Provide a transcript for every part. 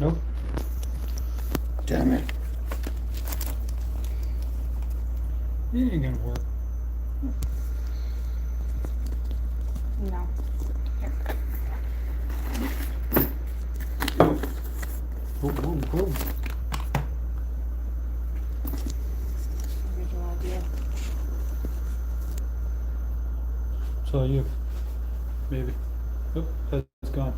Nope. Damn it. It ain't gonna work. No. Here. Whoa. Original idea. It's all you. Maybe. Oop, that's gone.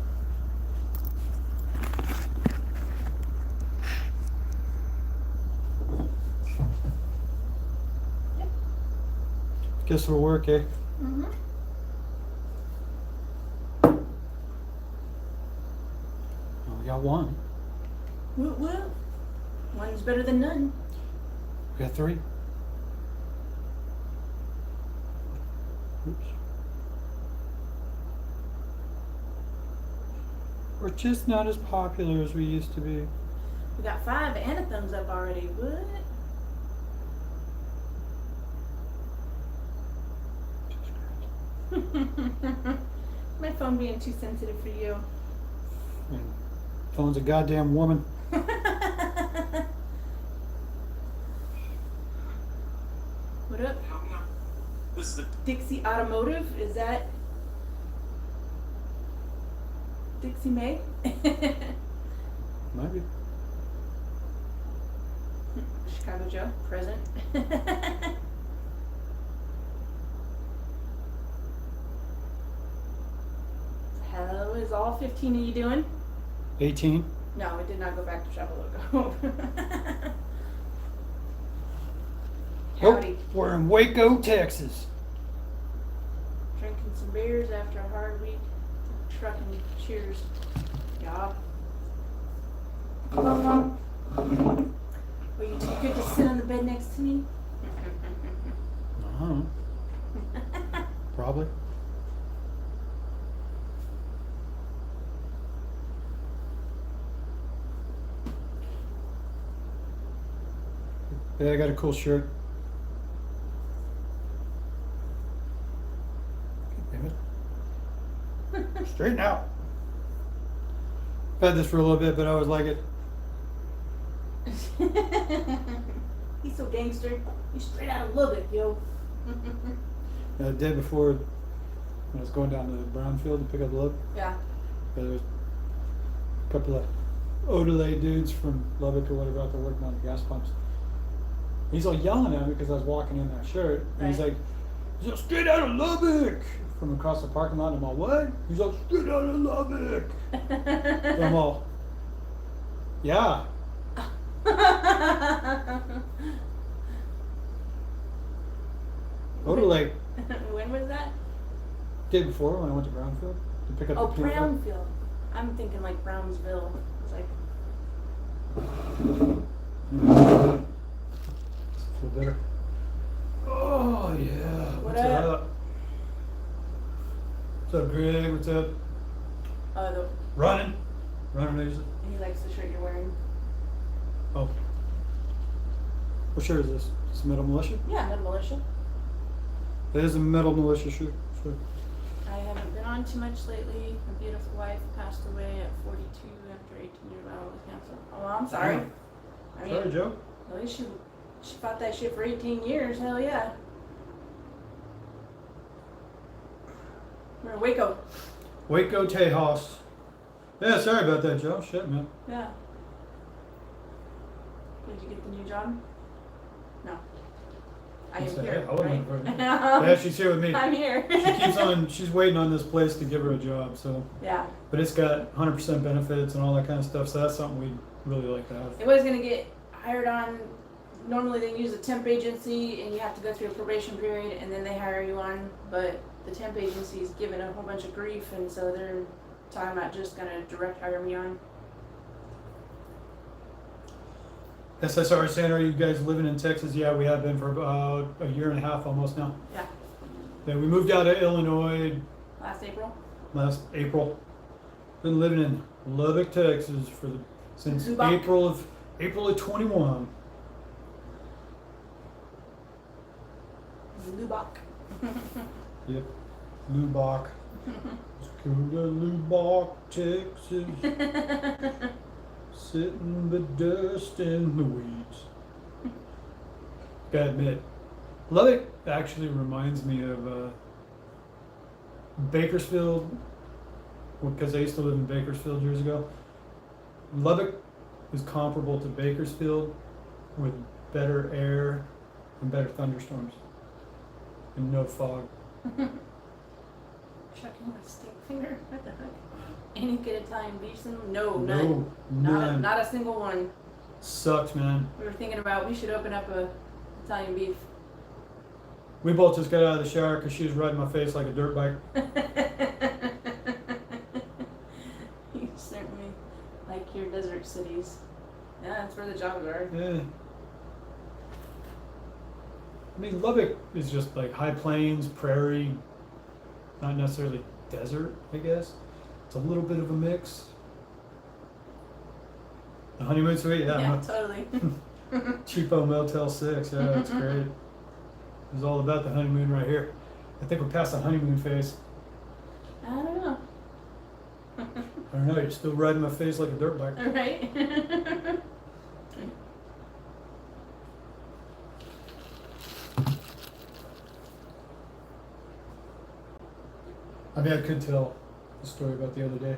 Yep. Guess it'll work, eh? Mm-hmm. Oh, we got one. Woo. One's better than none. We got three. Oops. We're just not as popular as we used to be. We got 5 and a thumbs up already. What? My phone being too sensitive for you. And phone's a goddamn woman. What up? This is Dixie Automotive. Is that Dixie May? Might be. Chicago Joe, present. How is all 15 of you doing? 18. No, it did not go back to travel logo. Howdy. Oh, we're in Waco, Texas. Drinking some beers after a hard week. Trucking. Cheers. Yeah. Were you too good to sit on the bed next to me? Uh-huh. Probably. Yeah, I got a cool shirt. Damn it. Straighten out. I've had this for a little bit, but I always like it. He's so gangster. He's straight out of Lubbock, yo. The day before, when I was going down to Brownfield to pick up Lubbock, Yeah. there was a couple of Odelay dudes from Lubbock or whatever out there working on the gas pumps. He's all yelling at me because I was walking in that shirt. And he's Right. like, "You're straight out of Lubbock!" From across the parking lot. And I'm all, "What?" He's like, "Straight out of Lubbock!" And I'm all, "Yeah." Odelay, When was that? day before when I went to Brownfield to pick up Oh, the peanut butter. Brownfield. I'm thinking like Brownsville. It's like, Feel better. Oh yeah. What What's up? up? What's up, Greg? What's up? Running. Is it? he likes the shirt you're wearing. Oh. What shirt is this? It's a Metal Militia? Yeah, Metal Militia. It is a Metal Militia shirt. Sure. I haven't been on too much lately. My beautiful wife passed away at 42 after 18 years battle with cancer. Oh, I'm sorry. Damn. I mean, Sorry, Joe. at least she fought that shit for 18 years. Hell yeah. We're in Waco. Waco, Tejas. Yeah, sorry about that, Joe. Shit, man. Yeah. Did you get the new job? No. I am Say, here, hey, hold on, right? bro. Yeah, she's here with me. I'm here. She's waiting on this place to give her a job, so. Yeah. But it's got 100% benefits and all that kind of stuff, so that's something we'd really like to have. It was going to get hired on. Normally they use a temp agency and you have to go through a probation period and then they hire you on, but the temp agency is given a whole bunch of grief and so they're talking about just going to direct hire me on. SSR Center, are you guys living in Texas? Yeah, we have been for about a year and a half almost now. Yeah. Yeah, we moved out of Illinois Last April. last April. Been living in Lubbock, Texas since Lubbock. April of 21. Lubbock. Yep, Lubbock. Let's go to Lubbock, Texas. sitting the dust in the weeds. Gotta admit, Lubbock actually reminds me of Bakersfield, because I used to live in Bakersfield years ago. Lubbock is comparable to Bakersfield with better air and better thunderstorms and no fog. Chucking my stick finger. What the heck? Any good Italian beef in them? No, No, none. none. Not a single one. Sucked, man. We were thinking about we should open up a Italian beef. We both just got out of the shower because she was riding my face like a dirt bike. You certainly like your desert cities. Yeah, that's where the jobs are. Yeah. I mean, Lubbock is just like high plains, prairie, not necessarily desert, I guess. It's a little bit of a mix. The honeymoon suite, Yeah, totally. Cheapo Motel 6, yeah, that's great. It was all about the honeymoon right here. I think we're past the honeymoon phase. I don't know. I don't know, you're still riding my face like a dirt bike. All right. I mean, I could tell the story about the other day.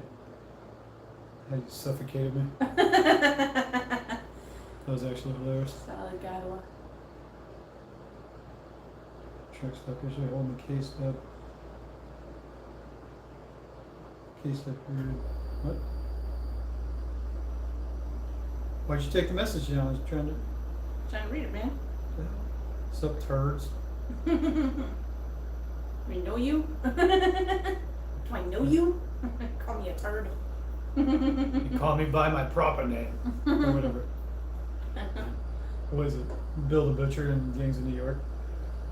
How you suffocated me. That was actually hilarious. Solid Gadwa. Truck stop yesterday holding the case up. Case up here. What? Why'd you take the message down? I was trying to. Trying to read it, man. What's up, turds? We know you? Do I know you? Call me a turd. You call me by my proper name. Or whatever. What is it? Bill the Butcher in Gangs of New York.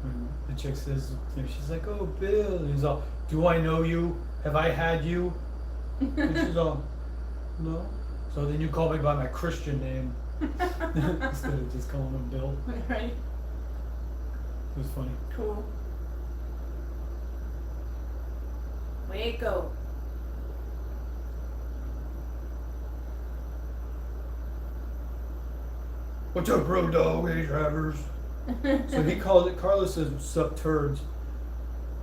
And the chick says, you know, she's like, oh, Bill. And he's all, do I know you? Have I had you? And she's all, no. So then you call me by my Christian name. Instead of just calling him Bill. Right. It was funny. Cool. Waco. What's up, bro dog? Hey, drivers. So he called it, Carlos says, what's up, turds?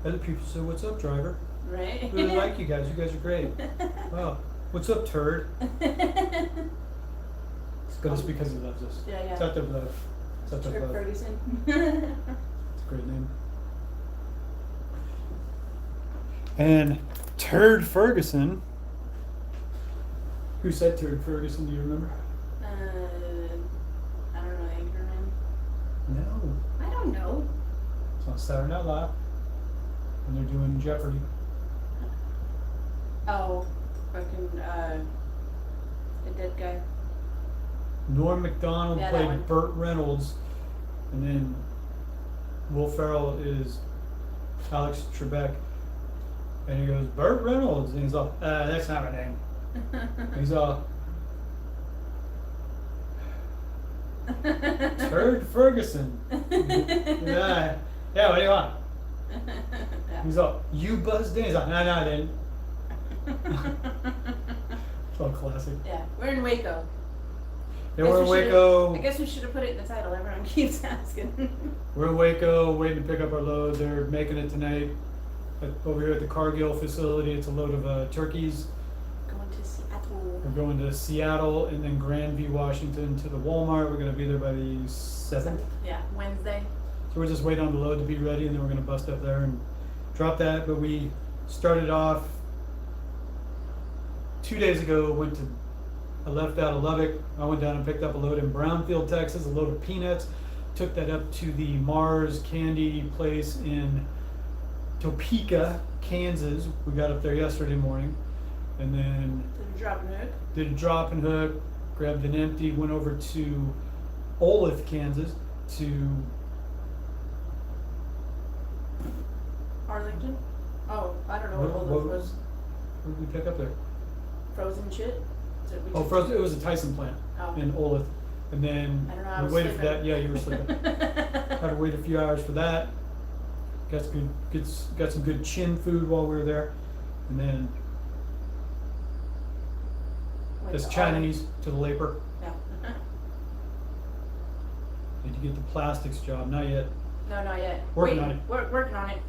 Other people say, what's up, driver? Right. Really like you guys. You guys are great. Wow. What's up, turd? But it's because he loves us. Yeah, yeah. It's out there love. It's out there Turd love. Ferguson. It's a great name. And Turd Ferguson. Who said Turd Ferguson? Do you remember? I don't know, Anchorman. No. I don't know. It's on Saturday Night Live. And they're doing Jeopardy. Oh, fucking, the dead guy. Norm Macdonald Yeah, that one. played Burt Reynolds. And then Will Ferrell is Alex Trebek. And he goes, Burt Reynolds. And he's all, that's not my name. He's all, Turd Ferguson. Yeah, what do you want? Yeah. He's all, you buzzed in. He's like, no, I didn't. It's all classic. Yeah, we're in Waco. Yeah, we're in Waco. I guess we should have put it in the title. Everyone keeps asking. We're in Waco, waiting to pick up our load. They're making it tonight. Over here at the Cargill facility, it's a load of turkeys. Going to Seattle. We're going to Seattle and then Grandview, Washington to the Walmart. We're going to be there by the 7th. Yeah, Wednesday. So we're just waiting on the load to be ready, and then we're going to bust up there and drop that. But we started off 2 days ago. I left out of Lubbock. I went down and picked up a load in Brownfield, Texas, a load of peanuts. Took that up to the Mars Candy place in Topeka, Kansas. We got up there yesterday morning, and then Did a drop and hook. did a drop and hook, grabbed an empty, went over to Olith, Kansas, to Arlington. Oh, I don't know what what Olaf was. did we pick up there? Frozen shit. Is it we Oh, took- frozen. It was a Tyson plant Oh. in Olith, and then I don't know. I we was waited for sleeping. that. Yeah, you were sleeping. Had to wait a few hours for that. Got some good chin food while we were there, and then It's Chinese to the labor. Yeah. Did you get the plastics job? Not yet. No, not yet. Working on it. Working on it.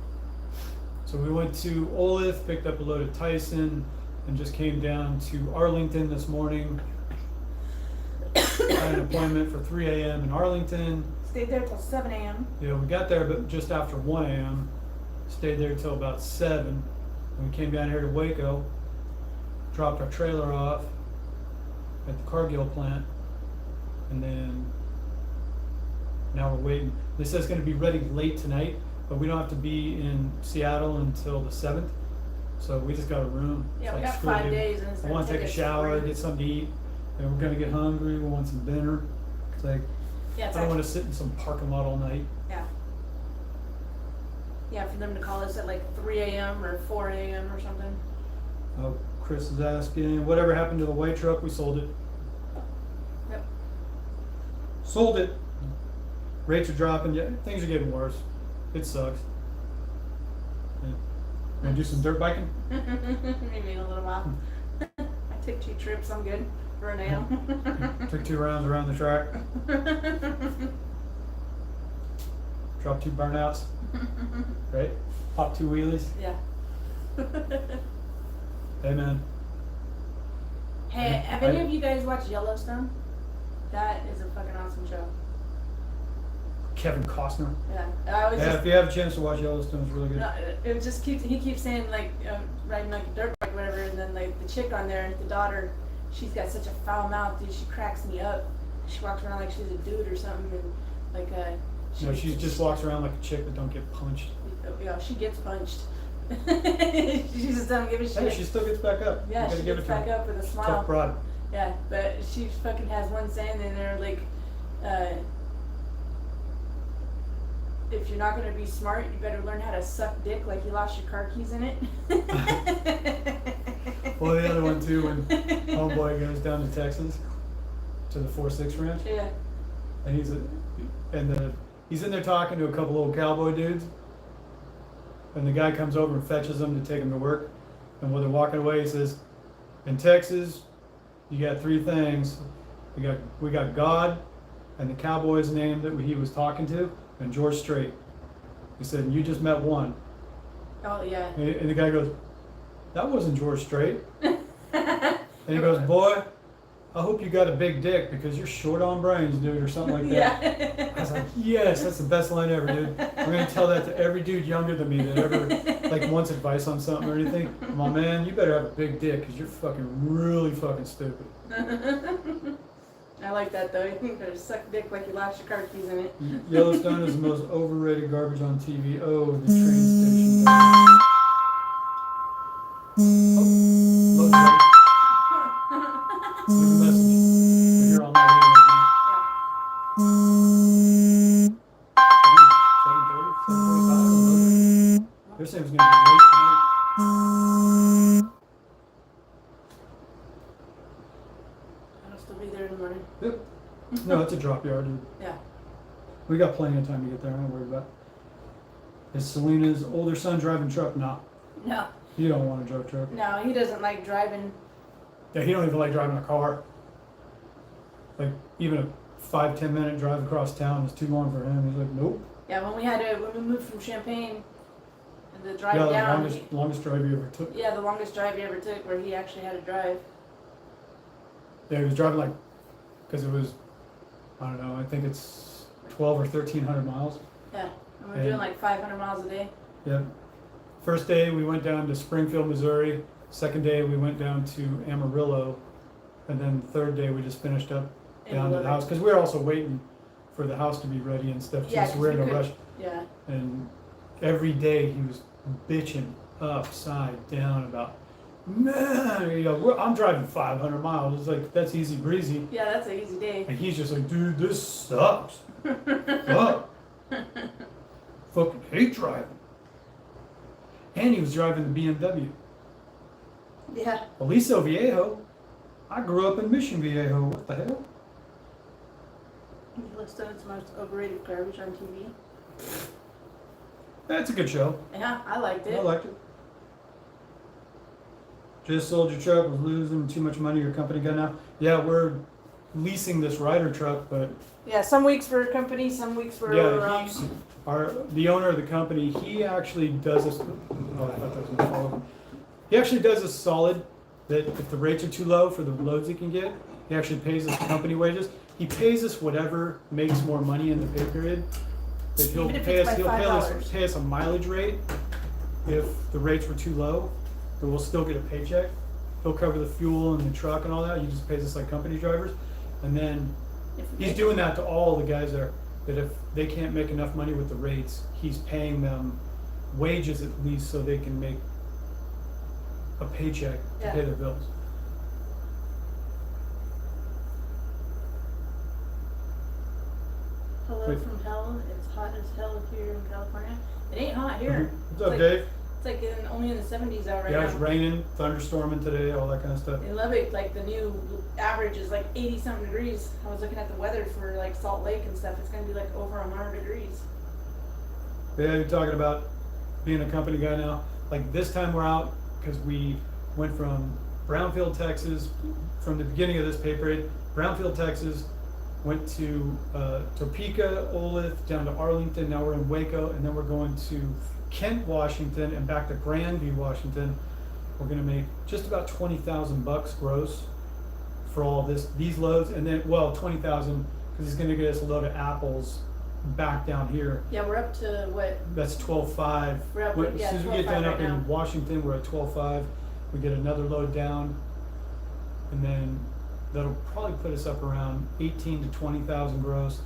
So we went to Olith, picked up a load of Tyson, and just came down to Arlington this morning. Had an appointment for 3 a.m. in Arlington. Stayed there till 7 a.m. Yeah, we got there but just after 1 a.m. Stayed there till about 7. And we came down here to Waco, dropped our trailer off at the Cargill plant, and then now we're waiting. They said it's going to be ready late tonight, but we don't have to be in Seattle until the 7th. So we just got a room. Yeah, It's we like, got screw 5 it. days and it's I gonna want to take a us shower, 3. get something to eat, and we're going to get hungry. We want some dinner. It's like, Yeah, it's I don't want actually, to sit in some parking lot all night. yeah. Yeah, for them to call us at like 3 a.m. or 4 a.m. or something. Oh, Chris is asking, whatever happened to the white truck? We sold it. Yep. Sold it. Rates are dropping. Yeah, things are getting worse. It sucks. Yeah. Want to do some dirt biking? Maybe in a little while. I took 2 trips. I'm good for now. Took 2 rounds around the track. Dropped 2 burnouts. Right? Pop 2 wheelies. Yeah. Hey man. Hey, have any of you guys watched Yellowstone? That is a fucking awesome show. Kevin Costner. Yeah, I was Yeah, just. if you have a chance to watch Yellowstone, it's really good. No, it just he keeps saying like riding like a dirt bike or whatever, and then like the chick on there, the daughter, she's got such a foul mouth, dude. She cracks me up. She walks around like she's a dude or something, and like No, she just walks around like a chick that don't get punched. Yeah, she gets punched. She just doesn't give a shit. Hey, she still gets back up. Yeah, You gotta she give gets it to back her. up with a smile. Tough broad. Yeah, but she fucking has one saying in there like, if you're not gonna be smart, you better learn how to suck dick like you lost your car keys in it. Well, the other one too, when homeboy goes down to Texas to the 4-6 ranch, Yeah. and he's in there talking to a couple old cowboy dudes, and the guy comes over and fetches them to take him to work, and when they're walking away, he says, "In Texas, you got 3 things. We got God, and the cowboy's name that he was talking to, and George Strait." He said, "And you just met one." Oh yeah. And the guy goes, "That wasn't George Strait." And he goes, "Boy, I hope you got a big dick because you're short on brains, dude," or something like that. Yeah. I was like, yes, that's the best line ever, dude. I'm gonna tell that to every dude younger than me that ever like wants advice on something or anything. My man, you better have a big dick because you're fucking really fucking stupid. I like that though. You think better suck dick like you lost your car keys in it. Yellowstone is the most overrated garbage on TV. Oh, the train station. Oh, look, buddy. Leave a message. We're here all night anyway, man. 7:30, 7:45. They're saying it's gonna be late tonight. I'll still be there in the morning. Yep. No, it's a drop yard, dude. Yeah. We got plenty of time to get there. I'm not worried about it. Is Selena's older son driving truck? No. No. You don't want to drive truck. No, he doesn't like driving. Yeah, he don't even like driving a car. Like, even a 5-10 minute drive across town is too long for him. He's like, nope. Yeah, when we moved from Champaign, the drive Yeah, down. the longest drive he ever took. Yeah, the longest drive he ever took, where he actually had to drive. Yeah, he was driving like, because it was, I don't know, I think it's 12 or 1,300 miles. Yeah, and we're doing like 500 miles a day. Yeah. First day we went down to Springfield, Missouri. Second day we went down to Amarillo. And then the third day we just finished up down to the house. Because we were also waiting for the house to be ready and stuff too. Yeah, so we're in a rush. Yeah. And every day he was bitching upside down about, man, you know, I'm driving 500 miles. It's like, that's easy breezy. Yeah, that's an easy day. And he's just like, dude, this sucks. Fuck. Fucking hate driving. And he was driving the BMW. Yeah. Aliso Viejo. I grew up in Mission Viejo. What the hell? Yellowstone's the most overrated garbage on TV. That's a good show. Yeah, I liked it. I liked it. Just sold your truck, was losing too much money. Your company got now. Yeah, we're leasing this Ryder truck, but Yeah, some weeks for a company, some weeks for yeah, the owner of the company, he actually does us. Oh, I thought that was gonna fall over. He actually does us solid that if the rates are too low for the loads he can get, he actually pays us company wages. He pays us whatever makes more money in the pay period. That he'll Even if pay it's us. by $5. Pay us a mileage rate. If the rates were too low, then we'll still get a paycheck. He'll cover the fuel and the truck and all that. He just pays us like company drivers, and then he's doing that to all the guys there. That if they can't make enough money with the rates, he's paying them wages at least so they can make a paycheck to pay their bills. Hello from hell. It's hot as hell here in California. It ain't hot here. What's up, Dave? It's like only in the 70s out right now. Yeah, it's raining, thunderstorming today, all that kind of stuff. In Lubbock, like the new average is like 80 something degrees. I was looking at the weather for like Salt Lake and stuff. It's gonna be like over 100 degrees. Yeah, you're talking about being a company guy now. Like this time we're out because we went from Brownfield, Texas, from the beginning of this pay period, Brownfield, Texas, went to Topeka, Olathe, down to Arlington, now we're in Waco, and then we're going to Kent, Washington, and back to Grandview, Washington. We're gonna make just about $20,000 gross for all these loads, and then, well, 20,000 because he's gonna get us a load of apples back down here. Yeah, we're up to what? That's 12.5. We're up As soon as we get 12.5 down right up now. in Washington, we're at 12.5. We get another load down, and then that'll probably put us up around 18 to 20,000 gross.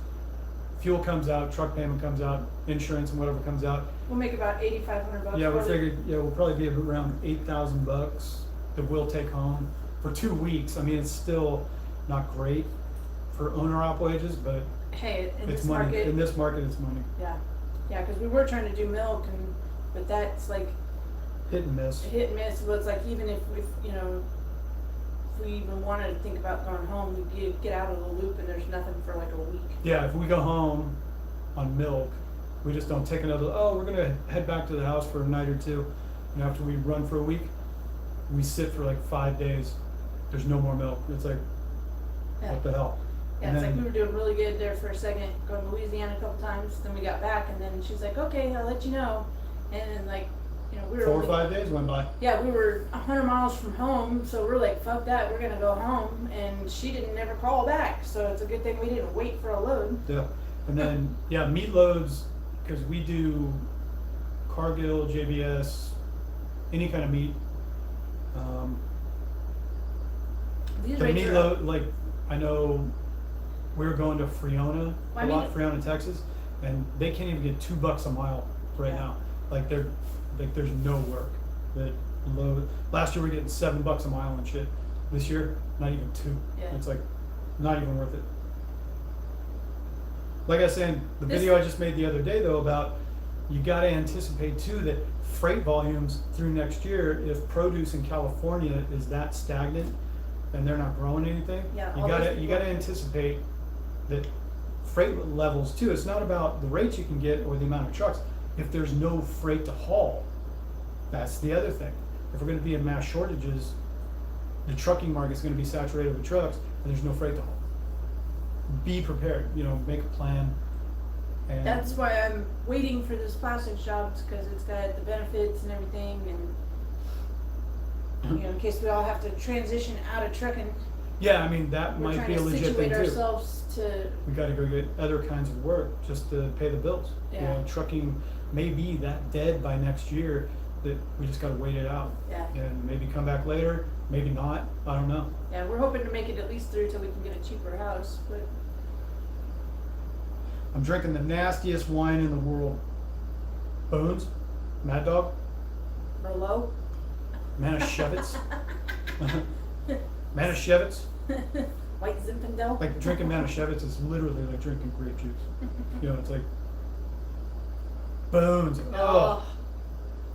Fuel comes out, truck payment comes out, insurance and whatever comes out. We'll make about $8,500. Yeah, we figured. Yeah, we'll probably be around $8,000 that we'll take home for 2 weeks. I mean, it's still not great for owner-op wages, but hey, in it's this money. market, In this market, it's money. yeah, because we were trying to do milk, but that's like Hit and miss. hit and miss. But it's like even if we even wanted to think about going home, we get out of the loop and there's nothing for like a week. Yeah, if we go home on milk, we just don't take another, oh, we're gonna head back to the house for a night or two. And after we run for a week, we sit for like 5 days. There's no more milk. It's like, Yeah. what the hell? Yeah, And it's like then- we were doing really good there for a second, going to Louisiana a couple times, then we got back and then she's like, okay, I'll let you know. And then like, we were 4 or only- 5 days went by. Yeah, we were 100 miles from home, so we're like, fuck that, we're gonna go home. And she didn't never call back, so it's a good thing we didn't wait for a load. Yeah, and then, yeah, meat loads, because we do Cargill, JBS, any kind of meat. These The rates meat are load, like, I know we were going to Freona, I mean- Freona, Texas, and they can't even get $2 a mile right Yeah. now. Like there's no work. That load, last year we were getting $7 a mile and shit. This year, not even 2. Yeah. It's like, not even worth it. Like I was saying, the This- video I just made the other day though about, you gotta anticipate too that freight volumes through next year, if produce in California is that stagnant and they're not growing anything, Yeah, you all gotta those people- anticipate that freight levels too. It's not about the rates you can get or the amount of trucks. If there's no freight to haul, that's the other thing. If we're gonna be in mass shortages, the trucking market's gonna be saturated with trucks and there's no freight to haul. Be prepared, make a plan. And That's why I'm waiting for this plastics jobs, because it's got the benefits and everything, and in case we all have to transition out of trucking, yeah, I mean, that we're might trying be a to legit situate thing too. ourselves to. We gotta go get other kinds of work just to pay the bills. Yeah. Trucking may be that dead by next year that we just gotta wait it out. Yeah. And maybe come back later, maybe not, I don't know. Yeah, we're hoping to make it at least through till we can get a cheaper house, but I'm drinking the nastiest wine in the world. Bones, Mad Dog, Merlot. Manischewitz. Manischewitz. White Zinfandel. Like drinking Manischewitz is literally like drinking grape juice. It's like Bones. Oh.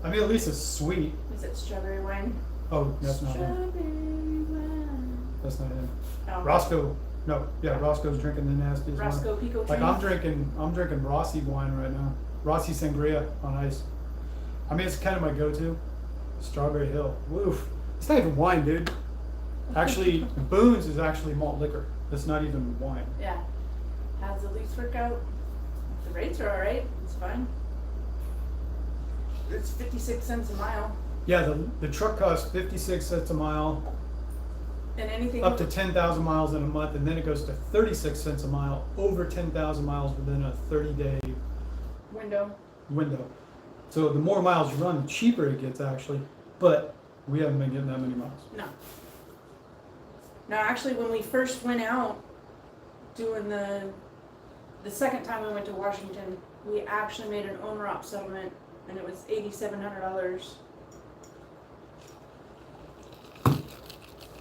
I mean, at least it's sweet. Is it strawberry wine? Oh, that's not him. Strawberry wine. That's not him. Oh. Roscoe. No, yeah, Roscoe's drinking the nastiest wine. Roscoe Pico Like Tree. I'm drinking Rossi wine right now. Rossi Sangria on ice. I mean, it's kind of my go-to. Strawberry Hill. Woof. It's not even wine, dude. Actually, Boone's is actually malt liquor. It's not even wine. Yeah. How's the lease work out? The rates are alright, it's fine. It's 56 cents a mile. Yeah, the truck costs 56 cents a mile, And anything up to 10,000 miles in a month, and then it goes to 36 cents a mile over 10,000 miles within a 30-day window. So the more miles you run, the cheaper it gets actually, but we haven't been getting that many miles. No. No, actually, when we first went out doing the second time we went to Washington, we actually made an owner-op settlement, and it was $8,700.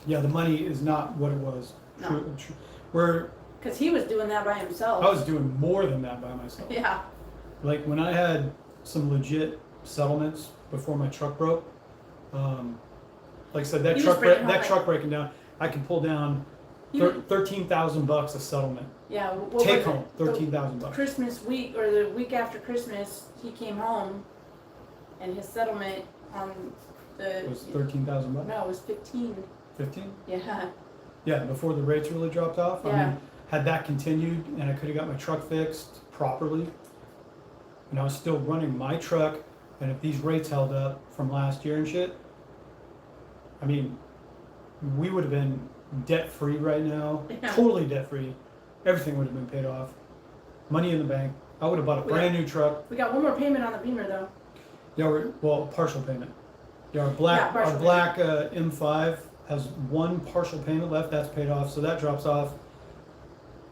Yeah, the money is not what it was. No. Where Because he was doing that by himself. I was doing more than that by myself. Yeah. Like when I had some legit settlements before my truck broke, like I said, that He was breaking truck breaking down, I could pull down $13,000 a settlement. Yeah. What Take was home it? $13,000. Christmas week or the week after Christmas, he came home, and his settlement on the It was $13,000. no, it was 15. 15? Yeah. Yeah, before the rates really dropped off. I Yeah. mean, had that continued and I could have got my truck fixed properly, and I was still running my truck, and if these rates held up from last year and shit, I mean, we would have been debt free right now, Yeah. totally debt free. Everything would have been paid off. Money in the bank. I would have bought a brand new truck. We got one more payment on the Beamer though. Yeah, well, partial payment. Yeah, our black M5 has one partial payment left. That's paid off, so that drops off.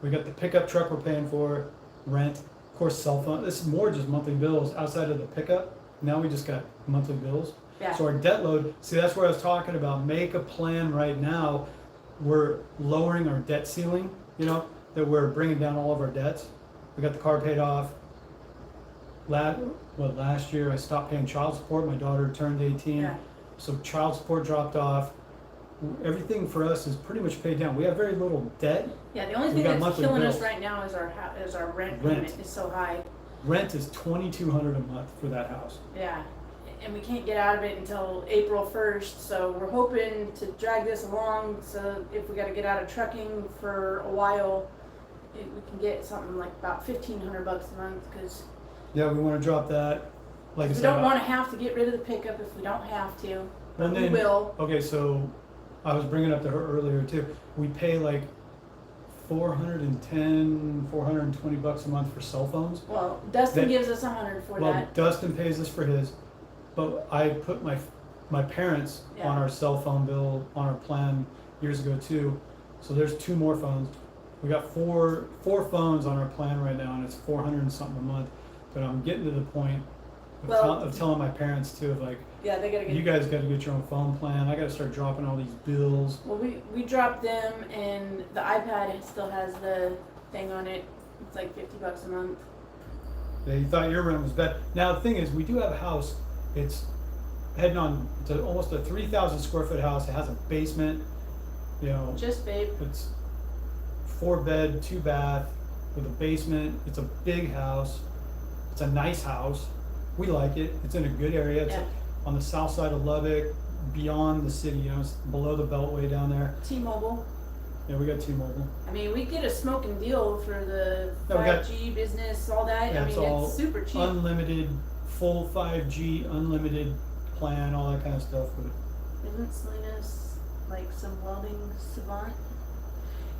We got the pickup truck we're paying for, rent, of course, cell phone. This is more just monthly bills outside of the pickup. Now we just got monthly bills. Yeah. So our debt load. See, that's what I was talking about. Make a plan right now. We're lowering our debt ceiling. You know that we're bringing down all of our debts. We got the car paid off. Last year I stopped paying child support. My daughter turned 18, Yeah. so child support dropped off. Everything for us is pretty much paid down. We have very little debt. Yeah. The only We thing got that's monthly killing bills. us right now is our rent Rent. payment is so high. Rent is $2,200 a month for that house. Yeah. And we can't get out of it until April 1st, so we're hoping to drag this along. So if we got to get out of trucking for a while, we can get something like about $1,500 a month because Yeah, we want to drop that. Like I we said, don't want to have to get rid of the pickup if we don't have to. But And we then- will. Okay, so I was bringing up to her earlier too. We pay like $420 a month for cell phones. Well, Dustin That- gives us 100 for Well, that. Dustin pays us for his, but I put my parents Yeah. on our cell phone bill on our plan years ago too. So there's 2 more phones. We got four phones on our plan right now, and it's 400 and something a month. But I'm getting to the point of, Well- of telling my parents too, of like, Yeah, they gotta get. you guys got to get your own phone plan. I got to start dropping all these bills. Well, we dropped them, and the iPad still has the thing on it. It's like $50 a month. Yeah, you thought your rent was bad. Now the thing is, we do have a house. It's heading on to almost a 3,000 square foot house. It has a basement. You know, Just babe. it's 4 bed, 2 bath with a basement. It's a big house. It's a nice house. We like it. It's in a good area. It's Yeah. on the south side of Lubbock, beyond the city. You know, it's below the Beltway down there. T-Mobile. Yeah, we got T-Mobile. I mean, we get a smoking deal for the Yeah, we got- 5G business, all that. Yeah, I it's mean, all it's super cheap. Unlimited, full 5G, unlimited plan, all that kind of stuff. But Isn't Selena's like some welding savant?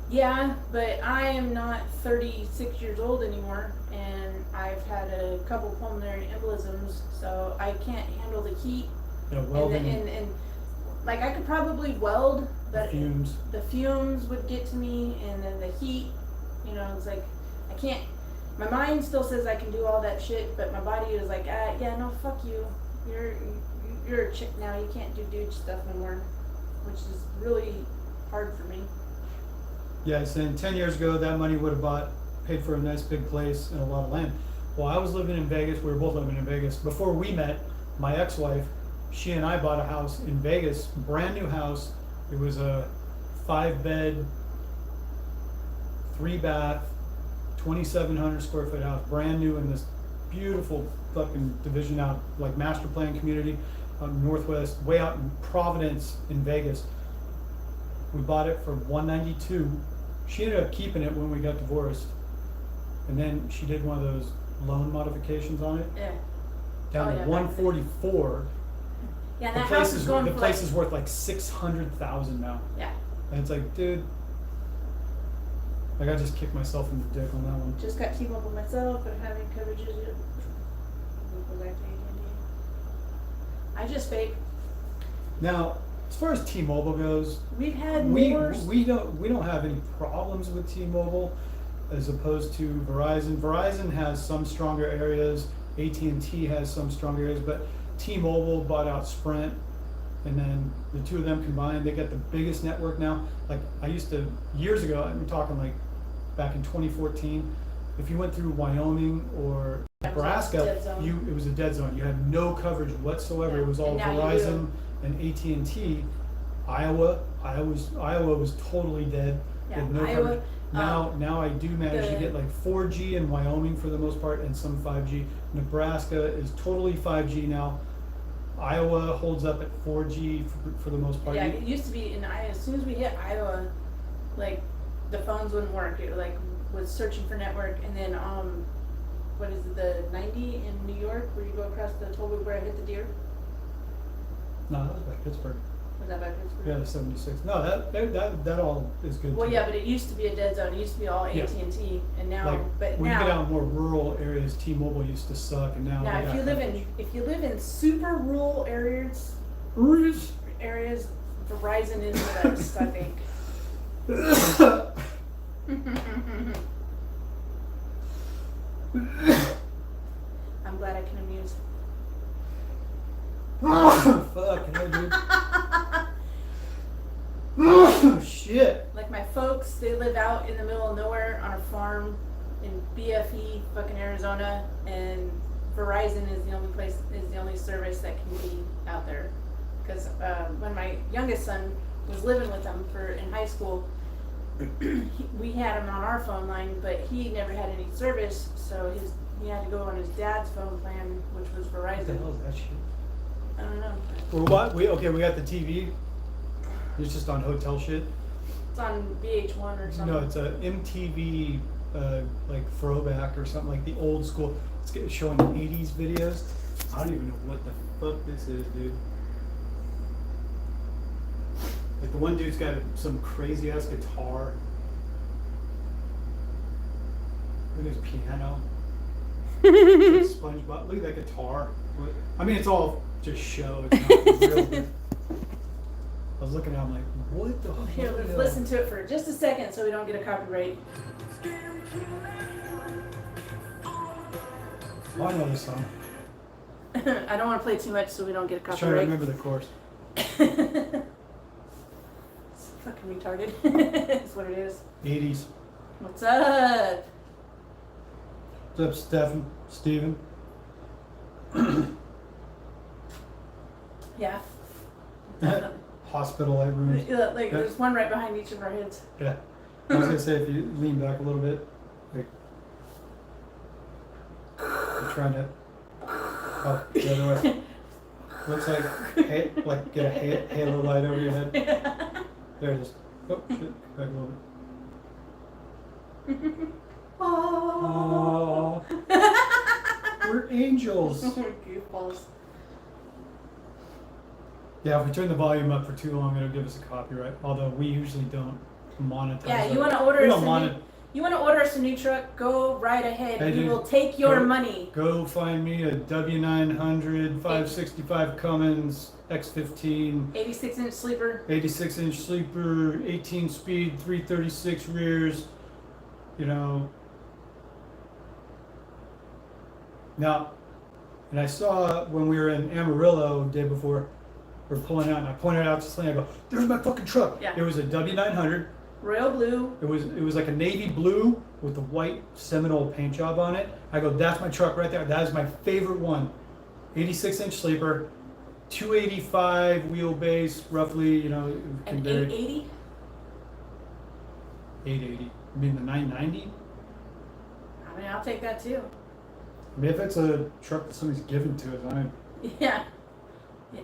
Yeah, but I am not 36 years old anymore, and I've had a couple pulmonary embolisms, so I can't handle the heat. you know, welding, And like I could probably weld, but fumes. the fumes would get to me, and then the heat, you know, it's like I can't. My mind still says I can do all that shit, but my body is like, yeah, no, fuck you. You're a chick now. You can't do dude stuff anymore, which is really hard for me. Yeah, saying 10 years ago, that money would have paid for a nice big place and a lot of land. Well, I was living in Vegas. We were both living in Vegas. Before we met, my ex-wife, she and I bought a house in Vegas, brand new house. It was a 5 bed, 3 bath, 2,700 square foot house, brand new in this beautiful fucking division out, like master plan community. Northwest, way out in Providence in Vegas. We bought it for $192. She ended up keeping it when we got divorced, and then she did one of those loan modifications on it, Yeah. down to 144. Yeah, The that place house is going the for place like, is worth like $600,000 now, yeah. and it's like, dude, like I just kicked myself in the dick on that one. Just got T-Mobile myself, but having coverages yet. We'll go back to AT&T. I just fake. Now, as far as T-Mobile goes, We've had we more. don't have any problems with T-Mobile as opposed to Verizon. Verizon has some stronger areas, AT&T has some stronger areas, but T-Mobile bought out Sprint, and then the two of them combined, they got the biggest network now. Like I used to, years ago, I'm talking like back in 2014, if you went through Wyoming or Nebraska, dead zone. it was a dead zone. You had no coverage whatsoever. Yeah. It was all And now you Verizon and AT&T. Iowa was totally dead. They Yeah, had no Iowa, coverage. Now I do manage to get like 4G in Wyoming for the most part and some 5G. Nebraska is totally 5G now. Iowa holds up at 4G for the most part. Yeah, it used to be in Iowa. As soon as we hit Iowa, like the phones wouldn't work. It like was searching for network, and then what is it, the 90 in New York, where you go across the toll booth where I hit the deer? No, that was by Pittsburgh. Was that by Pittsburgh? Yeah, the 76. No, that all is good. Well, too. yeah, but it used to be a dead zone. It used to be all Yeah. AT&T, and now, Like but when you get now, out in more rural areas, T-Mobile used to suck, and now now they if got you live in super rural areas, Verizon is the best, I think. I'm glad I can amuse. Fuck, yeah, dude. Oh, shit. Like my folks, they live out in the middle of nowhere on a farm in BFE, fucking Arizona, and Verizon is the only service that can be out there. Because when my youngest son was living with them in high school, we had him on our phone line, but he never had any service, so he had to go on his dad's phone plan, which was Verizon. What the hell is that shit? I don't know. Or what? We got the TV. It's just on hotel shit. It's on VH1 or something. No, it's a MTV like throwback or something, like the old school. It's showing 80s videos. I don't even know what the fuck this is, dude. Like the one dude's got some crazy ass guitar. Look at his piano. It's like SpongeBob. Look at that guitar. I mean, it's all just show. It's not real good. I was looking at it, I'm like, what the fuck? Here, let's listen to it for just a second so we don't get a copyright. Oh, I know this song. I don't want to play too much so we don't get a I'm trying to copyright. remember the chorus. It's fucking retarded. That's what it is. 80s. What's up? What's up, Steven? Yeah. Hospital light rooms. Like there's one right behind each of our heads. Yeah. I was gonna say if you lean back a little bit, like you're trying to. Oh, the other way. Looks like get a halo light over your head. There it is. Oh shit! Back a little bit. Oh, we're angels. Goofballs. Yeah, if we turn the volume up for too long, it'll give us a copyright. Although we usually don't monetize. Yeah, it. you want to order us a new truck? Go right ahead. Hey, we dude, will take your go- money. Go find me a W900 565 Cummins X15 86-inch sleeper. 86-inch sleeper, 18-speed, 336 rears. You know. Now, and I saw when we were in Amarillo the day before, we were pulling out, and I pointed out to Selena. I go, "There's my fucking truck." Yeah. It was a W900. Royal blue. It was like a navy blue with the white Seminole paint job on it. I go, "That's my truck right there. That is my favorite one." 86-inch sleeper, 285 wheelbase, roughly. You know, An can vary. 880. 880. You mean the 990? I mean, I'll take that too. I mean, if it's a truck that somebody's given to us, Yeah.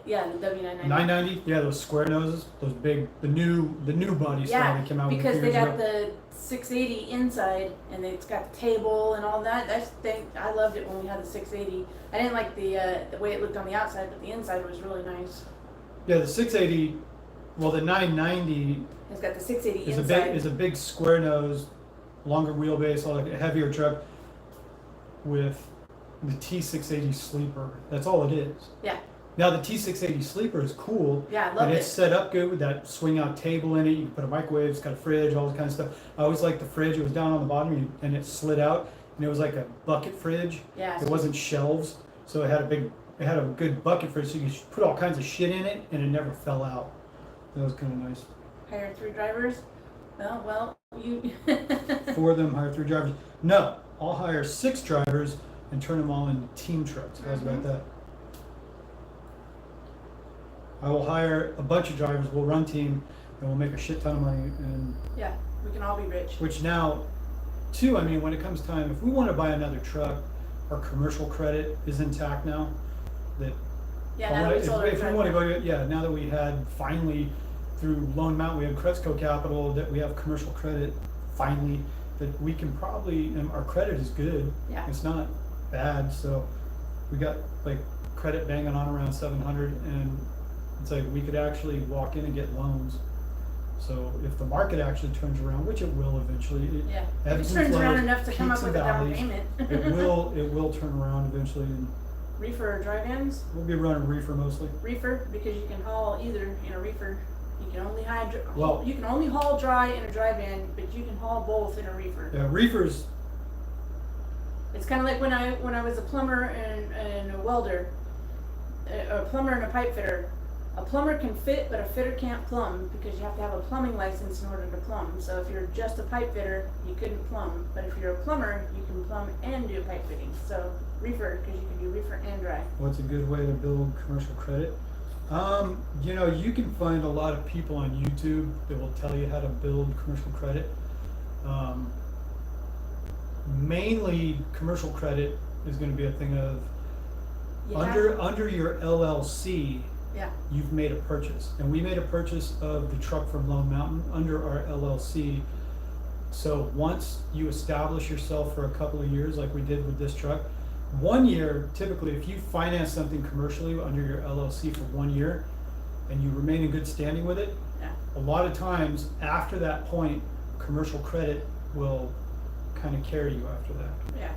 Yeah, the W990. 990, yeah, those square noses, those big, the new body style that came out with a because few they years got ago. the 680 inside, and it's got the table and all that. I loved it when we had the 680. I didn't like the way it looked on the outside, but the inside was really nice. Yeah, the 680, well, the 990 It's got the 680 is inside. a big square nose, longer wheelbase, like a heavier truck with the T680 sleeper. That's all it is. Yeah. Now the T680 sleeper is cool. Yeah, I And loved it's it. set up good with that swing out table in it. You can put a microwave, it's got a fridge, all this kind of stuff. I always liked the fridge. It was down on the bottom and it slid out, and it was like a bucket fridge. Yeah. It wasn't shelves, so it had a good bucket fridge, so you could put all kinds of shit in it, and it never fell out. That was kind of nice. Hire 3 drivers. Well, you. 4 of them, hire 3 drivers. No, I'll hire 6 drivers and turn them all into team trucks. How's about that? I will hire a bunch of drivers, we'll run team, and we'll make a shit ton of money. And Yeah, we can all be rich. which now, too, I mean, when it comes time, if we want to buy another truck, our commercial credit is intact now. That Yeah, now that we sold our if we truck. want to go, yeah, now that we had finally through Lone Mountain, we had Cresco Capital, that we have commercial credit finally, that we can probably, and our credit is good. Yeah. It's not bad, so we got like credit banging on around 700, and it's like we could actually walk in and get loans. So if the market actually turns around, which it will eventually, Yeah. ebbs If it and turns around flows, enough to come peaks up with and a down valleys. payment. it will turn around eventually, and Reefer or drive-ins? we'll be running reefer mostly. Reefer, because you can haul either in a reefer. You can only Well- you can only haul dry in a drive-in, but you can haul both in a reefer. Yeah, reefers. It's kind of like when I was a plumber and a welder, a plumber and a pipe fitter. A plumber can fit, but a fitter can't plumb because you have to have a plumbing license in order to plumb. So if you're just a pipe fitter, you couldn't plumb. But if you're a plumber, you can plumb and do pipe fitting. So reefer, because you can do reefer and dry. What's a good way to build commercial credit? You know, you can find a lot of people on YouTube that will tell you how to build commercial credit. Mainly, commercial credit is going to be a thing of under your LLC. Yeah. You've made a purchase, and we made a purchase of the truck from Lone Mountain under our LLC. So once you establish yourself for a couple of years, like we did with this truck, 1 year, typically, if you finance something commercially under your LLC for 1 year, and you remain in good standing with it, Yeah. a lot of times after that point, commercial credit will kind of carry you after that. Yeah.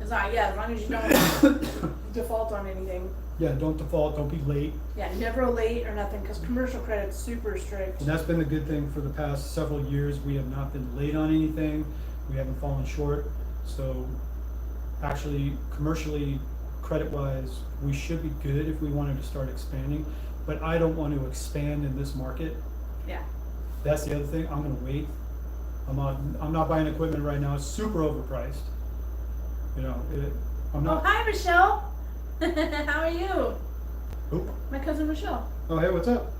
As long as you don't default on anything. Yeah, don't default, don't be late. Yeah, never late or nothing, because commercial credit's super strict. And that's been the good thing for the past several years. We have not been late on anything. We haven't fallen short. So actually, commercially, credit-wise, we should be good if we wanted to start expanding. But I don't want to expand in this market. Yeah. That's the other thing. I'm gonna wait. I'm not buying equipment right now. It's super overpriced. You know, I'm Oh, not. hi, Michelle. How are you? Oop. My cousin Michelle. Oh, hey, what's up?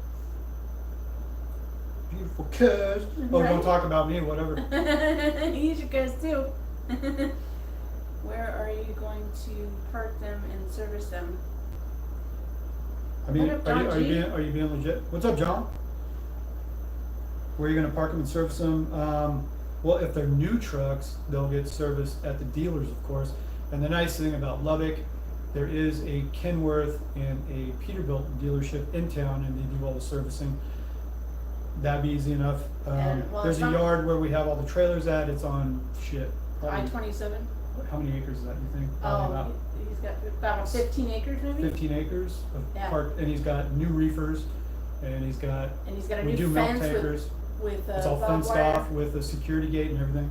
Beautiful cuz. Oh, Right. don't talk about me, whatever. You should guys too. Where are you going to park them and service them? I mean, What up, John are G? you being legit? What's up, John? Where are you gonna park them and service them? Well, if they're new trucks, they'll get serviced at the dealers, of course. And the nice thing about Lubbock, there is a Kenworth and a Peterbilt dealership in town, and they do all the servicing. That'd be easy enough. And, well, There's it's a on- yard where we have all the trailers at. It's on probably, I-27. how many acres is that, you think? Probably Oh, he's got about 15 acres maybe? 15 acres of Yeah. park, and he's got new reefers, and he's got, And he's got a we do new milk fence tankers. with It's all barbed fenced wire. off with a security gate and everything.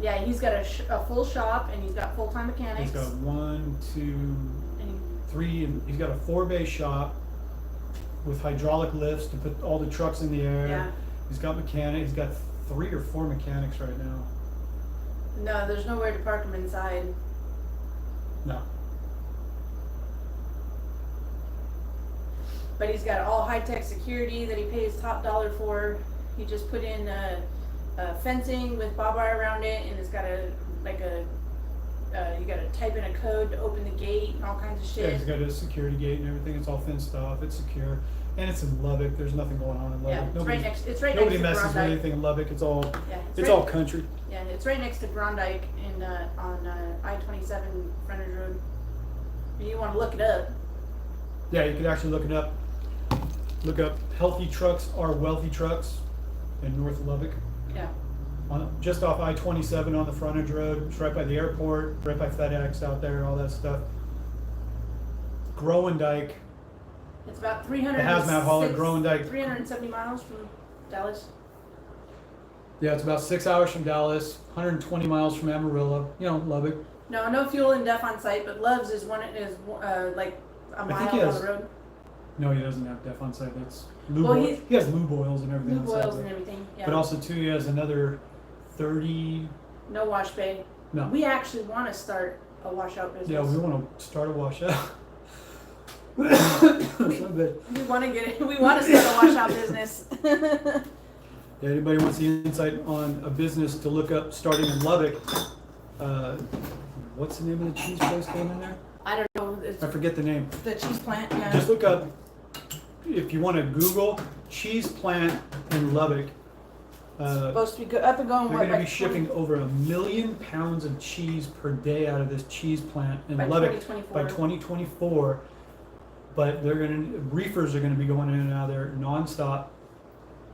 Yeah, he's got a full shop and he's got full-time mechanics. He's got 1, 2, and 3, and he's got a 4-bay shop with hydraulic lifts to put all the trucks in the air. Yeah. He's got mechanics. He's got 3 or 4 mechanics right now. no, there's nowhere to park him inside. No. But he's got all high-tech security that he pays top dollar for. He just put in fencing with barbed wire around it, and it's got a you gotta type in a code to open the gate and all kinds of Yeah, shit. it's got a security gate and everything. It's all fenced off. It's secure, and it's in Lubbock. There's nothing going on in Lubbock. Yeah, Nobody next to messes with Klondike. anything in Lubbock. It's all Yeah, it's all country. Yeah, it's right next to Klondike in on I-27 frontage road. And you want to look it up. Yeah, you could actually look it up. Look up healthy trucks are wealthy trucks in North Lubbock. Yeah. Just off I-27 on the frontage road. It's right by the airport, right by FedEx out there, all that stuff. Growendike, It's about the hazmat hauler, Growendike. 370 miles from Dallas. Yeah, it's about 6 hours from Dallas, 120 miles from Amarillo. You know, Lubbock. No fuel and def on site, but Love's is like a mile he down has- the road. No, he doesn't have def on site. That's lube Well, oil. He has lube oils and everything Lube on site. oils and everything. Yeah. But also too, he has another 30. No wash bay. No. We actually want to start a washout business. Yeah, we want to start a washout. So good. We want to get it. We want to start a washout business. Yeah, anybody wants the insight on a business to look up starting in Lubbock? What's the name of the cheese place down in there? I don't know. It's I forget the name. the cheese plant. Yeah. Just look up, if you want to Google cheese plant in Lubbock. Supposed to be up and going. They're What, going to be like shipping over 1 million pounds of cheese per day out of this cheese plant in by Lubbock 2024. by 2024. But reefers are going to be going in and out of there nonstop.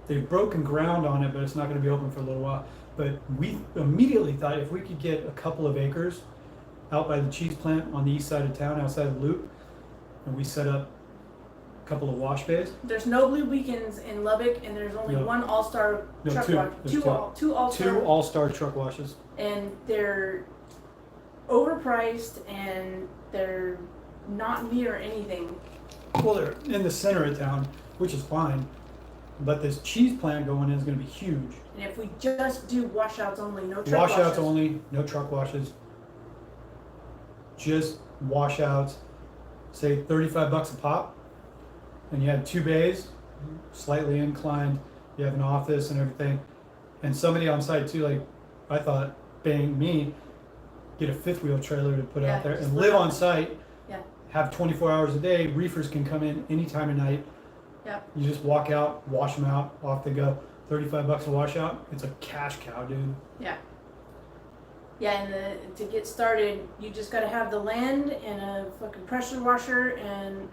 They've broken ground on it, but it's not going to be open for a little while. But we immediately thought if we could get a couple of acres out by the cheese plant on the east side of town, outside of the loop, and we set up a couple of wash bays. There's no blue weekends in Lubbock, and there's only No. one all-star No, truck two. wash. There's Two all-star. Two all-star truck washes. And they're overpriced, and they're not near anything. Well, they're in the center of town, which is fine. But this cheese plant going in is going to be huge. And if we just do washouts only, no truck Washouts washes. only, no truck washes. Just washouts, say $35 a pop. And you have 2 bays, slightly inclined. You have an office and everything. And somebody on site too, like I thought, bang me, get a 5th wheel trailer to put out there just and live on site. Yeah. Have 24 hours a day. Reefers can come in any time of night. Yep. You just walk out, wash them out, off they go. $35 a washout. It's a cash cow, dude. Yeah. Yeah, and to get started, you just got to have the land and a fucking pressure washer and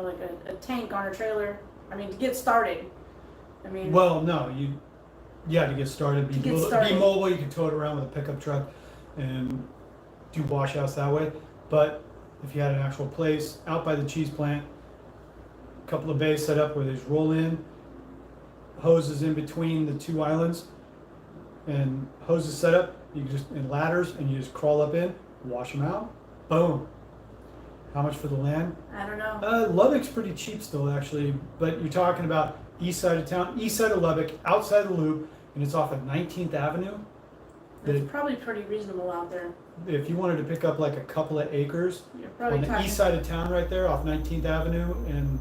like a tank on a trailer. I mean, to get started. I mean. Well, no, to get started, To get started. be mobile. You can tow it around with a pickup truck and do washouts that way. But if you had an actual place out by the cheese plant, a couple of bays set up where they just roll in, hoses in between the 2 islands, and hoses set up. You can just in ladders, and you just crawl up in, wash them out, boom. How much for the land? I don't know. Lubbock's pretty cheap still, actually, but you're talking about east side of town, east side of Lubbock, outside the loop, and it's off of 19th Avenue. It's probably pretty reasonable out there. If you wanted to pick up like a couple of acres You're on probably the talking. east side of town right there, off 19th Avenue and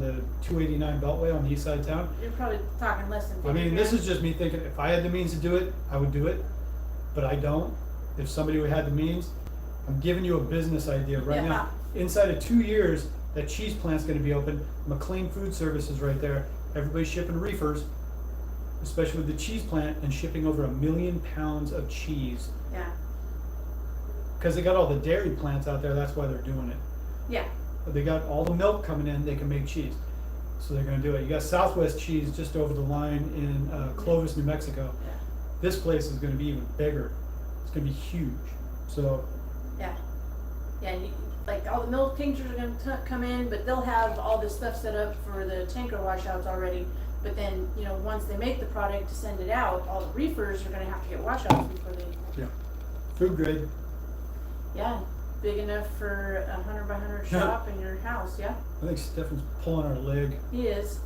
the 289 Beltway on the east side of town. You're probably talking less than 50 I mean, this grand. is just me thinking, if I had the means to do it, I would do it, but I don't. If somebody had the means, I'm giving you a business idea right Yeah. now. Inside of 2 years, that cheese plant's gonna be open. McLean Food Services right there. Everybody's shipping reefers, especially with the cheese plant, and shipping over 1 million pounds of cheese. Yeah. Because they got all the dairy plants out there, that's why they're doing it. Yeah. But they got all the milk coming in, they can make cheese. So they're gonna do it. You got Southwest Cheese just over the line in Clovis, New Mexico. Yeah. This place is gonna be even bigger. It's gonna be huge. So, Yeah. Yeah. Like all the milk tinctures are going to come in, but they'll have all this stuff set up for the tanker washouts already. But then, once they make the product to send it out, all the reefers are going to have to get washouts before they. food grade. Yeah. Big enough for a 100 by 100 shop in your house. Yeah. I think Stefan's pulling our leg. He is.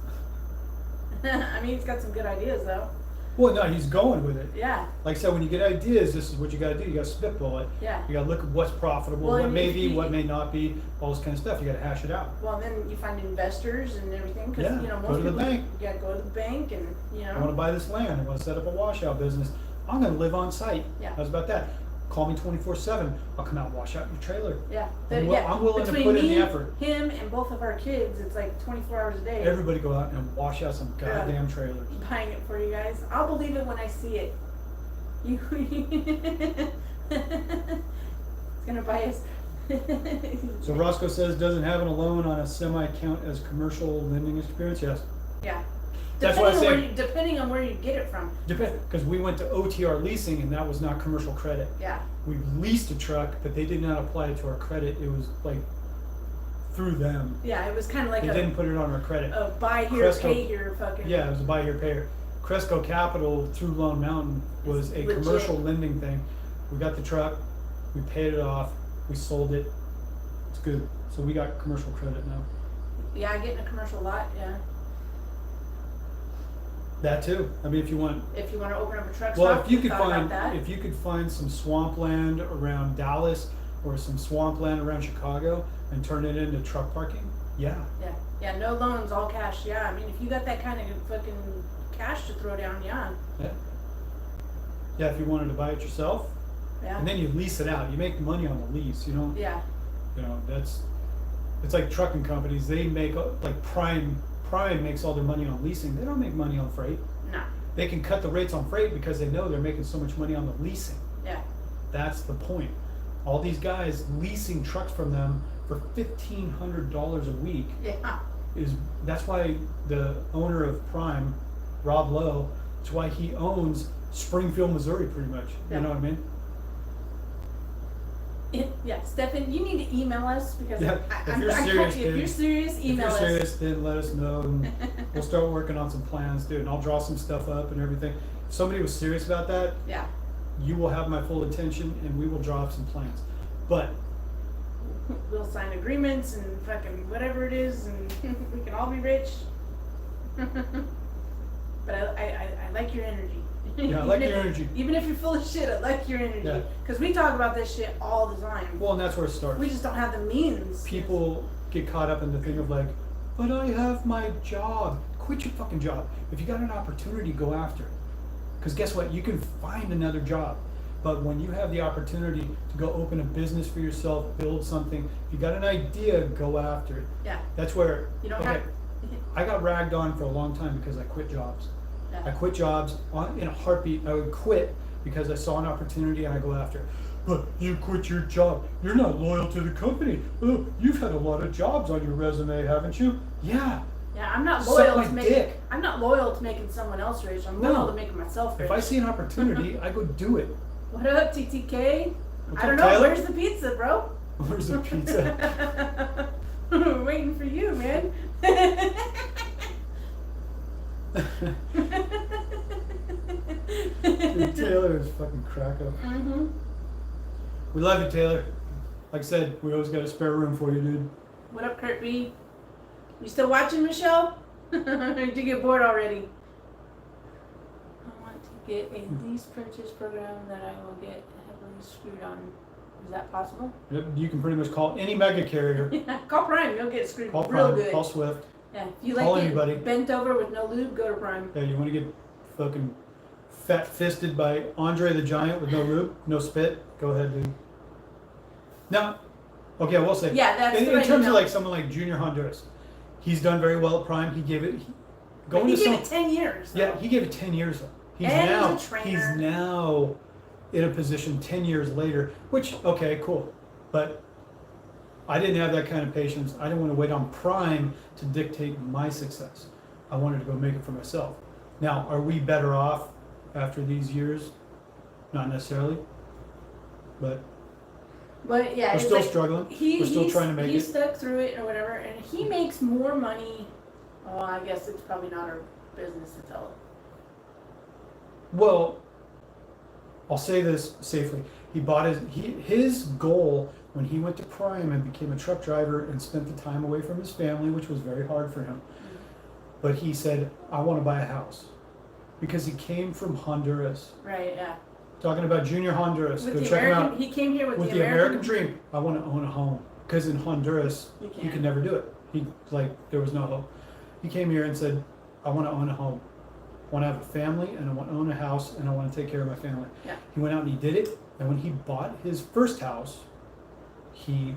I mean, he's got some good ideas though. Well, no, he's going with it. Yeah. Like I said, when you get ideas, this is what you gotta do. You gotta spitball it. Yeah. You gotta look at what's profitable, Well, what and may if be, you- what may not be, all this kind of stuff. You gotta hash it out. Well, and then you find investors and everything because Yeah, most go to the people, bank. You got to go to the bank and I wanna buy this land. I wanna set up a washout business. I'm gonna live on site. Yeah. How's about that? Call me 24/7. I'll come out and wash out your trailer. Yeah. I'm willing to Between put in me, the effort. him, and both of our kids, it's like 24 hours a day. Everybody go out and wash out some goddamn trailers. Buying it for you guys. I'll believe it when I see it. You. It's gonna buy us. So Roscoe says, doesn't having a loan on a semi count as commercial lending experience? Yes. Yeah. That's why I say Depending on where you get it from. because we went to OTR leasing and that was not commercial credit. Yeah. We leased a truck, but they did not apply it to our credit. It was like through them. Yeah, it was kind of like They didn't put it on our credit. a buy here, Cresco, pay here fucking. Yeah, it was a buy here, pay here. Cresco Capital through Lone Mountain was a Legit. commercial lending thing. We got the truck, we paid it off, we sold it. It's good. So we got commercial credit now. Yeah, I get in a commercial lot. Yeah. That too. I mean, if you want. If you want to open up a truck Well, stop, if you could thought about find that. if you could find some swampland around Dallas or some swampland around Chicago and turn it into truck parking, yeah. Yeah. Yeah. No loans, all cash. Yeah. I mean, if you got that kind of fucking cash to throw down, yeah. Yeah. Yeah, if you wanted to buy it yourself, Yeah. and then you lease it out. You make money on the lease. You know. Yeah. You know it's like trucking companies. They make like Prime makes all their money on leasing. They don't make money on freight. No. They can cut the rates on freight because they know they're making so much money on the leasing. Yeah. That's the point. All these guys leasing trucks from them for $1,500 a week Yeah. that's why the owner of Prime, Rob Lowe, that's why he owns Springfield, Missouri, pretty much. Yeah. You know what I mean? Yeah, Stefan, you need to email us because Yeah, if you're serious, email if you're us. serious, then let us know, and we'll start working on some plans, dude. And I'll draw some stuff up and everything. If somebody was serious about that, Yeah. you will have my full attention, and we will draw up some plans. But We'll sign agreements and fucking whatever it is, and we can all be rich. But I like your energy. yeah, I like your energy. Even if you're full of shit, I like your energy. Yeah. Because we talk about this shit all the time. Well, and that's where it starts. We just don't have the means. People get caught up in the thing of like, but I have my job. Quit your fucking job. If you got an opportunity, go after it. Because guess what? You can find another job. But when you have the opportunity to go open a business for yourself, build something, if you got an idea, go after it. Yeah. That's where, You don't okay, have. I got ragged on for a long time because I quit jobs. Yeah. I quit jobs in a heartbeat. I would quit because I saw an opportunity and I go after it. But you quit your job. You're not loyal to the company. Oh, you've had a lot of jobs on your resume, haven't you? Yeah. Yeah, I'm not Suck loyal my to making. dick. I'm not loyal to making someone else rich. I'm No. loyal to making myself rich. If I see an opportunity, I go do it. What up, TTK? What's I don't up, know. Taylor? Where's the pizza, bro? Where's the pizza? We're waiting for you, man. Dude, Taylor is fucking crack up. Mm-hmm. We love you, Taylor. Like I said, we always got a spare room for you, dude. What up, Kurt B? You still watching, Michelle? Or did you get bored already? I want to get a lease purchase program that I will get heavily screwed on. Is that possible? Yep, you can pretty much call any mega carrier. Call Prime. You'll get screwed Call real Prime, good. call Swift. Yeah. If you call like anybody. it bent over with no lube, go to Prime. Yeah, you want to get fucking fat-fisted by Andre the Giant with no lube, no spit? Go ahead, dude. Now, okay, I will say. Yeah, that's in the right terms of email. like someone like Junior Honduras, he's done very well at Prime. He gave it. But he gave it 10 years. Yeah, he gave it 10 years. Though. And he's a trainer. He's now in a position 10 years later, which okay, cool, but I didn't have that kind of patience. I didn't want to wait on Prime to dictate my success. I wanted to go make it for myself. Now, are we better off after these years? Not necessarily, but yeah, we're it's still like struggling. We're still trying to make he it. stuck through it or whatever, and he makes more money. Well, I guess it's probably not our business to tell it. Well, I'll say this safely. He bought his goal when he went to Prime and became a truck driver and spent the time away from his family, which was very hard for him. Mm-hmm. But he said, I want to buy a house. Because he came from Honduras. Right, yeah. Talking about Junior Honduras. With Go the check him American, out. he came here with With the American dream. I want to own a home. Because in Honduras, You you can't. could never do it. There was no hope. He came here and said, I want to own a home. want to have a family, and I want to own a house, and I want to take care of my family. Yeah. He went out and he did it, and when he bought his first house, he,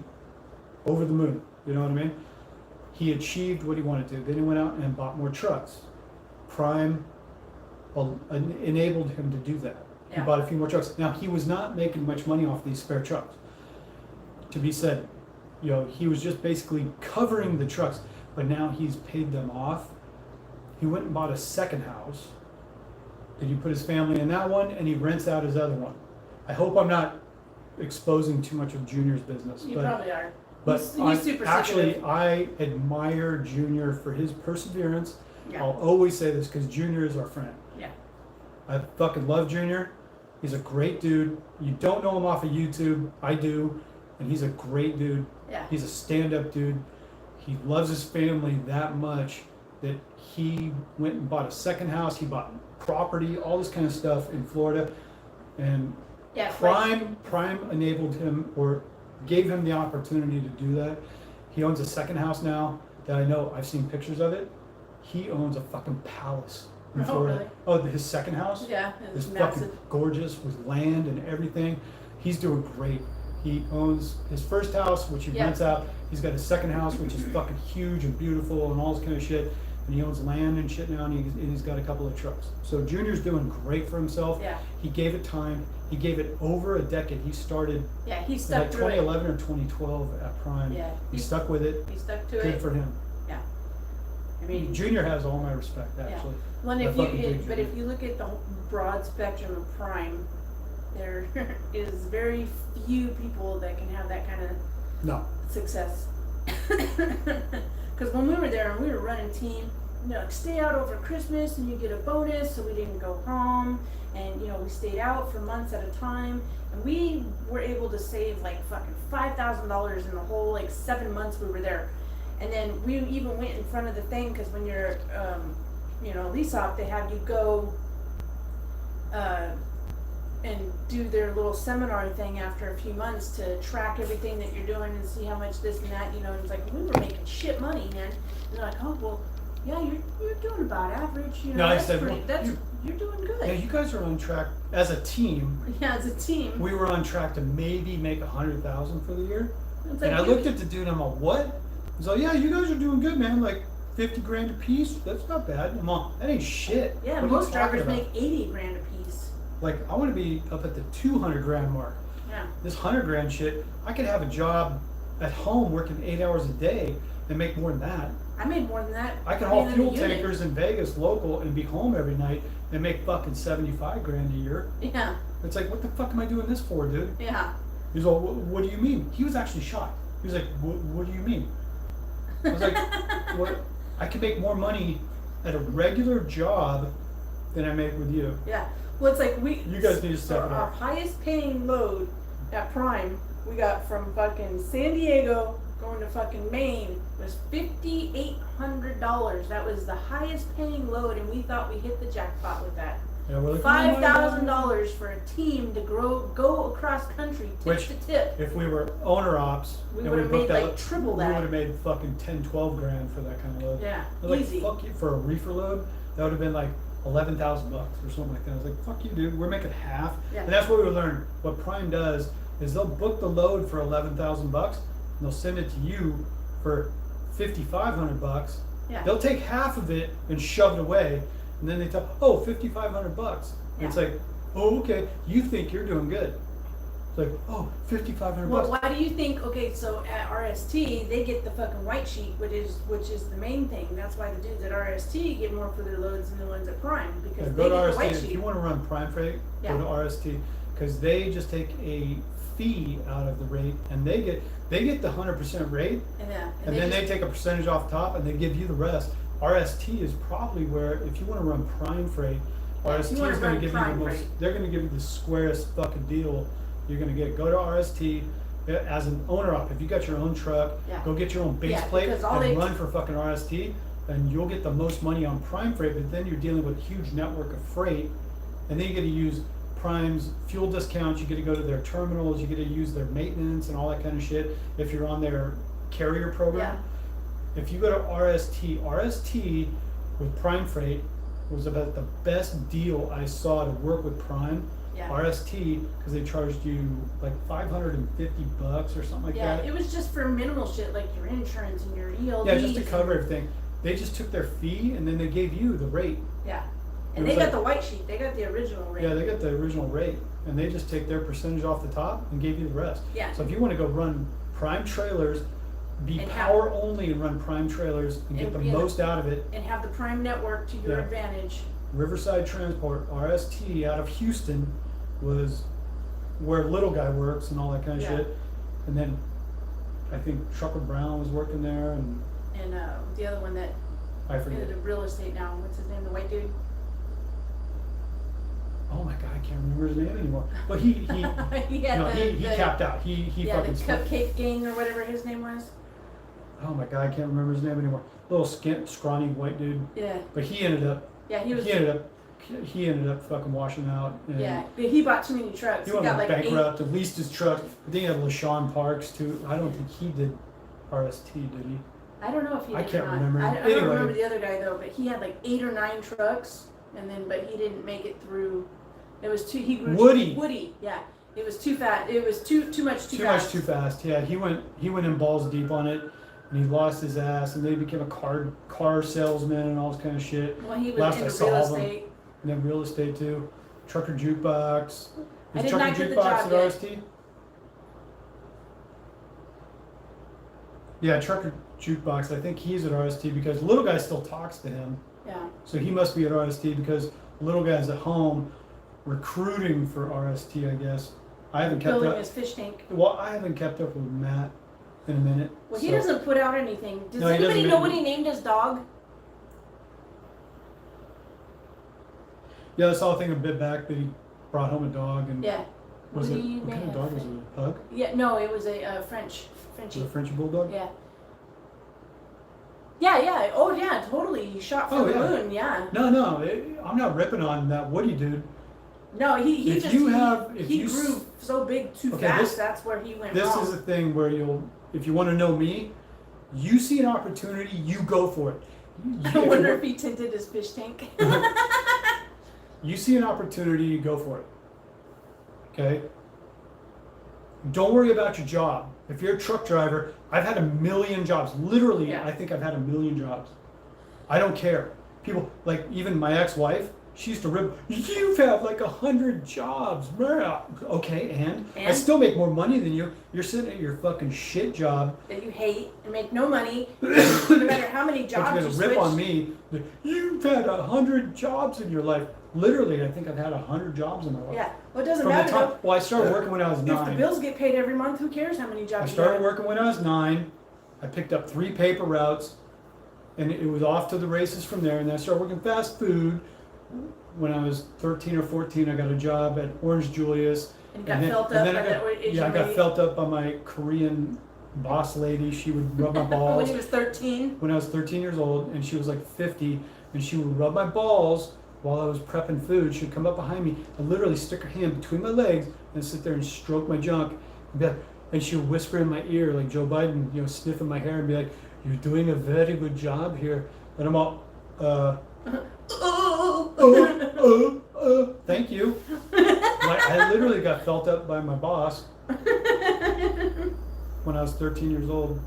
over the moon, you know what I mean? He achieved what he wanted to. Then he went out and bought more trucks. Prime enabled him to do that. He Yeah. bought a few more trucks. Now, he was not making much money off these spare trucks. To be said, you know, he was just basically covering the trucks, but now he's paid them off. He went and bought a second house. Then he put his family in that one, and he rents out his other one. I hope I'm not exposing too much of Junior's business. You probably are. But He's super actually, secretive. I admire Junior for his perseverance. Yeah. I'll always say this because Junior is our friend. Yeah. I fucking love Junior. He's a great dude. You don't know him off of YouTube. I do. And he's a great dude. Yeah. He's a stand-up dude. He loves his family that much that he went and bought a second house. He bought property, all this kind of stuff in Florida. And Yeah. Prime enabled him or gave him the opportunity to do that. He owns a second house now that I know, I've seen pictures of it. He owns a fucking palace in Oh, Florida. really? Oh, his second house? Yeah. It's It's fucking massive. gorgeous with land and everything. He's doing great. He owns his first house, which he Yeah. rents out. He's got his second house, which is fucking huge and beautiful and all this kind of shit. And he owns land and shit now, and he's got a couple of trucks. So Junior's doing great for himself. Yeah. He gave it time. He gave it over a decade. He started Yeah. He in stuck like through it. 2011 or 2012 at Prime. Yeah. He stuck with it. He stuck to Good it. for him. Yeah. I mean, Junior has all my respect, actually. well, and I if you, fucking dig but Junior. if you look at the broad spectrum of Prime, there is very few people that can have that kind of No. success. Because when we were there and we were running team, you know, like stay out over Christmas and you get a bonus, so we didn't go home, and you know we stayed out for months at a time, and we were able to save like fucking $5,000 in the whole like 7 months we were there. And then we even went in front of the thing because when you're, you know, lease op, they have you go and do their little seminar thing after a few months to track everything that you're doing and see how much this and that, you know. And it's like, we were making shit money, man. And they're like, oh, well, yeah, you're doing about average, you know. No, I that's said, pretty, well, that's, you're doing good. Yeah, you guys are on track as a team. Yeah, as a team. We were on track to maybe make 100,000 for the year. It's like, And I looked at the dude and I'm like, what? He's like, yeah, you guys are doing good, man. Like 50 grand a piece. That's not bad. I'm like, that ain't shit. yeah, What are you most talking drivers about? make 80 grand a piece. Like, I want to be up at the 200 grand mark. Yeah. This 100 grand shit, I could have a job at home working 8 hours a day and make more than that. I made more than that. I can haul being in fuel the unit. tankers in Vegas local and be home every night and make fucking 75 grand a year. Yeah, It's like, what the fuck am I doing this for, dude? yeah. He's like, what do you mean? He was actually shocked. He was like, what do you mean? I was like, what? I can make more money at a regular job than I make with you. Yeah. Well, it's like You guys need to step for it our up. highest paying load at Prime, we got from fucking San Diego going to fucking Maine was $5,800. That was the highest paying load, and we thought we hit the jackpot with that. Yeah, we're like, oh my God. $5,000 for a team to go across country, tip Which- to tip. If we were owner ops, We and would've booked made, that, like, triple we that. would have made fucking 10, 12 grand for that kind of load. Yeah, I was like, easy. fuck you, for a reefer load, that would have been like $11,000 or something like that. I was like, fuck you, dude, we're making half. Yeah. And that's what we learned. What Prime does is they'll book the load for $11,000, and they'll send it to you for $5,500. Yeah. They'll take half of it and shove it away, and then they tell, oh, $5,500. And it's Yeah. like, oh, okay, you think you're doing good. It's like, oh, $5,500. Well, why do you think? Okay, so at RST they get the fucking white sheet, which is the main thing. That's why the dudes at RST get more for their loads than the ones at Prime because Yeah, they go to get the RST. white If sheet. you want to run Prime Freight, Yeah. go to RST because they just take a fee out of the rate, and they get the 100% rate, and then they take a percentage off top, and they give you the rest. RST is probably where, if you want to run Prime Freight, RST wanna is going run to give you the Prime most. Freight. They're going to give you the squarest fucking deal you're going to get. Go to RST. As an owner op, if you got your own truck, Yeah. go get your own base Yeah, plate because all and they- run for fucking RST, and you'll get the most money on Prime Freight. But then you're dealing with a huge network of freight, and then you get to use Prime's fuel discounts. You get to go to their terminals. You get to use their maintenance and all that kind of shit. If you're on their carrier program, if you go to RST with Prime Freight, was about the best deal I saw to work with Prime. Yeah. RST, because they charged you like $550 or something like Yeah, that. it was just for minimal shit like your insurance and your ELDs. Yeah, just to cover everything. They just took their fee and then they gave you the rate. Yeah. And It they was got like- the white sheet. They got the original rate. Yeah, they got the original rate, and they just take their percentage off the top and give you the rest. Yeah. So if you want to go run Prime trailers, be And power only and run Prime trailers and get And the be in most out of it, And have the Prime network to your Yeah. advantage. Riverside Transport, RST out of Houston was where Little Guy works and all that kind of Yeah. shit. And then I think Trucker Brown was working there, and And the other one that I forget. did real estate now. What's his name? The white dude? Oh my God, I can't remember his name anymore. But he He had no, the, he the- capped out. He yeah, the fucking split. Cupcake Gang or whatever his name was. Oh my God, I can't remember his name anymore. Little scrawny white dude. Yeah. But he ended up he ended up fucking washing out. And Yeah, but he bought too many trucks. He He went got like bankrupt and leased his truck. I think he had LaShawn Parks too. I don't think he did RST, did he? I don't know if he I did can't or not. remember. I Anyway. don't remember the other guy though, but he had like 8 or 9 trucks, and then but he didn't make it through. It was too. He grew Woody. Woody, yeah. It was too fat. It was too much too fast. Too fast. Yeah, he went in balls deep on it, and he lost his ass, and then he became a car salesman and all this kind of shit. Well, he was Last I into saw real of him. estate. And then real estate too. Trucker Jukebox. I Is did Trucker not get the Jukebox job at yet. RST? Yeah, Trucker Jukebox. I think he's at RST because Little Guy still talks to him. Yeah. So he must be at RST because Little Guy's at home recruiting for RST, I guess. I haven't kept Building up. his fish tank. Well, I haven't kept up with Matt in a minute. Well, he so- doesn't put out anything. Does No, he anybody doesn't know make- what he named his dog? Yeah, I saw a thing a bit back that he brought home a dog and Yeah. was What it do you what kind of name dog it? was it? A pug? Yeah. No, it was a Was Frenchie. it a French bulldog? Yeah. Yeah, yeah. Oh, yeah. Totally. He shot for Oh, the yeah. moon. Yeah. No, I'm not ripping on that Woody dude. No, he If just you have- if he you grew s- so big too Okay, fast. this- That's where he went This wrong. is a thing where if you want to know me, you see an opportunity, you go for it. I wonder if he tinted his fish tank. You see an opportunity, you go for it. Okay? Don't worry about your job. If you're a truck driver, I've had a million jobs. Literally, Yeah. I think I've had a million jobs. I don't care. People, like even my ex-wife, she used to rip, you've had like 100 jobs. Bruh." Okay, and? I And? still make more money than you. You're sitting at your fucking shit job. that you hate and make no money, no matter how many But jobs you're you gonna switch. rip on me. You've had 100 jobs in your life. Literally, I think I've had 100 jobs in my life. Yeah. Well, it doesn't From the matter time, though. well, I started working when I was If the 9. bills get paid every month, who cares how many I jobs you started got? working when I was 9. I picked up 3 paper routes, and it was off to the races from there. And then I started working fast food. When I was 13 or 14, I got a job at Orange Julius. And got felt up by that Asian I got lady? felt up by my Korean boss lady. She would rub my When balls. he was 13. When I was 13 years old, and she was like 50, and she would rub my balls while I was prepping food. She'd come up behind me and literally stick her hand between my legs and sit there and stroke my junk. And, be like, and she would whisper in my ear like Joe Biden, sniffing my hair and be like, "You're doing a very good job here." And I'm all, thank you. Like, I literally got felt up by my boss when I was 13 years old.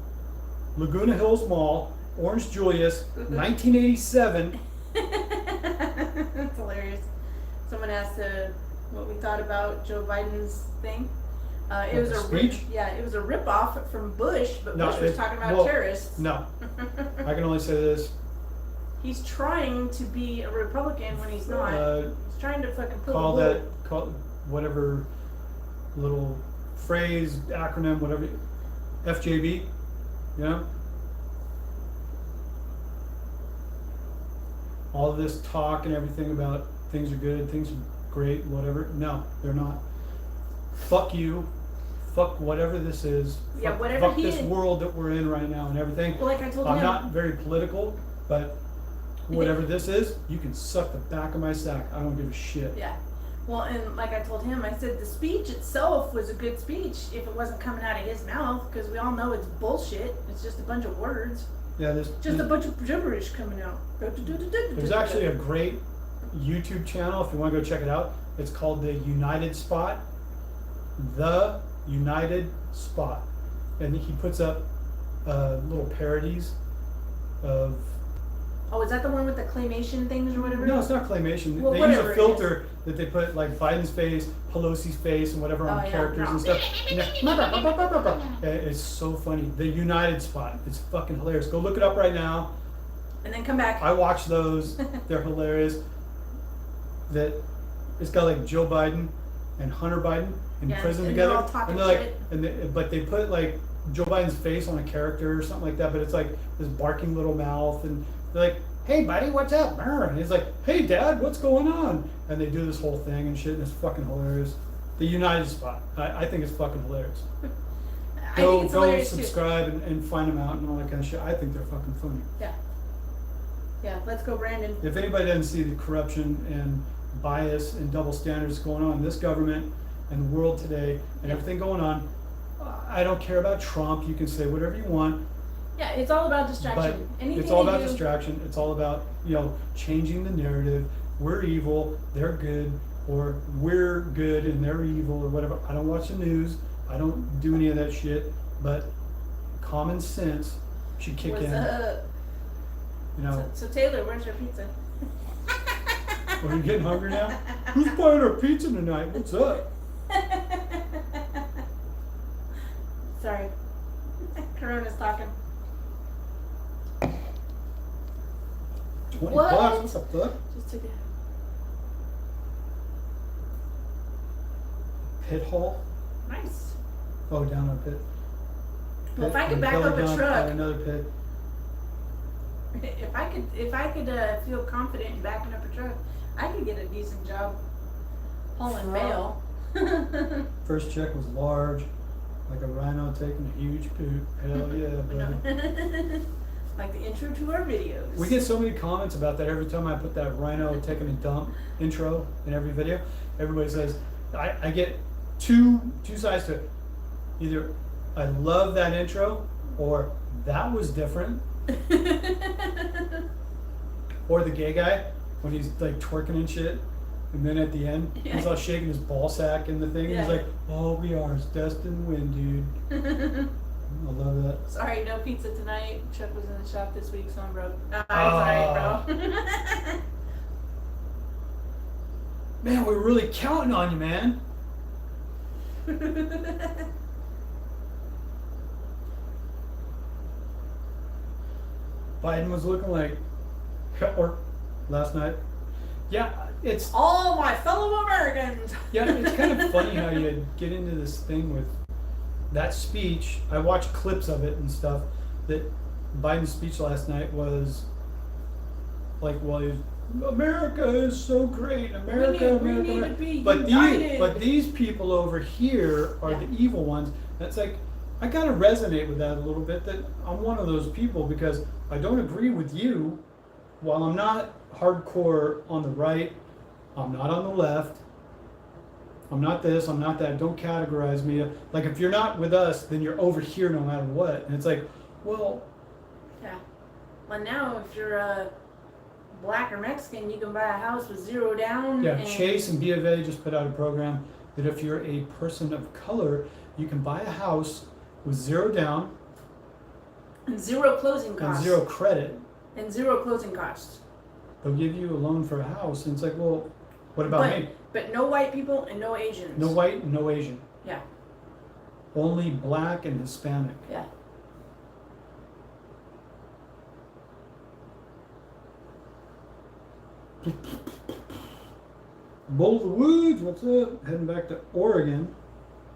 Laguna Hills Mall, Orange Julius, 1987. That's hilarious. Someone asked what we thought about Joe Biden's thing. It was the a speech? it was a ripoff from Bush, but No, Bush was talking about well, terrorists. No, I can only say this. He's trying to be a Republican when he's not. He's trying to fucking pull Call the wool. that, call whatever little phrase, acronym, whatever, FJB, all of this talk and everything about things are good, things are great, whatever. No, they're not. Fuck you. Fuck whatever this is. Yeah, fuck, whatever fuck he this is. world that we're in right now and everything. Well, like I told I'm him, not very political, but whatever this is, you can suck the back of my sack. I don't give a shit. yeah. Well, and like I told him, I said the speech itself was a good speech if it wasn't coming out of his mouth, because we all know it's bullshit. It's just a bunch of words. Yeah, Just a bunch of gibberish coming out. there's actually a great YouTube channel if you want to go check it out. It's called The United Spot. The United Spot. And he puts up little parodies of... Oh, is that the one with the claymation things or whatever? No, it's not claymation. Well, they use a whatever it filter that they put like Biden's face, Pelosi's face, and whatever on Oh, yeah, characters no. and stuff. And it's so funny. The United Spot. It's fucking hilarious. Go look it up right now. And then come back. I watch those. They're hilarious. That it's got like Joe Biden and Hunter Biden in Yeah, prison and together, they're all talking and they're like, shit. but they put like Joe Biden's face on a character or something like that, but it's like this barking little mouth, and they're like, "Hey buddy, what's up?" And he's like, "Hey dad, what's going on?" And they do this whole thing and shit, and it's fucking hilarious. The United Spot. I think it's fucking hilarious. I think it's hilarious subscribe and find them out and all that kind of shit. I think they're fucking funny. too. Yeah, let's go, Brandon. If anybody doesn't see the corruption and bias and double standards going on in this government and the world today and everything going on, I don't care about Trump. You can say whatever you want. Yeah, it's all about But distraction. Anything it's all you about do- distraction. It's all about, changing the narrative. We're evil, they're good, or we're good and they're evil, or whatever. I don't watch the news. I don't do any of that shit. But common sense should kick What's in. up? So Taylor, where's your pizza? Are you getting hungry now? Who's buying our pizza tonight? What's up? Sorry. Corona's talking. 20 What? bucks. What's the fuck? Just took it. Pit hole? Nice. Oh, down a pit. Well, if I could and back belly up a down, truck- down another pit. If I could feel confident in backing up a truck, I could get a decent job hauling mail. First check was large, like a rhino taking a huge poop. Hell yeah, buddy. Like the intro to our videos. We get so many comments about that every time I put that rhino taking a dump intro in every video. Everybody says, I get two sides to it. Either I love that intro, or that was different. Or the gay guy when he's like twerking and shit, and then at the end he's all shaking his ball sack in the thing, and he's like, "All we are is dust and wind, dude." I love that. Sorry, no pizza tonight. Chuck was in the shop this week, so I'm broke. I'm sorry, bro. Man, we're really counting on you, man. Biden was looking like Hitler last night. Yeah, it's All my fellow Americans. it's kind of funny how you get into this thing with that speech. I watched clips of it and stuff. That Biden's speech last night was like, well, America is so great. America, we America, need America. to be But united. these people over here are the evil ones. That's like, I gotta resonate with that a little bit. That I'm one of those people because I don't agree with you. While I'm not hardcore on the right, I'm not on the left. I'm not this, I'm not that. Don't categorize me. Like, if you're not with us, then you're over here no matter what. And it's like, well... Yeah. Well, now if you're black or Mexican, you can buy a house with zero down. Yeah, and Chase and B of A just put out a program that if you're a person of color, you can buy a house with zero down and zero closing costs. and zero credit. And zero closing costs. They'll give you a loan for a house. And it's like, well, what about me? But no white people and no Asians. No white, no Asian. Yeah. Only black and Hispanic. Yeah. Bowl of the Woods, what's up? Heading back to Oregon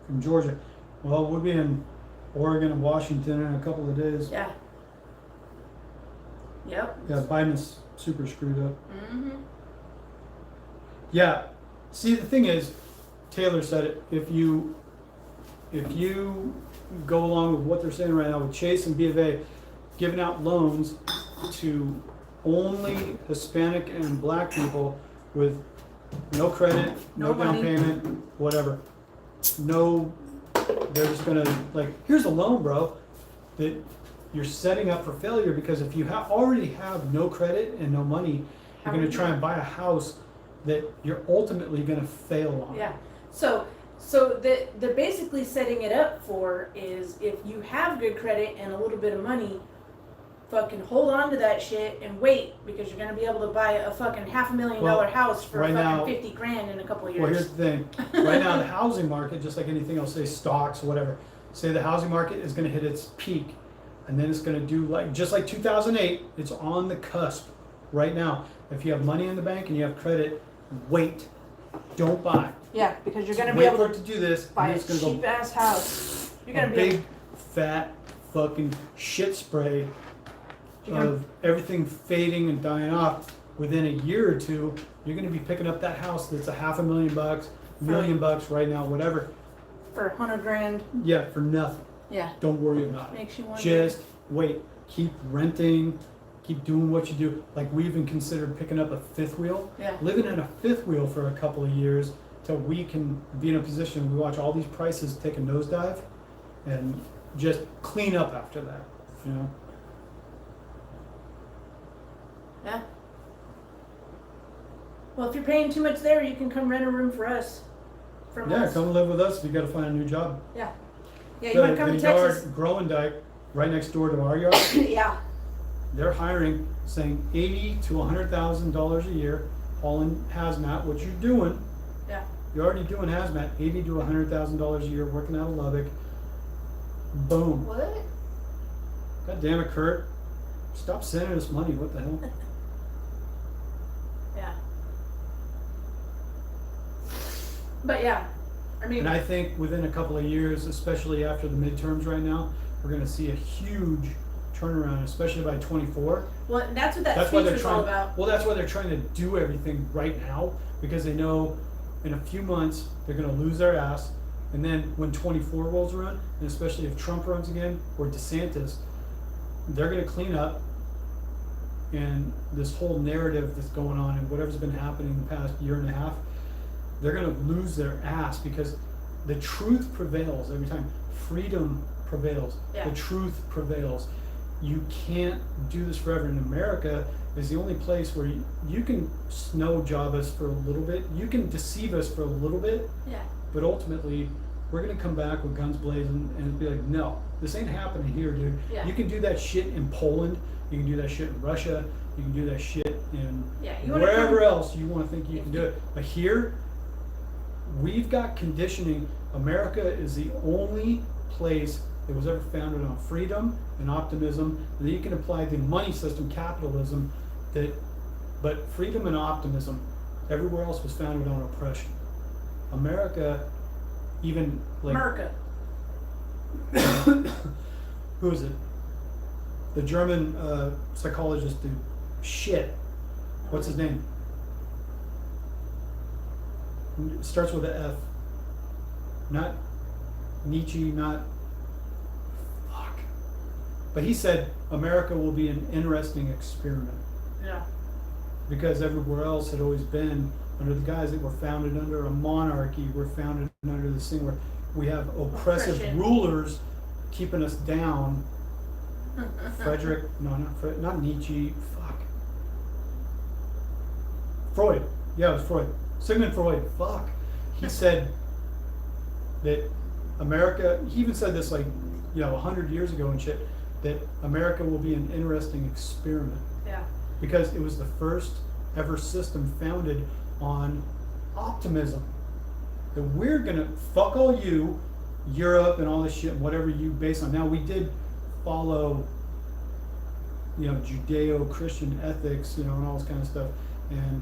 from Georgia. Well, we'll be in Oregon and Washington in a couple of days. Yeah. Yep. Yeah, Biden's super screwed up. Mm-hmm. Yeah. See, the thing is, Taylor said it. If you go along with what they're saying right now with Chase and B of A giving out loans to only Hispanic and black people with no credit, no down money. payment, whatever. No, they're just gonna like, here's a loan, bro. That you're setting up for failure, because if you already have no credit and no money, you're going to try and buy a house that you're ultimately going to fail on. Yeah. So they're basically setting it up for is if you have good credit and a little bit of money, fucking hold on to that shit and wait, because you're gonna be able to buy a fucking $500,000 house for right fucking now, 50 grand in a couple of years. Well, here's the thing. Right now, the housing market, just like anything else, say stocks, whatever, say the housing market is gonna hit its peak, and then it's gonna do just like 2008, it's on the cusp right now. If you have money in the bank and you have credit, wait. Don't buy. Yeah, because you're gonna be Wait able for to it to do this. buy and a it's gonna go cheap ass house. You're gonna a be big, able, fat, fucking shit spray you're gonna- of everything fading and dying off. Within a year or two, you're gonna be picking up that house that's $500,000, $1,000,000 right now, whatever. for 100 grand. Yeah, for nothing. Yeah, Don't worry about it. makes you wonder. Just wait. Keep renting. Keep doing what you do. Like, we even considered picking up a fifth wheel. Yeah. Living in a fifth wheel for a couple of years till we can be in a position we watch all these prices take a nosedive and just clean up after that, you know? Yeah. Well, if you're paying too much there, you can come rent a room for us. From Yeah, us. come live with us if you gotta find a new job. Yeah. Yeah, you want to come the to yard, Texas? Groendyke, right next door to our yard, Yeah. they're hiring, saying $80,000 to $100,000 a year, hauling hazmat, which you're doing. Yeah. You're already doing hazmat, $80,000 to $100,000 a year, working out of Lubbock. Boom. What? God damn it, Kurt. Stop sending us money. What the hell? Yeah. But yeah, I mean, And I think within a couple of years, especially after the midterms right now, we're going to see a huge turnaround, especially by 24. well, that's what that That's why speech they're was trying. all about. Well, that's why they're trying to do everything right now, because they know in a few months they're going to lose their ass, and then when 24 rolls around, and especially if Trump runs again or DeSantis, they're going to clean up, and this whole narrative that's going on and whatever's been happening the past year and a half, they're going to lose their ass, because the truth prevails every time. Freedom prevails. Yeah. The truth prevails. You can't do this forever. And America is the only place where you can snow job us for a little bit. You can deceive us for a little bit, Yeah. but ultimately we're going to come back with guns blazing and be like, no, this ain't happening here, dude. Yeah. You can do that shit in Poland. You can do that shit in Russia. You can do that shit in Yeah. You wanna wherever come- else you want to think you can do it. But here, we've got conditioning. America is the only place that was ever founded on freedom and optimism, and that you can apply the money system, capitalism, but freedom and optimism, everywhere else was founded on oppression. America, even like, America. who is it? The German psychologist dude. Shit. What's his name? It starts with an F. Not Nietzsche, not... Fuck. But he said America will be an interesting experiment. Yeah. Because everywhere else had always been under the guys that were founded under a monarchy, were founded under this thing where we have oppressive Oppression. rulers keeping us down. Frederick, no, not Nietzsche, fuck. Freud, yeah, it was Freud. Sigmund Freud, fuck. He said that America, he even said this like, 100 years ago and shit, that America will be an interesting experiment. Yeah. Because it was the first ever system founded on optimism. That we're gonna fuck all you, Europe and all this shit, and whatever you base on. Now we did follow, Judeo-Christian ethics, and all this kind of stuff. And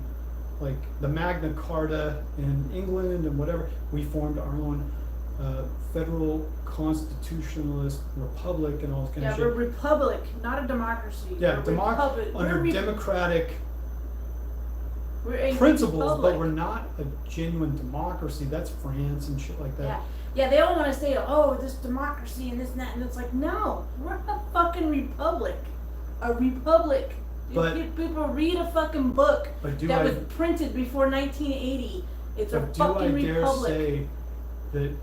like the Magna Carta in England and whatever, we formed our own federal constitutionalist republic and all this kind of Yeah, shit. we're republic, not a democracy. Yeah, We're republic. under democratic we're a principles, republic. but we're not a genuine democracy. That's France and shit like that. Yeah. Yeah, they all want to say, oh, this democracy and this and that, and it's like, no, we're a fucking republic. A republic. But- People read a fucking book But that was printed before 1980. It's a but do I fucking dare republic. say that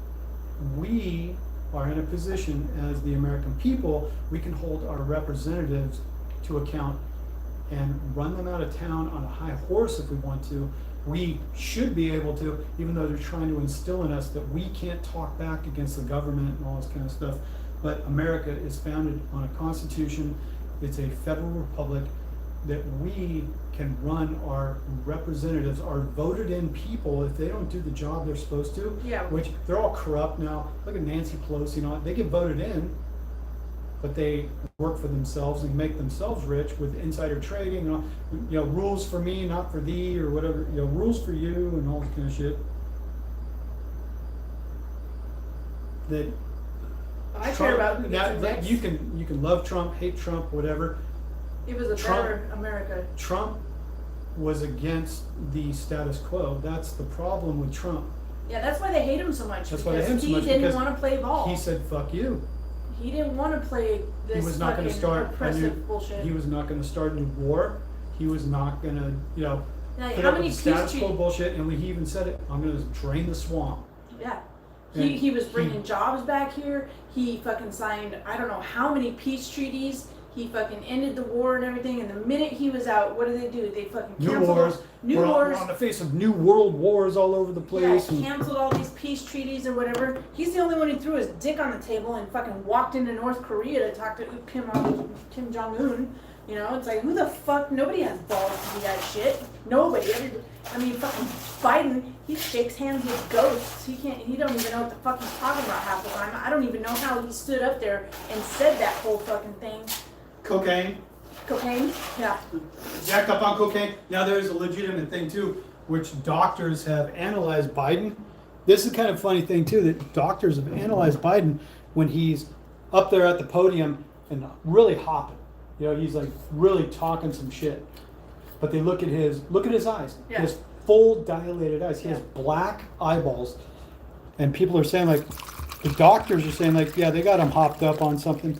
we are in a position as the American people, we can hold our representatives to account and run them out of town on a high horse if we want to. We should be able to, even though they're trying to instill in us that we can't talk back against the government and all this kind of stuff. But America is founded on a constitution. It's a federal republic that we can run our representatives, our voted in people, if they don't do the job they're supposed to, Yeah. which they're all corrupt now. Look at Nancy Pelosi, they get voted in, but they work for themselves and make themselves rich with insider trading, rules for me, not for thee, or whatever, rules for you and all this kind of shit. That I Trump, care about who gets that next. you can love Trump, hate Trump, whatever. It was a Trump- better America. Trump was against the status quo. That's the problem with Trump. Yeah, that's why they hate him so much. That's why they hate him so he much, didn't because want to play ball. He said, "Fuck you." He didn't want to play this He was not going to start oppressive bullshit. He was not going to start a new war. He was not going to, Like, put how up many with status peace quo treaties? bullshit. And he even said it. I'm going to drain the swamp. Yeah. And He was bringing jobs back here. He fucking signed I don't know how many peace treaties. He fucking ended the war and everything. And the minute he was out, what did? They fucking New canceled wars. New we're wars. on the face of new world wars all over the place. Yeah, and canceled all these peace treaties and whatever. He's the only one who threw his dick on the table and fucking walked into North Korea to talk to Kim Jong-un. It's like, who the fuck? Nobody has balls to do that shit. Nobody. Fucking Biden, he shakes hands with ghosts. He don't even know what the fuck he's talking about half the time. I don't even know how he stood up there and said that whole fucking thing. cocaine. Cocaine? Yeah. Jacked up on cocaine. Now there's a legitimate thing too, which doctors have analyzed Biden. This is kind of funny thing too, that doctors have analyzed Biden when he's up there at the podium and really hopping. He's like really talking some shit. But they look at his eyes. Yeah. He has full dilated eyes. He has black eyeballs. And people are saying like, the doctors are saying like, yeah, they got him hopped up on something.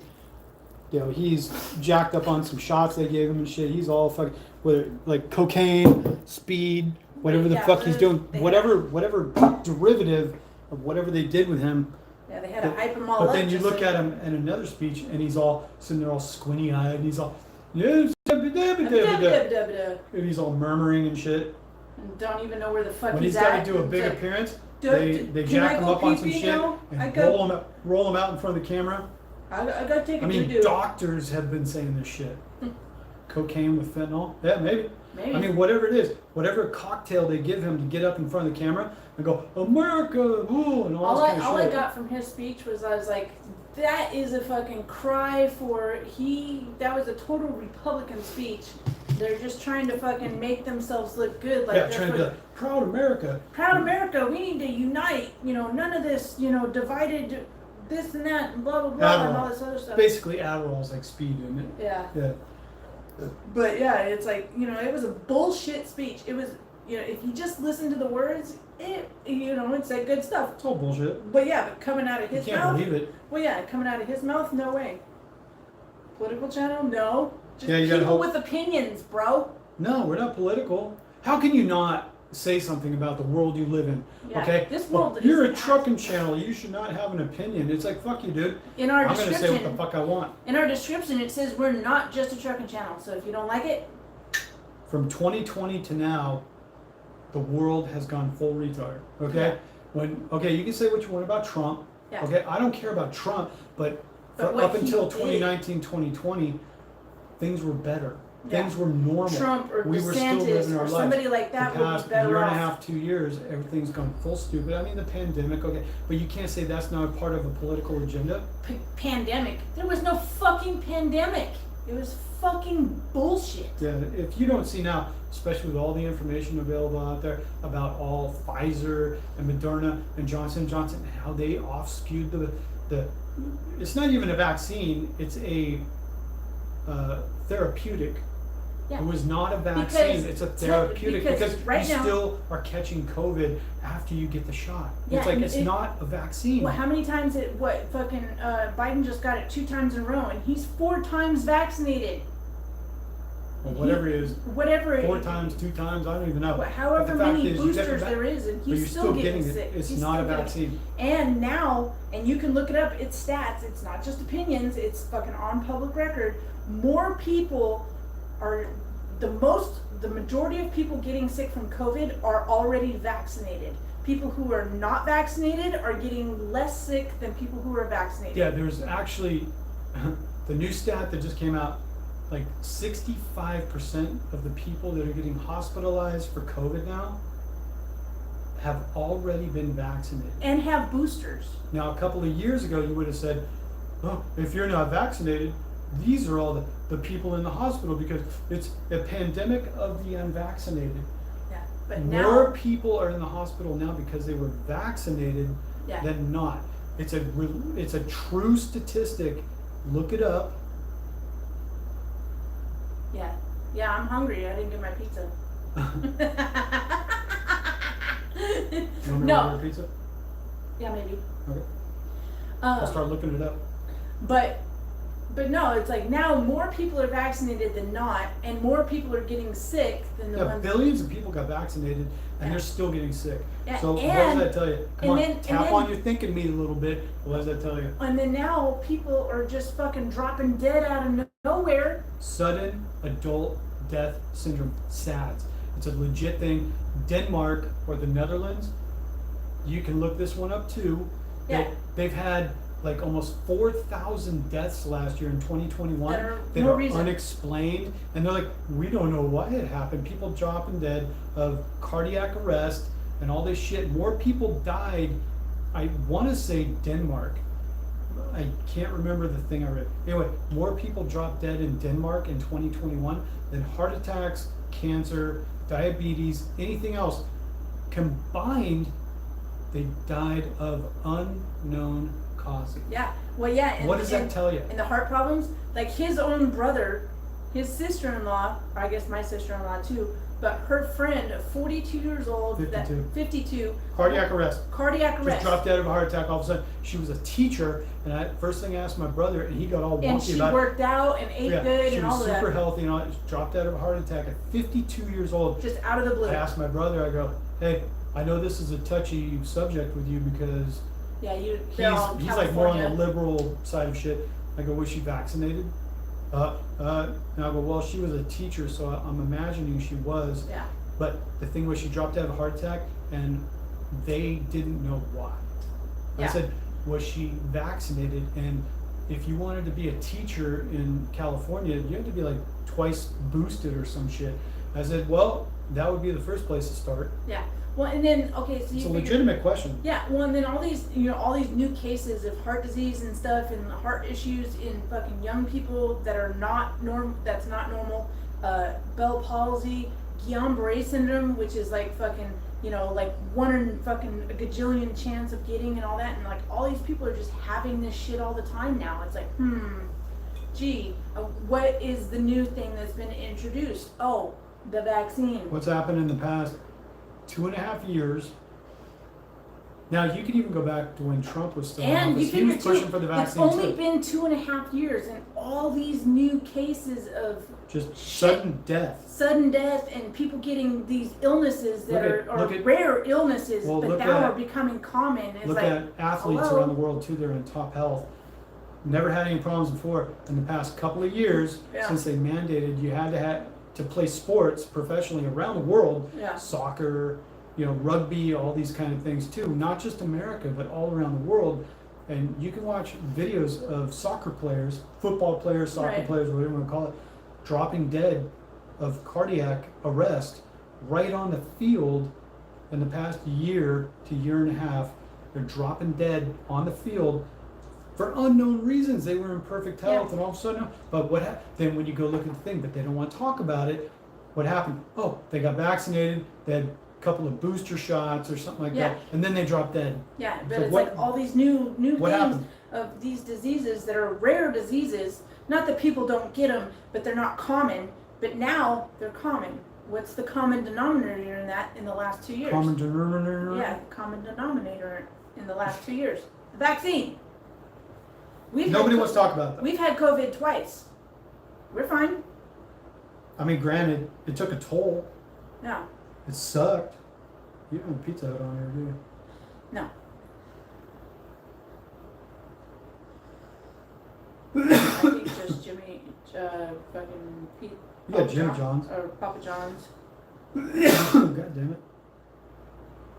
He's jacked up on some shots they gave him and shit. He's all fucking, whether like cocaine, speed, whatever the fuck he's doing, whatever derivative of whatever they did with him. Yeah, they had to hype him all up. But then you just look so- at him in another speech, and he's all sitting there all squinty eyed, and he's all, yes, and he's all murmuring and shit. And don't even know where the fuck When he's he's got at. to do a It's big like, appearance, "Dude, they can jack I him go up on some pee-pee shit now? I and go- roll him out in front of the camera. I gotta take a I mean, doo-doo. doctors have been saying this shit. Cocaine with fentanyl? Yeah, maybe. Maybe. I mean, whatever it is, whatever cocktail they give him to get up in front of the camera and go, America, ooh, and all this kind of all shit. I got from his speech was I was like, that is a fucking cry for that was a total Republican speech. They're just trying to fucking make themselves look good. Like Yeah, trying to be like, proud America. proud America, we need to unite. None of this, divided this and that and blah blah blah and all this other stuff. Basically, Adderall's like speed, isn't it? Yeah. Yeah. But yeah, it's like, it was a bullshit speech. It was, if you just listen to the words, it's like good stuff. It's all bullshit. But yeah, but coming out of You his can't mouth. believe it. Well, yeah, coming out of his mouth, no way. Political channel, no. Just Yeah, you gotta people hope- with opinions, bro. No, we're not political. How can you not say something about the world you live in? Yeah, Okay? this Well, world you're is a trucking channel. You should not have an opinion. It's like, fuck you, dude. In our I'm going to say what description, the fuck I want. in our description, it says we're not just a trucking channel. So if you don't like it, From 2020 to now, the world has gone full retard. Okay? You can say what you want about Trump. Yeah. Okay? I don't care about Trump, but what up he until did. 2019, 2020, things were better. Yeah. Things were normal. Trump or we were still DeSantis living our or lives. somebody like that the would past be better year off. and a half, 2 years, everything's gone full stupid. I mean, the pandemic, okay, but you can't say that's not a part of a political agenda. Pandemic. There was no fucking pandemic. It was fucking bullshit. Yeah, if you don't see now, especially with all the information available out there about all Pfizer and Moderna and Johnson & Johnson, and how they off-skewed the it's not even a vaccine, it's a therapeutic. Yeah. It was not a vaccine, Because it's a therapeutic because right you now- still are catching COVID after you get the shot. Yeah, It's like and it's not a vaccine. Well, how many times Biden just got it 2 times in a row and he's 4 times vaccinated. or whatever it is, whatever 4 times, 2 times, I don't even know. however But the fact many is, you get boosters the there is, and but you're he's still getting sick. It's He's not a still getting- vaccine. And now, and you can look it up, it's stats, it's not just opinions, it's fucking on public record. More people are, the majority of people getting sick from COVID are already vaccinated. People who are not vaccinated are getting less sick than people who are vaccinated. Yeah, there's actually, the new stat that just came out, like 65% of the people that are getting hospitalized for COVID now have already been vaccinated. And have boosters. Now, a couple of years ago, you would have said, oh, if you're not vaccinated, these are all the people in the hospital because it's a pandemic of the unvaccinated. Yeah, but More now, people are in the hospital now because they were vaccinated yeah. than not. It's a true statistic. Look it up. Yeah. Yeah, I'm hungry. I didn't get my pizza. You want me to No. order a pizza? Yeah, maybe. Okay. I'll start looking it up. But no, it's like now more people are vaccinated than not, and more people are getting sick than the Yeah, ones. billions of people got vaccinated, and Yeah. they're still getting sick. Yeah, So what and- does that tell you? Come and on, then- and tap then- on your thinking meat a little bit. What does that tell you? And then now people are just fucking dropping dead out of nowhere. Sudden adult death syndrome, SADS. It's a legit thing. Denmark or the Netherlands, you can look this one up too. Yeah. They've had like almost 4,000 deaths last year in 2021 That are that no are reason. unexplained, and they're like, we don't know why it happened. People dropping dead of cardiac arrest and all this shit. More people died. I want to say Denmark. I can't remember the thing I read. Anyway, more people dropped dead in Denmark in 2021 than heart attacks, cancer, diabetes, anything else. Combined, they died of unknown causes. Yeah. Well, yeah. And, What does that tell you? And the heart problems, like his own brother, his sister-in-law, or I guess my sister-in-law too, but her friend, 42 years old, 52, Cardiac arrest. cardiac arrest. Just dropped dead of a heart attack all of a sudden. She was a teacher, and first thing I asked my brother, and he got all wonky And she about it. worked out and ate good she and was all of super that. healthy and all. Dropped out of a heart attack at 52 years old. Just out of the blue. I asked my brother, I go, hey, I know this is a touchy subject with you because Yeah, they're all in he's like more on the California. liberal side of shit. I go, was she vaccinated? And I go, well, she was a teacher, so I'm imagining she was. Yeah. But the thing was, she dropped out of a heart attack, and they didn't know why. I Yeah. said, was she vaccinated? And if you wanted to be a teacher in California, you had to be like twice boosted or some shit. I said, well, that would be the first place to start. Yeah. Well, and then okay, so It's you a figure, legitimate question. Yeah. Well, and then all these new cases of heart disease and stuff, and heart issues in fucking young people that are not that's not normal. Bell palsy, Guillain-Barré syndrome, which is like fucking like 1 in fucking a gajillion chance of getting and all that, and like all these people are just having this shit all the time now. It's like, gee, what is the new thing that's been introduced? Oh, the vaccine. What's happened in the past 2.5 years? Now you can even go back to when Trump was still in And office. you He was figure pushing too, for the it's vaccine only too. been 2.5 years, and all these new cases of Just shit. sudden death. And people getting these illnesses that Look are at- rare illnesses, Well, but look now at- are becoming common. It's Look like, at athletes hello? around the world too. They're in top health. Never had any problems before. In the past couple of years, Yeah. since they mandated you had to play sports professionally around the world, Yeah. soccer, rugby, all these kind of things too. Not just America, but all around the world. And you can watch videos of soccer players, football players, soccer Right. players, whatever you want to call it, dropping dead of cardiac arrest right on the field in the past year to year and a half. They're dropping dead on the field for unknown reasons. They were in perfect health, Yeah. and all of a sudden, but then when you go look at the thing, but they don't want to talk about it. What happened? Oh, they got vaccinated. They had a couple of booster shots or something like Yeah. that, and then they dropped dead. Yeah, but So it's what- like all these new what things happened? of these diseases that are rare diseases. Not that people don't get them, but they're not common. But now they're common. What's the common denominator in that in the last 2 years? Common denominator. Yeah, common denominator in the last 2 years. The vaccine. Nobody wants to talk about that. We've had COVID twice. We're fine. I mean, granted, it took a toll. Yeah. It sucked. You don't have Pizza Hut on here, do you? No. I think just Jimmy, fucking Pete. You got Papa Jimmy John- John's. Or Papa John's. God damn it.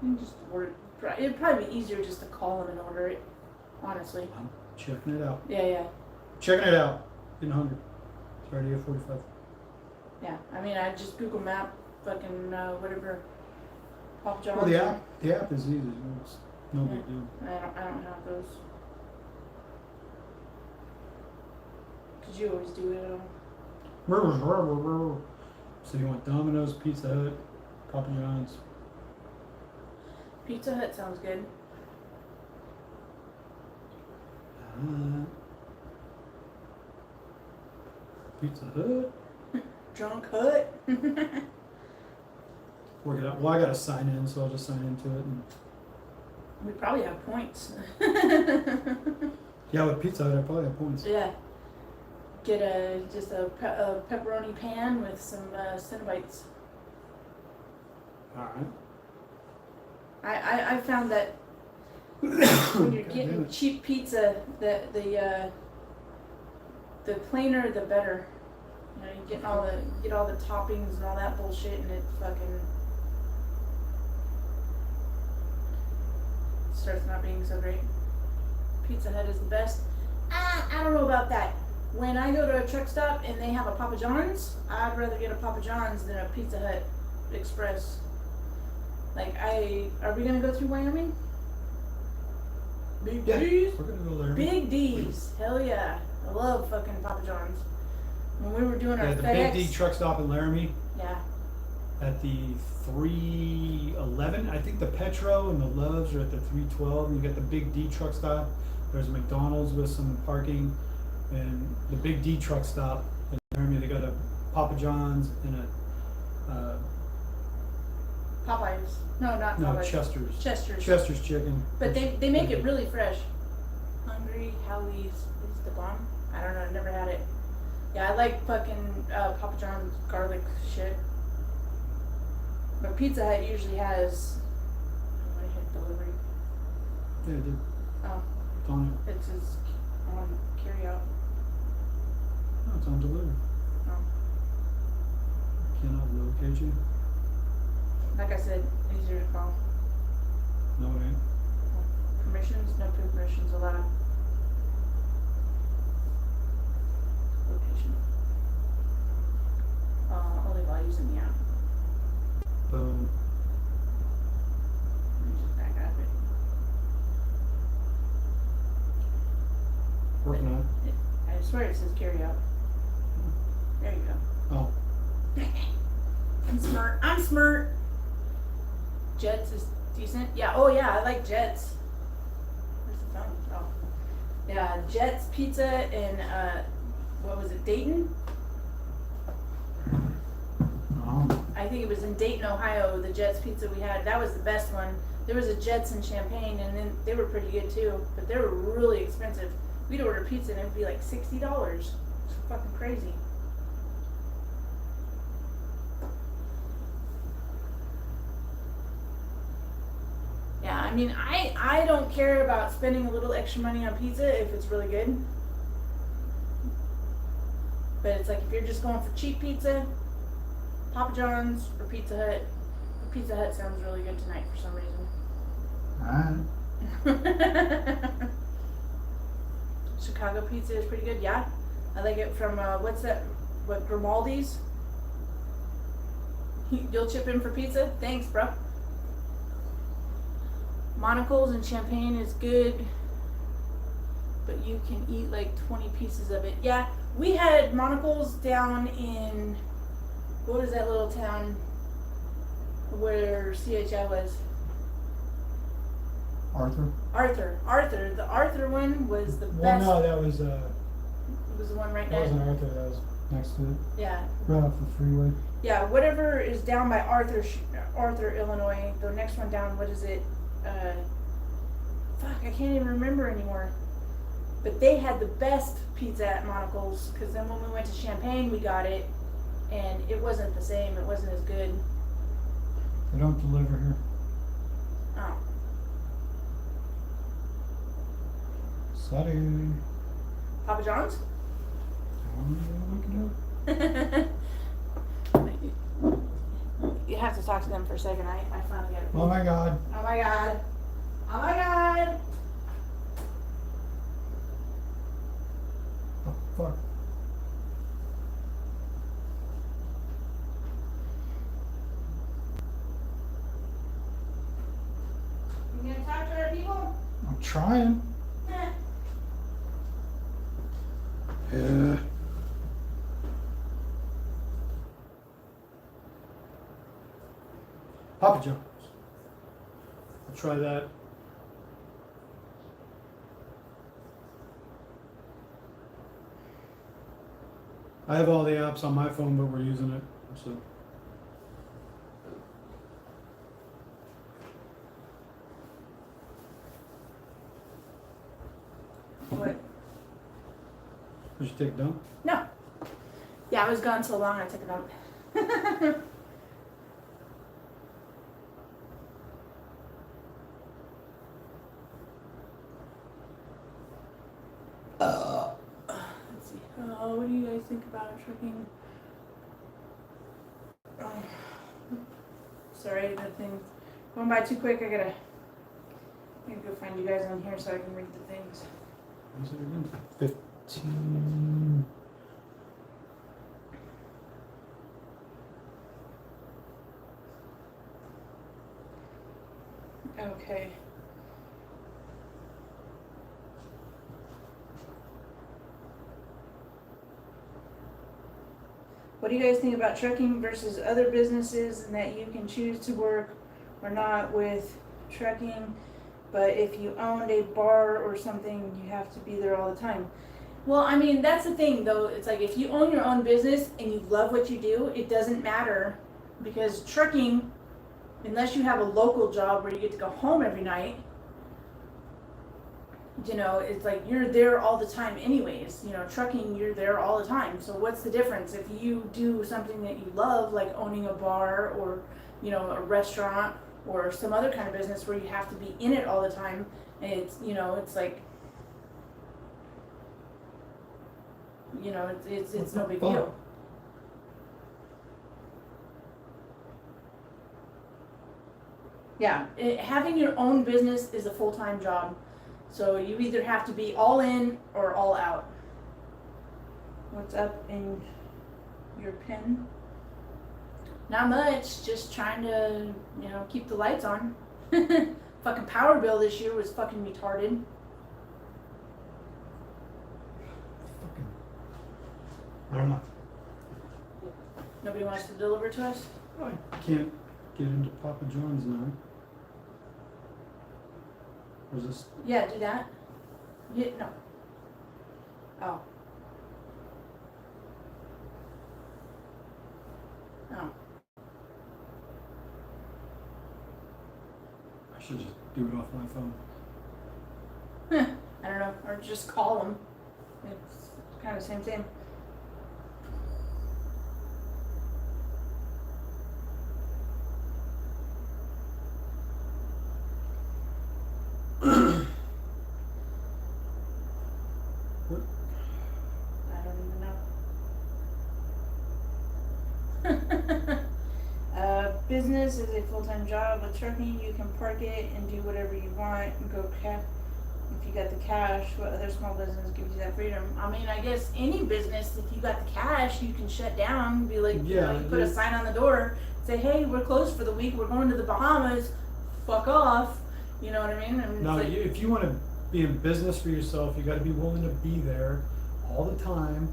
You can just order. It'd probably be easier just to call them and order it. Honestly. I'm checking it out. Yeah. Checking it out. Getting hungry. It's already at 45. Yeah. I mean, I just Google Map, fucking whatever. Papa John's. Well, the app is easy. It's no big deal. I don't have those. Cause you always do it. So you want Domino's, Pizza Hut, Papa John's. Pizza Hut sounds good. Pizza Hut. Drunk Hut. Work it out. Well, I gotta sign in, so I'll just sign into it. And We probably have points. yeah, with Pizza Hut, I probably have points. Yeah. Get a pepperoni pan with some Cinnabites. All right. I found that when you're God damn getting it. cheap pizza, the plainer the better. You know, you get all the toppings and all that bullshit, and it fucking starts not being so great. Pizza Hut is the best. I don't know about that. When I go to a truck stop and they have a Papa John's, I'd rather get a Papa John's than a Pizza Hut Express. Like, are we gonna go through Wyoming? Big Yeah, D's? we're gonna go there. Big D's. Hell yeah. I love fucking Papa John's. When we were doing our The FedEx. Big D truck stop in Laramie Yeah. at the 311. I think the Petro and the Loves are at the 312. You got the Big D truck stop. There's a McDonald's with some parking. And the Big D truck stop in Laramie, they got a Papa John's and a Popeyes. No, not no, Popeyes. Chester's Chester's. chicken. But they make it really fresh. Hungry Howie's is the bomb. I don't know, I've never had it. Yeah, I like fucking Papa John's garlic shit. But Pizza Hut usually has. Oh, I hit delivery. Yeah, it did. Oh, It's on it. it's his on carry out. No, it's on delivery. Oh. Cannot locate you. Like I said, easier to call. No, it ain't. Permissions, no permissions allowed. Location. Only while using the app. Boom. Let me just back out of it. Working on it. I swear it says carry out. There you go. Oh, I'm smart. I'm smart. Jets is decent. Yeah. Oh yeah, I like Jets. Where's the phone? Oh. Yeah, Jets Pizza in what was it, Dayton? I think it was in Dayton, Ohio, the Jets Pizza we had. That was the best one. There was a Jets in Champaign, and then they were pretty good too, but they were really expensive. We'd order pizza and it'd be like $60. It's fucking crazy. Yeah, I mean, I don't care about spending a little extra money on pizza if it's really good. But it's like if you're just going for cheap pizza, Papa John's or Pizza Hut. Pizza Hut sounds really good tonight for some reason. alright. Chicago pizza is pretty good, yeah. I like it from, what's that, Grimaldi's? You'll chip in for pizza? Thanks, bro. Monocles and Champagne is good, but you can eat like 20 pieces of it. Yeah, we had Monocles down in, what was that little town where CHI was? Arthur. Arthur. The Arthur one was the Well, best. no, that was It was the one right that next. wasn't Arthur. That was next to it, Yeah, right off the freeway. yeah. Whatever is down by Arthur, Illinois. The next one down. What is it? Fuck, I can't even remember anymore. But they had the best pizza at Monocle's, because then when we went to Champaign, we got it, and it wasn't the same. It wasn't as good. They don't deliver here. Oh. Sorry. Papa John's? I'm gonna look it up. You have to talk to them for a second. I finally got it. Oh my god. Oh my god. Oh my god. Oh fuck. You gonna talk to our people? I'm trying. Eh. Yeah. Papa John's. I'll try that. I have all the apps on my phone, but we're using it, so. What? Did you take it down? No. Yeah, I was gone so long I took it out. Let's see. What do you guys think about trucking? Oh. Sorry, that thing going by too quick. I gotta go find you guys on here so I can read the things. Is it again? 15. Okay. What do you guys think about trucking versus other businesses, and that you can choose to work or not with trucking, but if you owned a bar or something, you have to be there all the time? Well, I mean, that's the thing though. It's like if you own your own business and you love what you do, it doesn't matter, because trucking, unless you have a local job where you get to go home every night, you know, it's like you're there all the time anyways. You know, trucking, you're there all the time. So what's the difference if you do something that you love, like owning a bar or, you know, a restaurant or some other kind of business where you have to be in it all the time? And it's, you know, it's like, you know, it's no big deal. Yeah, having your own business is a full-time job. So you either have to be all in or all out. What's up in your pen? Not much, just trying to, you know, keep the lights on. Fucking power bill this year was fucking retarded. I don't know. Nobody wants to deliver to us? I can't get into Papa John's now. Or is this? Yeah, do that. Yeah, no. Oh. Oh. I should just do it off my phone. I don't know, or just call them. It's kind of the same thing. What? I don't even know. Business is a full-time job. With trucking, you can park it and do whatever you want and go if you got the cash. What other small business gives you that freedom? I mean, I guess any business, if you got the cash, you can shut down. Be like, you know, you put a sign on the door, say, hey, we're closed for the week. We're going to the Bahamas. Fuck off. You know what I mean? And no, like, if you want to be in business for yourself, you got to be willing to be there all the time.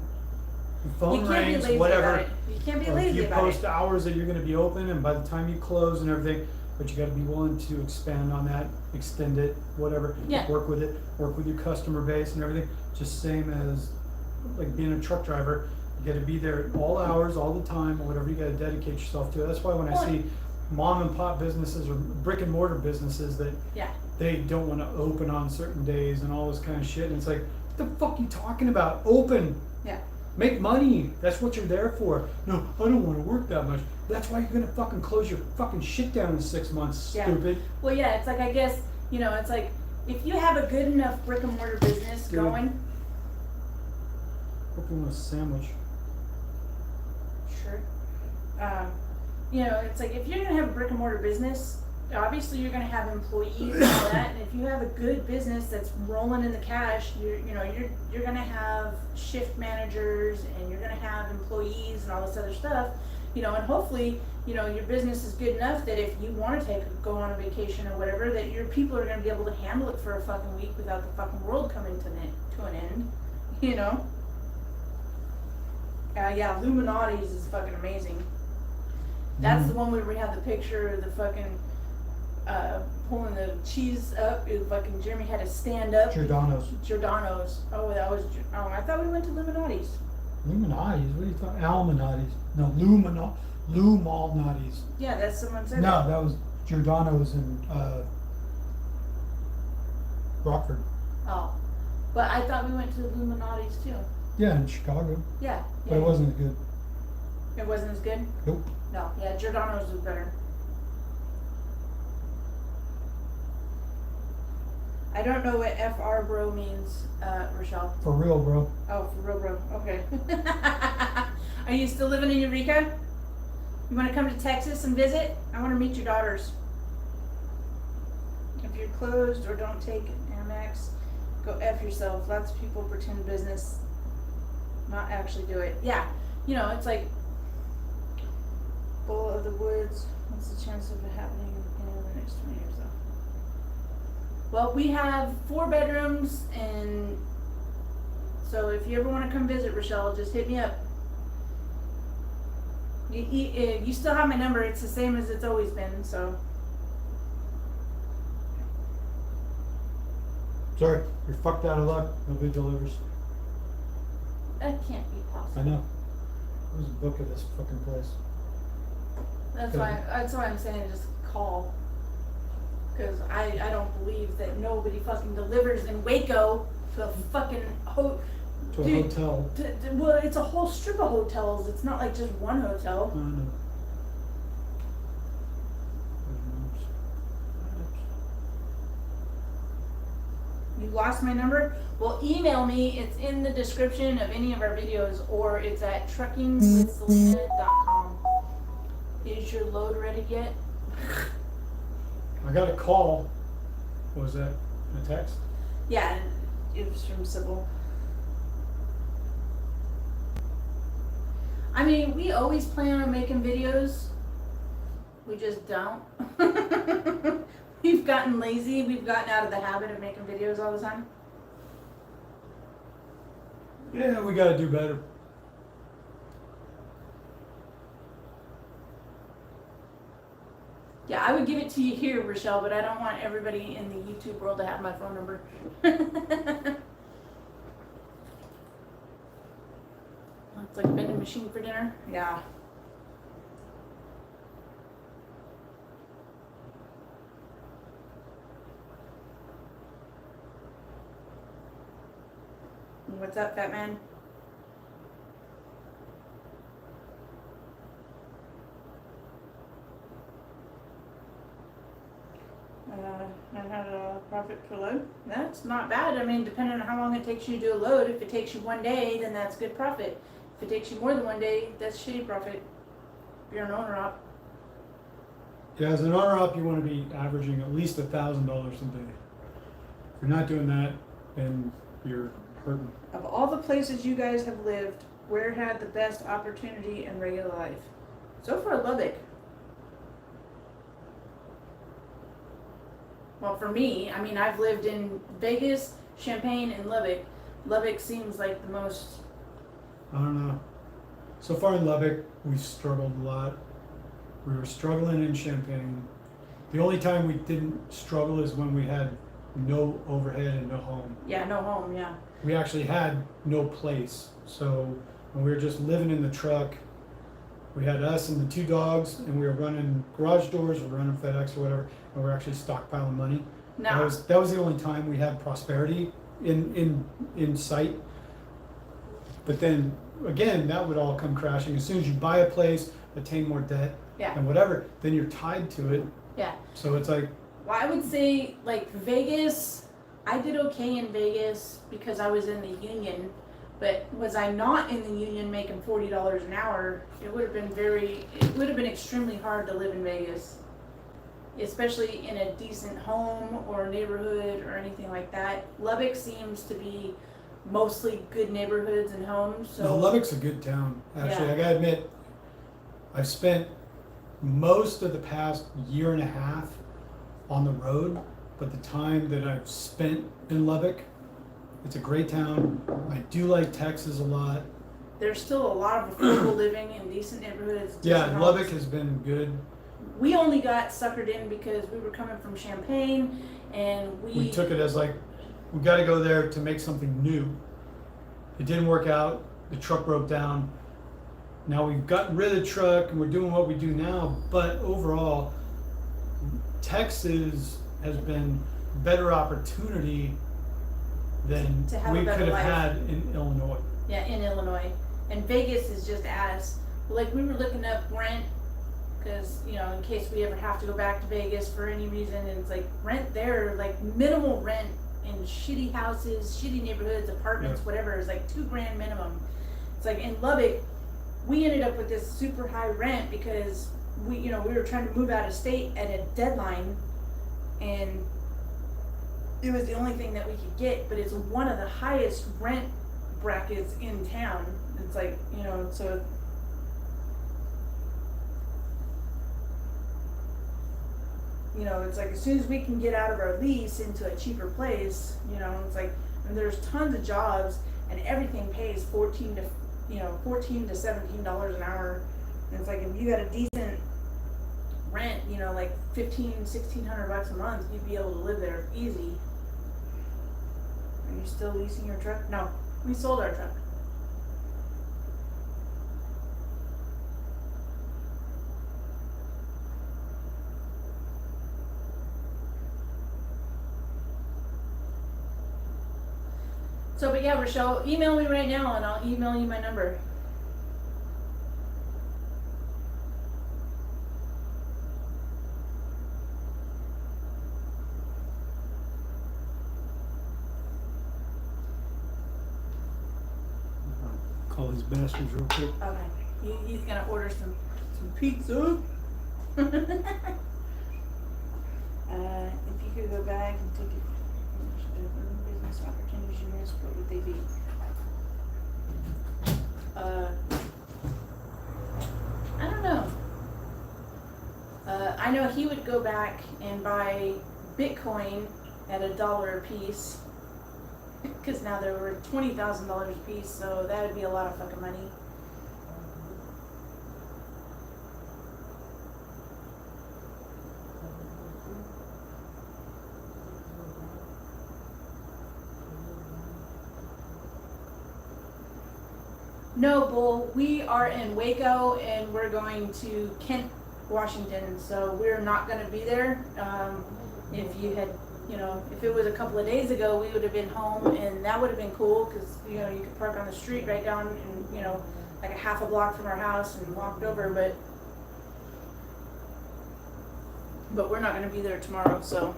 The phone rings, whatever. You can't be lazy you about post it. hours that you're going to be open, and by the time you close and everything, but you got to be willing to expand on that, extend it, whatever. Yeah. Work with it, work with your customer base and everything. Just same as like being a truck driver. You got to be there all hours, all the time, or whatever. You got to dedicate yourself to. That's why when I see mom and pop businesses or brick and mortar businesses that they don't want to open on certain days and all this kind of shit, and it's like, what the fuck are you talking about? Open. Yeah. Make money. That's what you're there for. No, I don't want to work that much. That's why you're gonna fucking close your fucking shit down in 6 months, Yeah. stupid. Well, yeah, it's like, I guess, you know, it's like, if you have a good enough brick and mortar business Good. going, Hope you want a sandwich. sure. You know, it's like, if you're gonna have a brick and mortar business, obviously you're gonna have employees and all that, and if you have a good business that's rolling in the cash, you're gonna have shift managers, and you're gonna have employees and all this other stuff, you know, and hopefully, you know, your business is good enough that if you wanna go on a vacation or whatever, that your people are gonna be able to handle it for a fucking week without the fucking world coming to an end, you know? Yeah, Illuminati's is fucking amazing. That's the one where we have the picture of the fucking, pulling the cheese up, fucking Jeremy had to stand up. Giordano's. Oh, I thought we went to Illuminati's. Illuminati's? What are you talking? Alluminati's. No, Lumalnati's. Yeah, that's someone said No, that was Giordano's in Rockford. Oh. But I thought we went to Illuminati's too. Yeah, in Chicago. Yeah. But it wasn't as good. It wasn't as good? Nope. No, yeah, Giordano's was better. I don't know what FR bro means, Rochelle. For real, bro. Oh, for real bro, okay. Are you still living in Eureka? You wanna come to Texas and visit? I wanna meet your daughters. If you're closed or don't take Amex, go F yourself. Lots of people pretend business, not actually do it. Yeah, you know, it's like, Bowl of the Woods, what's the chance of it happening in the next 20 years though? Well, we have 4 bedrooms, and so if you ever want to come visit, Rochelle, just hit me up. You still have my number. It's the same as it's always been, so. Sorry, you're fucked out of luck. Nobody delivers. That can't be possible. I know. Who's the book of this fucking place? That's why I'm saying just call. Cause I don't believe that nobody fucking delivers in Waco to a fucking To a hotel. Well, it's a whole strip of hotels. It's not like just one hotel. I know. You lost my number? Well, email me. It's in the description of any of our videos, or it's at truckingwithselena.com. Is your load ready yet? I got a call. What was that? A text? Yeah, it was from Sybil. I mean, we always plan on making videos. We just don't. We've gotten lazy. We've gotten out of the habit of making videos all the time. Yeah, we gotta do better. Yeah, I would give it to you here, Rochelle, but I don't want everybody in the YouTube world to have my phone number. It's like a vending machine for dinner. Yeah. What's up, fat man? I had a profit per load. That's not bad. I mean, depending on how long it takes you to do a load. If it takes you 1 day, then that's good profit. If it takes you more than 1 day, that's shitty profit. If you're an owner op. Yeah, as an owner op, you want to be averaging at least $1,000 a day. If you're not doing that, then you're hurting. Of all the places you guys have lived, where had the best opportunity in regular life? So far, Lubbock. Well, for me, I mean, I've lived in Vegas, Champaign, and Lubbock. Lubbock seems like the most. I don't know. So far in Lubbock, we struggled a lot. We were struggling in Champaign. The only time we didn't struggle is when we had no overhead and no home. Yeah, no home, yeah. We actually had no place. So when we were just living in the truck, we had us and the 2 dogs, and we were running garage doors, we were running FedEx or whatever, and we were actually stockpiling money. No. That was the only time we had prosperity in sight. But then again, that would all come crashing. As soon as you buy a place, attain more debt Yeah. and whatever, then you're tied to it. Yeah. So it's like, Well, I would say like Vegas, I did okay in Vegas because I was in the union, but was I not in the union making $40 an hour, it would have been extremely hard to live in Vegas, especially in a decent home or neighborhood or anything like that. Lubbock seems to be mostly good neighborhoods and homes. So no, Lubbock's a good town. Actually, Yeah. I gotta admit, I've spent most of the past year and a half on the road, but the time that I've spent in Lubbock, it's a great town. I do like Texas a lot. there's still a lot of affordable living in decent neighborhoods. Yeah, decent Lubbock homes. has been good. We only got suckered in because we were coming from Champaign and We took it as like, we gotta go there to make something new. It didn't work out, the truck broke down. Now we've gotten rid of the truck and we're doing what we do now, but overall, Texas has been better opportunity than To have a we better could have life. had in Illinois. Yeah, in Illinois. And Vegas is just ass. Like, we were looking up rent, because, you know, in case we ever have to go back to Vegas for any reason, and it's like, rent there, like, minimal rent in shitty houses, shitty neighborhoods, apartments, Yeah. whatever, is like $2,000 minimum. It's like, in Lubbock, we ended up with this super high rent because we were trying to move out of state at a deadline, and it was the only thing that we could get, but it's one of the highest rent brackets in town. It's like, so it's like as soon as we can get out of our lease into a cheaper place, it's like, and there's tons of jobs and everything pays $14 to $17 an hour. And it's like, if you got a decent rent, like $1,500-$1,600 a month, you'd be able to live there easy. Are you still leasing your truck? No, we sold our truck. So, but yeah, Rochelle, email me right now and I'll email you my number. Call these bastards real quick. Okay. He's gonna order some pizza. If you could go back and take business opportunities you missed, what would they be? I don't know. I know he would go back and buy Bitcoin at $1 a piece, because now they're worth $20,000 a piece, so that would be a lot of fucking money. No, Bull, we are in Waco and we're going to Kent, Washington, so we're not going to be there. If you had, if it was a couple of days ago, we would have been home, and that would have been cool because, you could park on the street right down and, like a half a block from our house and walked over, but we're not going to be there tomorrow, so.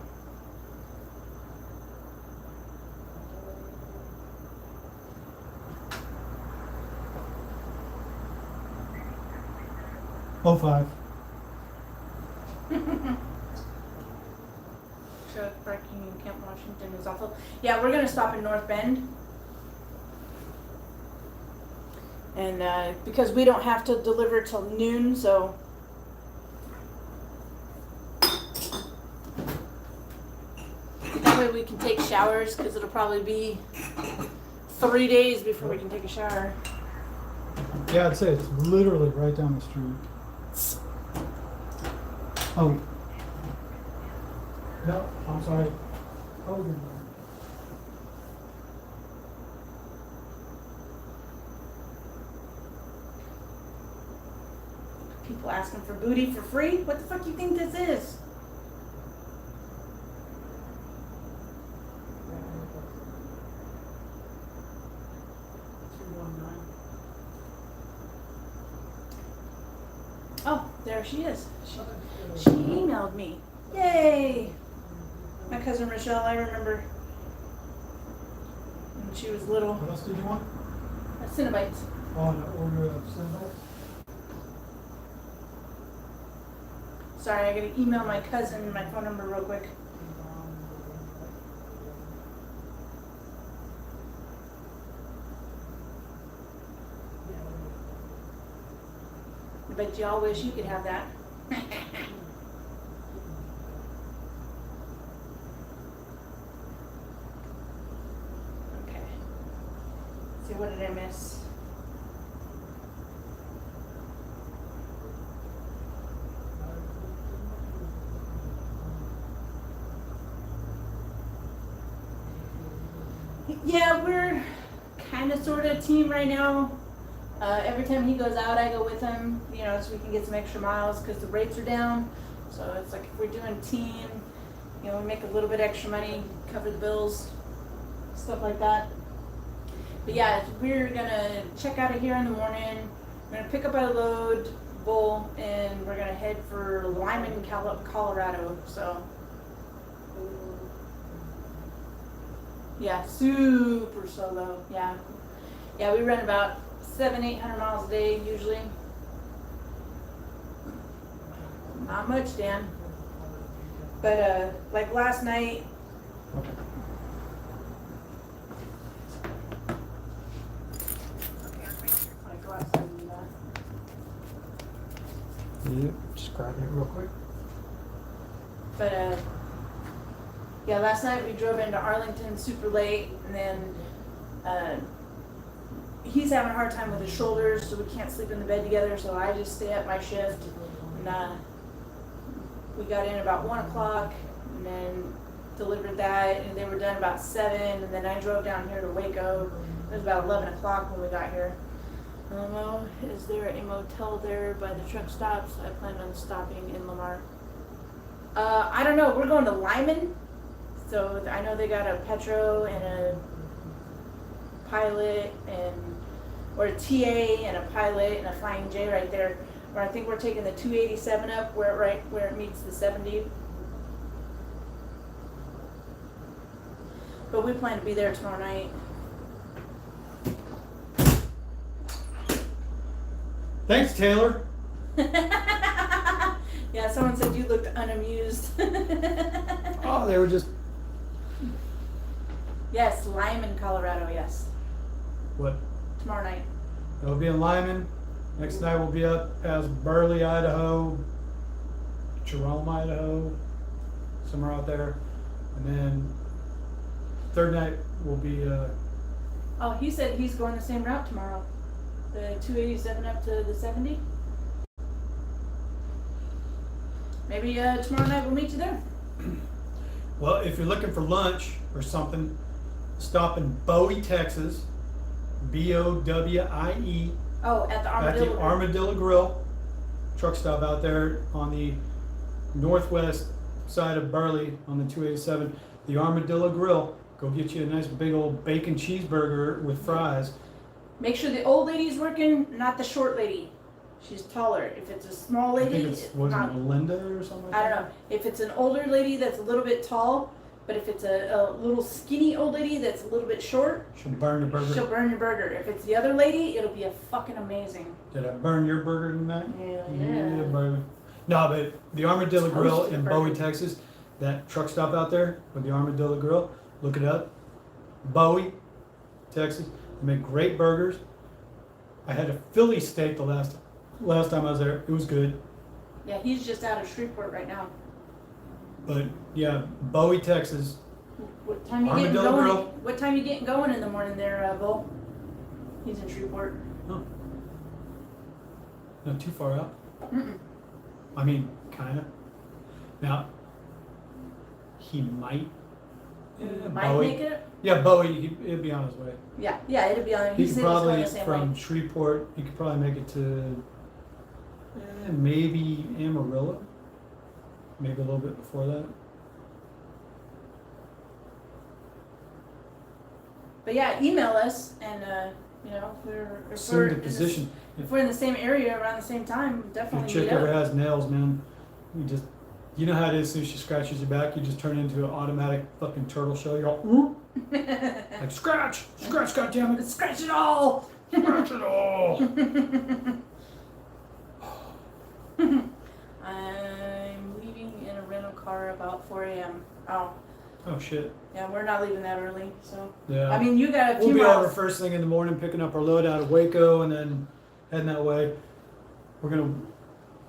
Oh, 05. Truck parking in Kent, Washington is awful. Yeah, we're gonna stop in North Bend. And because we don't have to deliver till noon, so. That way we can take showers, because it'll probably be 3 days before we can take a shower. Yeah, I'd say it's literally right down the street. Oh. No, I'm sorry. Oh, you're right. People asking for booty for free? What the fuck you think this is? There she is. She emailed me. Yay! My cousin Rochelle, I remember when she was little. What else did you want? Cinnabites. Oh, an order of Cinnabon? Sorry, I gotta email my cousin my phone number real quick. I bet y'all wish you could have that. Okay. See, what did I miss? Yeah, we're kind of sort of a team right now. Every time he goes out, I go with him, you know, so we can get some extra miles because the rates are down. So it's like if we're doing team, you know, we make a little bit extra money, cover the bills, stuff like that. But yeah, we're gonna check out of here in the morning. We're gonna pick up our load, bull, and we're gonna head for Lyman, Colorado. So yeah, super solo. Yeah, we run about 700-800 miles a day usually. Not much, Dan. But like last night. Yeah, just grabbing it real quick. But yeah, last night we drove into Arlington super late, and then he's having a hard time with his shoulders, so we can't sleep in the bed together. So I just stay up my shift, and we got in about 1 o'clock, and then delivered that, and they were done about 7. And then I drove down here to Waco. It was about 11 o'clock when we got here. Is there a motel there by the truck stops? I plan on stopping in Lamar. I don't know. We're going to Lyman. So I know they got a Petro and a Pilot or a TA and a Pilot and a Flying J right there. Or I think we're taking the 287 up where it meets the 70. But we plan to be there tomorrow night. Thanks, Taylor. Yeah, someone said you looked unamused. Oh, they were just... Yes, Lyman, Colorado, yes. What? Tomorrow night. It'll be in Lyman. Next night we'll be up as Burley, Idaho, Jerome, Idaho, somewhere out there. And then third night will be... Oh, he said he's going the same route tomorrow. The 287 up to the 70. Maybe tomorrow night we'll meet you there. Well, if you're looking for lunch or something, stop in Bowie, Texas. Bowie. Oh, at the At Armadillo. the Armadillo Grill. Truck stop out there on the northwest side of Burley on the 287. The Armadillo Grill. Go get you a nice big old bacon cheeseburger with fries. Make sure the old lady's working, not the short lady. She's taller. If it's a small lady, I think it's, was it Melinda or something like I that? don't know. If it's an older lady that's a little bit tall, but if it's a little skinny old lady that's a little bit short, She'll burn your burger. she'll burn your burger. If it's the other lady, it'll be a fucking amazing. Did I burn your burger tonight? Yeah. Yeah, baby. No, but the Armadillo Grill Toasted in burger. Bowie, Texas, that truck stop out there with the Armadillo Grill, look it up. Bowie, Texas. They make great burgers. I had a Philly steak the last time I was there. It was good. Yeah, he's just out of Shreveport right now. But yeah, Bowie, Texas. What time you getting Armadillo going? Grill. What time you getting going in the morning there, Bull? He's in Shreveport. Oh. Not too far out. Mm-mm. I mean, kinda. Now, he might. Might Bowie. make it? Yeah, Bowie, he'll be on his way. Yeah, it'll be on. He He could said he's going probably, the same from way. Shreveport, he could probably make it to maybe Amarillo. Maybe a little bit before that. But yeah, email us and You know, if Assume we're the position. if we're in the same area around the same time, If definitely a chick meet ever up. has nails, man, you know how it is. As soon as she scratches your back, you just turn into an automatic fucking turtle shell. You're all, ooh, like scratch, goddammit, Scratch it all. scratch it all. I'm leaving in a rental car about 4 a.m. Oh, Oh shit. yeah, we're not leaving that early, so. Yeah. I mean, you got a We'll few be over miles. first thing in the morning, picking up our load out of Waco, and then heading that way. We're gonna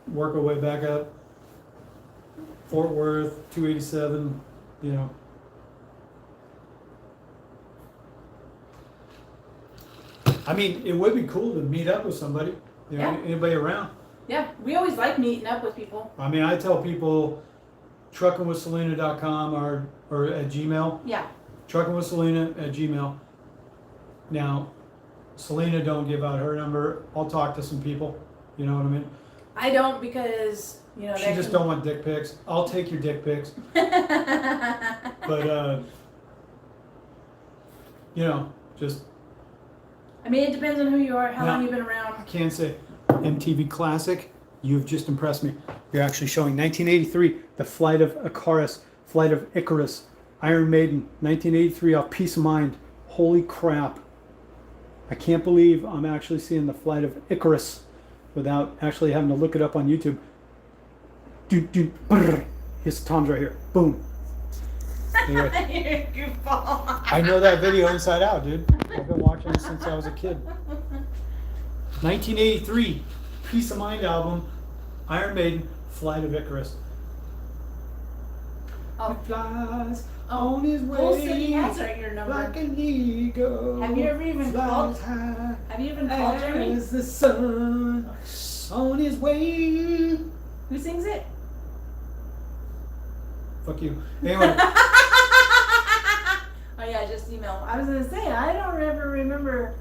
work our way back up. Fort Worth, 287. You know. I mean, it would be cool to meet up with somebody. You know, Yeah. anybody around. Yeah, we always like meeting up with people. I mean, I tell people, truckingwithselena.com or at Gmail. Yeah. Truckingwithselena@gmail. Now, Selena don't give out her number. I'll talk to some people. You know what I mean? I don't because, you know, She just don't want dick pics. I'll take your dick pics. But, you know, just, I mean, it depends on who you are, how Yeah. long you've been I around. can't say. MTV Classic, you've just impressed me. You're actually showing 1983, The Flight of Icarus, Flight of Icarus, Iron Maiden, 1983 off Peace of Mind. Holy crap. I can't believe I'm actually seeing The Flight of Icarus without actually having to look it up on YouTube. Brr. Here's Tom's right here. Boom. Anyway, You're a goofball. I know that video inside out, dude. I've been watching it since I was a kid. 1983, Peace of Mind album, Iron Maiden, Flight of Icarus. Oh. He flies Oh, on his Bull City way has right your number. like an eagle. Have you ever even flies called- high Have you even called Jeremy? as the sun on his way. Who sings it? Fuck you. Anyway, Oh yeah, just email. I was gonna say I don't ever remember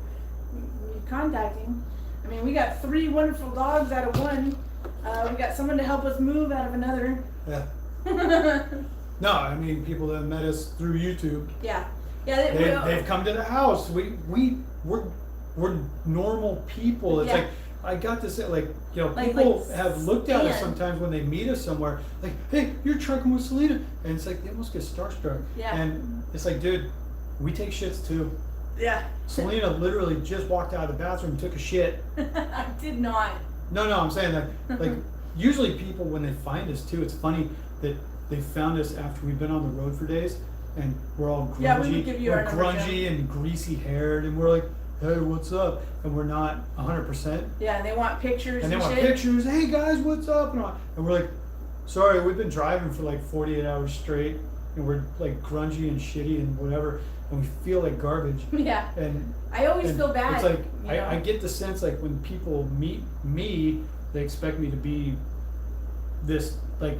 you contacting. I mean, we got 3 wonderful dogs out of 1. We got someone to help us move out of another. yeah. No, I mean people that met us through YouTube. Yeah, yeah. They've come to the house. We're normal people. It's Yeah. like I got to say, like, you know, Like people have looked at us Stan. sometimes when they meet us somewhere, like, hey, you're trucking with Selena, and it's like they almost get starstruck. Yeah. And it's like, dude, we take shits too. Yeah. Selena literally just walked out of the bathroom and took a shit. I did not. No, I'm saying that, like, usually people when they find us too, it's funny that they found us after we've been on the road for days, and we're all grungy, Yeah, we would give you we're our number, grungy and greasy haired, and we're like, hey, what's up? And we're not 100%. Yeah, and they want pictures And and, they want shit. pictures. Hey guys, what's up? And we're like, sorry, we've been driving for like 48 hours straight, and we're like grungy and shitty and whatever, and we feel like garbage. Yeah. And I always and feel bad. It's like you know? I get the sense like when people meet me, they expect me to be this like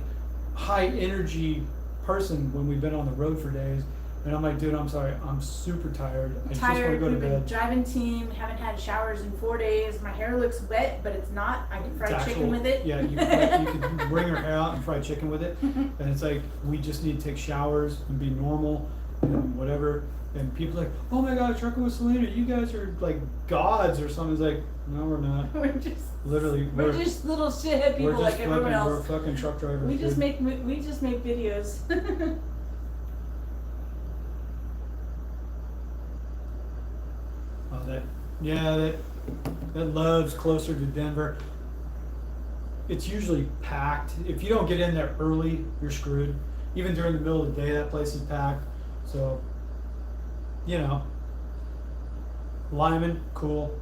high energy person when we've been on the road for days. And I'm like, dude, I'm sorry, I'm super tired. I just want to Tired. go to We've been bed. driving team. Haven't had showers in 4 days. My hair looks wet, but it's not. I can fry It's chicken actual- with it. Yeah, you can bring her hair out and fry chicken with it. And it's like, we just need to take showers and be normal and whatever. And people are like, oh my God, trucking with Selena, you guys are like gods or something. It's like, no, we're not. We're just Literally, we're just little shithead people we're just like everyone fucking, we're else. fucking truck drivers. We just dude. make videos. Oh, that Love's closer to Denver. It's usually packed. If you don't get in there early, you're screwed. Even during the middle of the day, that place is packed. So, you know, Lyman, cool.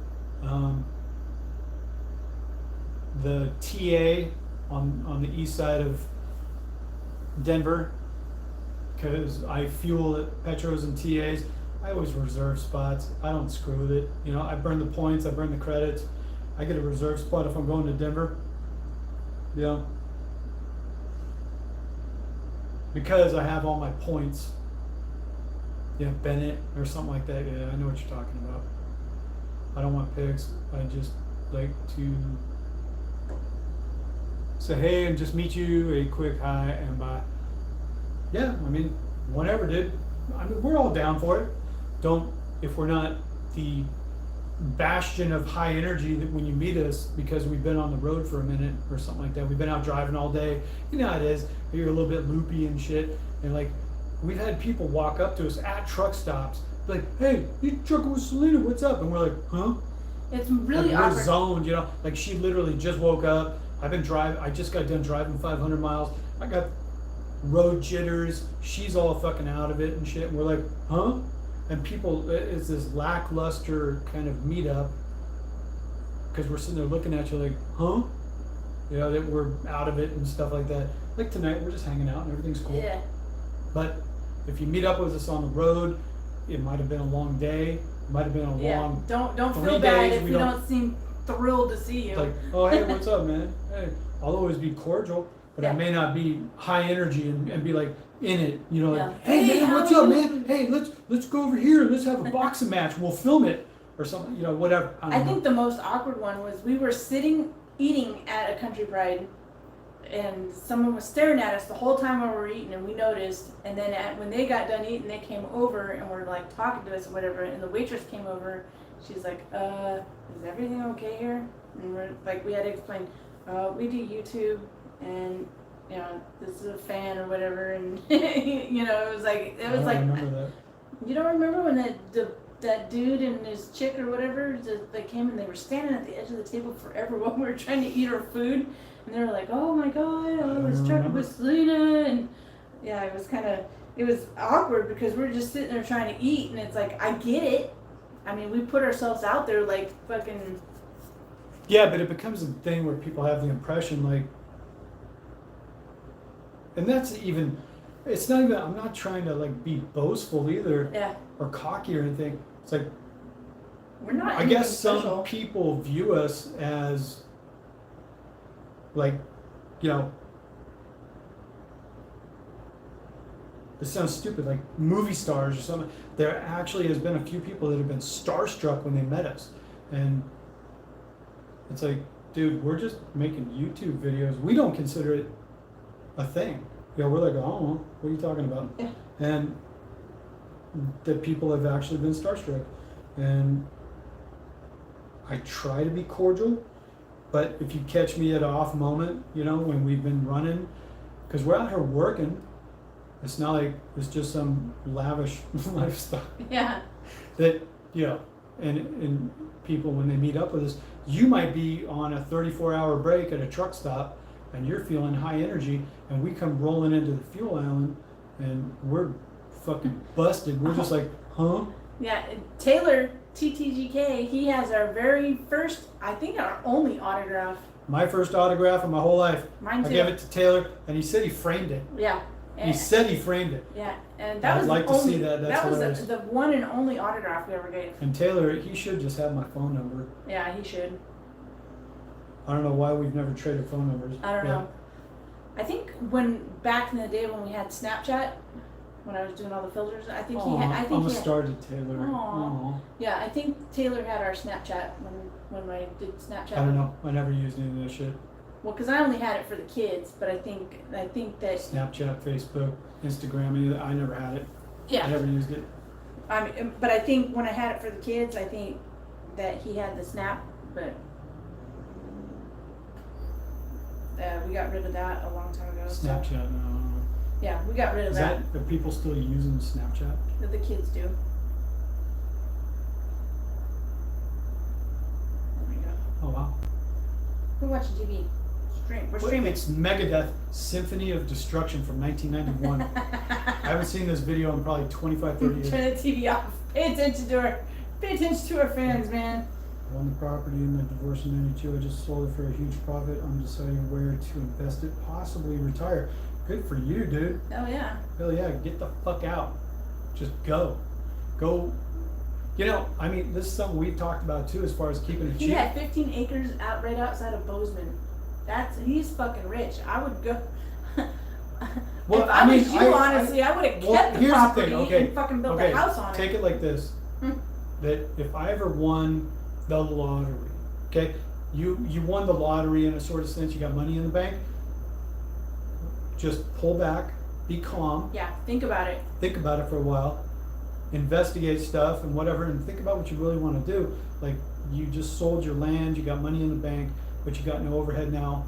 The TA on the east side of Denver, because I fuel at Petros and TAs. I always reserve spots. I don't screw with it. You know, I burn the points, I burn the credits. I get a reserve spot if I'm going to Denver. Yeah. Because I have all my points. Yeah, Bennett or something like that. Yeah, I know what you're talking about. I don't want pigs. I just like to say hey and just meet you, a quick hi and bye. Yeah, I mean, whatever, dude. I mean, we're all down for it. Don't, if we're not the bastion of high energy that when you meet us, because we've been on the road for a minute or something like that, we've been out driving all day, you know how it is, you're a little bit loopy and shit, and like, we've had people walk up to us at truck stops, like, hey, you trucking with Selena, what's up? And we're like, huh? It's really like, we're awkward. zoned, you know, like she literally just woke up, I just got done driving 500 miles, I got road jitters, she's all fucking out of it and shit, and we're like, huh? And people, it's this lackluster kind of meetup, because we're sitting there looking at you like, huh? You know, that we're out of it and stuff like that. Like tonight, we're just hanging out and everything's cool. Yeah. But if you meet up with us on the road, it might have been a long day, it might have been a long Don't 3 feel bad days, if we don't seem thrilled to see you. like, oh, hey, what's up, man? Hey, I'll always be cordial, but I may not be high energy and be like in it, you know, like, hey man, what's up, man? Hey, let's go over here, let's have a boxing match, we'll film it or something, you know, whatever. I think the most awkward one was we were sitting eating at a Country Pride, and someone was staring at us the whole time while we were eating, and we noticed. And then when they got done eating, they came over and were like talking to us or whatever. And the waitress came over. She's like, "Is everything okay here?" And we're like, we had to explain, we do YouTube, and you know, this is a fan or whatever. And you know, it was like I remember that. You don't remember when that dude and his chick or whatever, they came and they were standing at the edge of the table forever while we were trying to eat our food, and they were like, "Oh my god, I was trucking with Selena," and yeah, it was awkward because we were just sitting there trying to eat, and it's like, I get it. I mean, we put ourselves out there like fucking. Yeah, but it becomes a thing where people have the impression like, and that's even, it's not even, I'm not trying to like be boastful either. Yeah. Or cocky or anything. It's like, we're not. I guess some special. people view us as like, you know, this sounds stupid, like movie stars or something. There actually has been a few people that have been starstruck when they met us. And it's like, dude, we're just making YouTube videos. We don't consider it a thing. You know, we're like, I don't know, what are you talking about? Yeah. And that people have actually been starstruck. And I try to be cordial, but if you catch me at an off moment, you know, when we've been running, because we're out here working, it's not like it's just some lavish lifestyle. Yeah. That, you know, and people, when they meet up with us, you might be on a 34-hour break at a truck stop and you're feeling high energy, and we come rolling into the fuel island and we're fucking busted. We're just like, huh? Yeah, Taylor, TTGK, he has our very first, I think our only autograph. My first autograph of my whole life. Mine too. I gave it to Taylor, and he said he framed it. Yeah. He said he framed it. Yeah, and that I'd was like the to only, see that. That's that was hilarious. the one and only autograph we ever gave. And Taylor, he should just have my phone number. Yeah, he should. I don't know why we've never traded phone numbers. I don't know. I think back in the day when we had Snapchat, when I was doing all the filters, I think he had. I think I'm a he had, star to Taylor. Aww. Yeah, I think Taylor had our Snapchat when I did Snapchat. I don't know. I never used any of that shit. Well, because I only had it for the kids, but I think that. Snapchat, Facebook, Instagram, I never had it. Yeah. I never used it. I mean, but I think when I had it for the kids, I think that he had the Snap, but we got rid of that a long time ago. Snapchat, no. Yeah, we got rid of that. Are people still using Snapchat? The kids do. There we go. Oh, wow. We're watching TV. We're streaming. It's Megadeth Symphony of Destruction from 1991. I haven't seen this video in probably 25, 30 years. Turn the TV off. Pay attention to our fans, man. I won the property in the divorce in 92. I just sold it for a huge profit. I'm deciding where to invest it, possibly retire. Good for you, dude. Oh, yeah. Hell yeah, get the fuck out. Just go. Go. You know, I mean, this is something we've talked about too as far as keeping it cheap. He had 15 acres right outside of Bozeman. He's fucking rich. I would go. Well, if I was you, honestly, I would have kept the property and fucking built a house on it. Take it like this. That if I ever won the lottery, okay, you won the lottery in a sort of sense, you got money in the bank, just pull back, be calm. Yeah, think about it. Think about it for a while. investigate stuff and whatever, and think about what you really want to do. Like, you just sold your land, you got money in the bank, but you got no overhead now.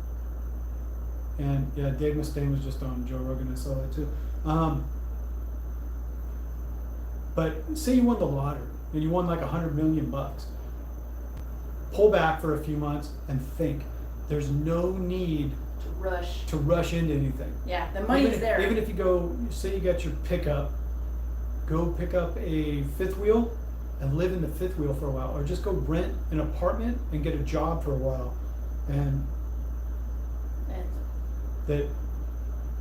And yeah, Dave Mustaine was just on Joe Rogan, I saw that too. But say you won the lottery and you won like $100 million. Pull back for a few months and think. There's no need to rush into anything. Yeah, the money's there. Even if you go, say you got your pickup, go pick up a fifth wheel and live in the fifth wheel for a while, or just go rent an apartment and get a job for a while, and that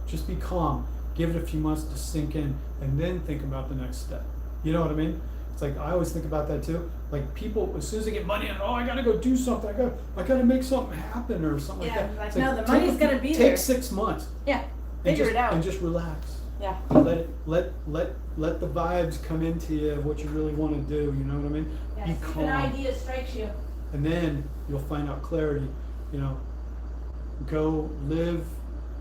just be calm, give it a few months to sink in, and then think about the next step. You know what I mean? It's like, I always think about that too. Like, people, as soon as they get money, and I gotta go do something, I gotta make something happen or something like that. Like, it's no, like, the money's gonna be there. Take 6 months. Yeah, figure it out. And just relax. Yeah. Let the vibes come into you of what you really want to do. You know what I mean? Yeah, be if calm. an idea strikes you. And then you'll find out clarity. You know, go live.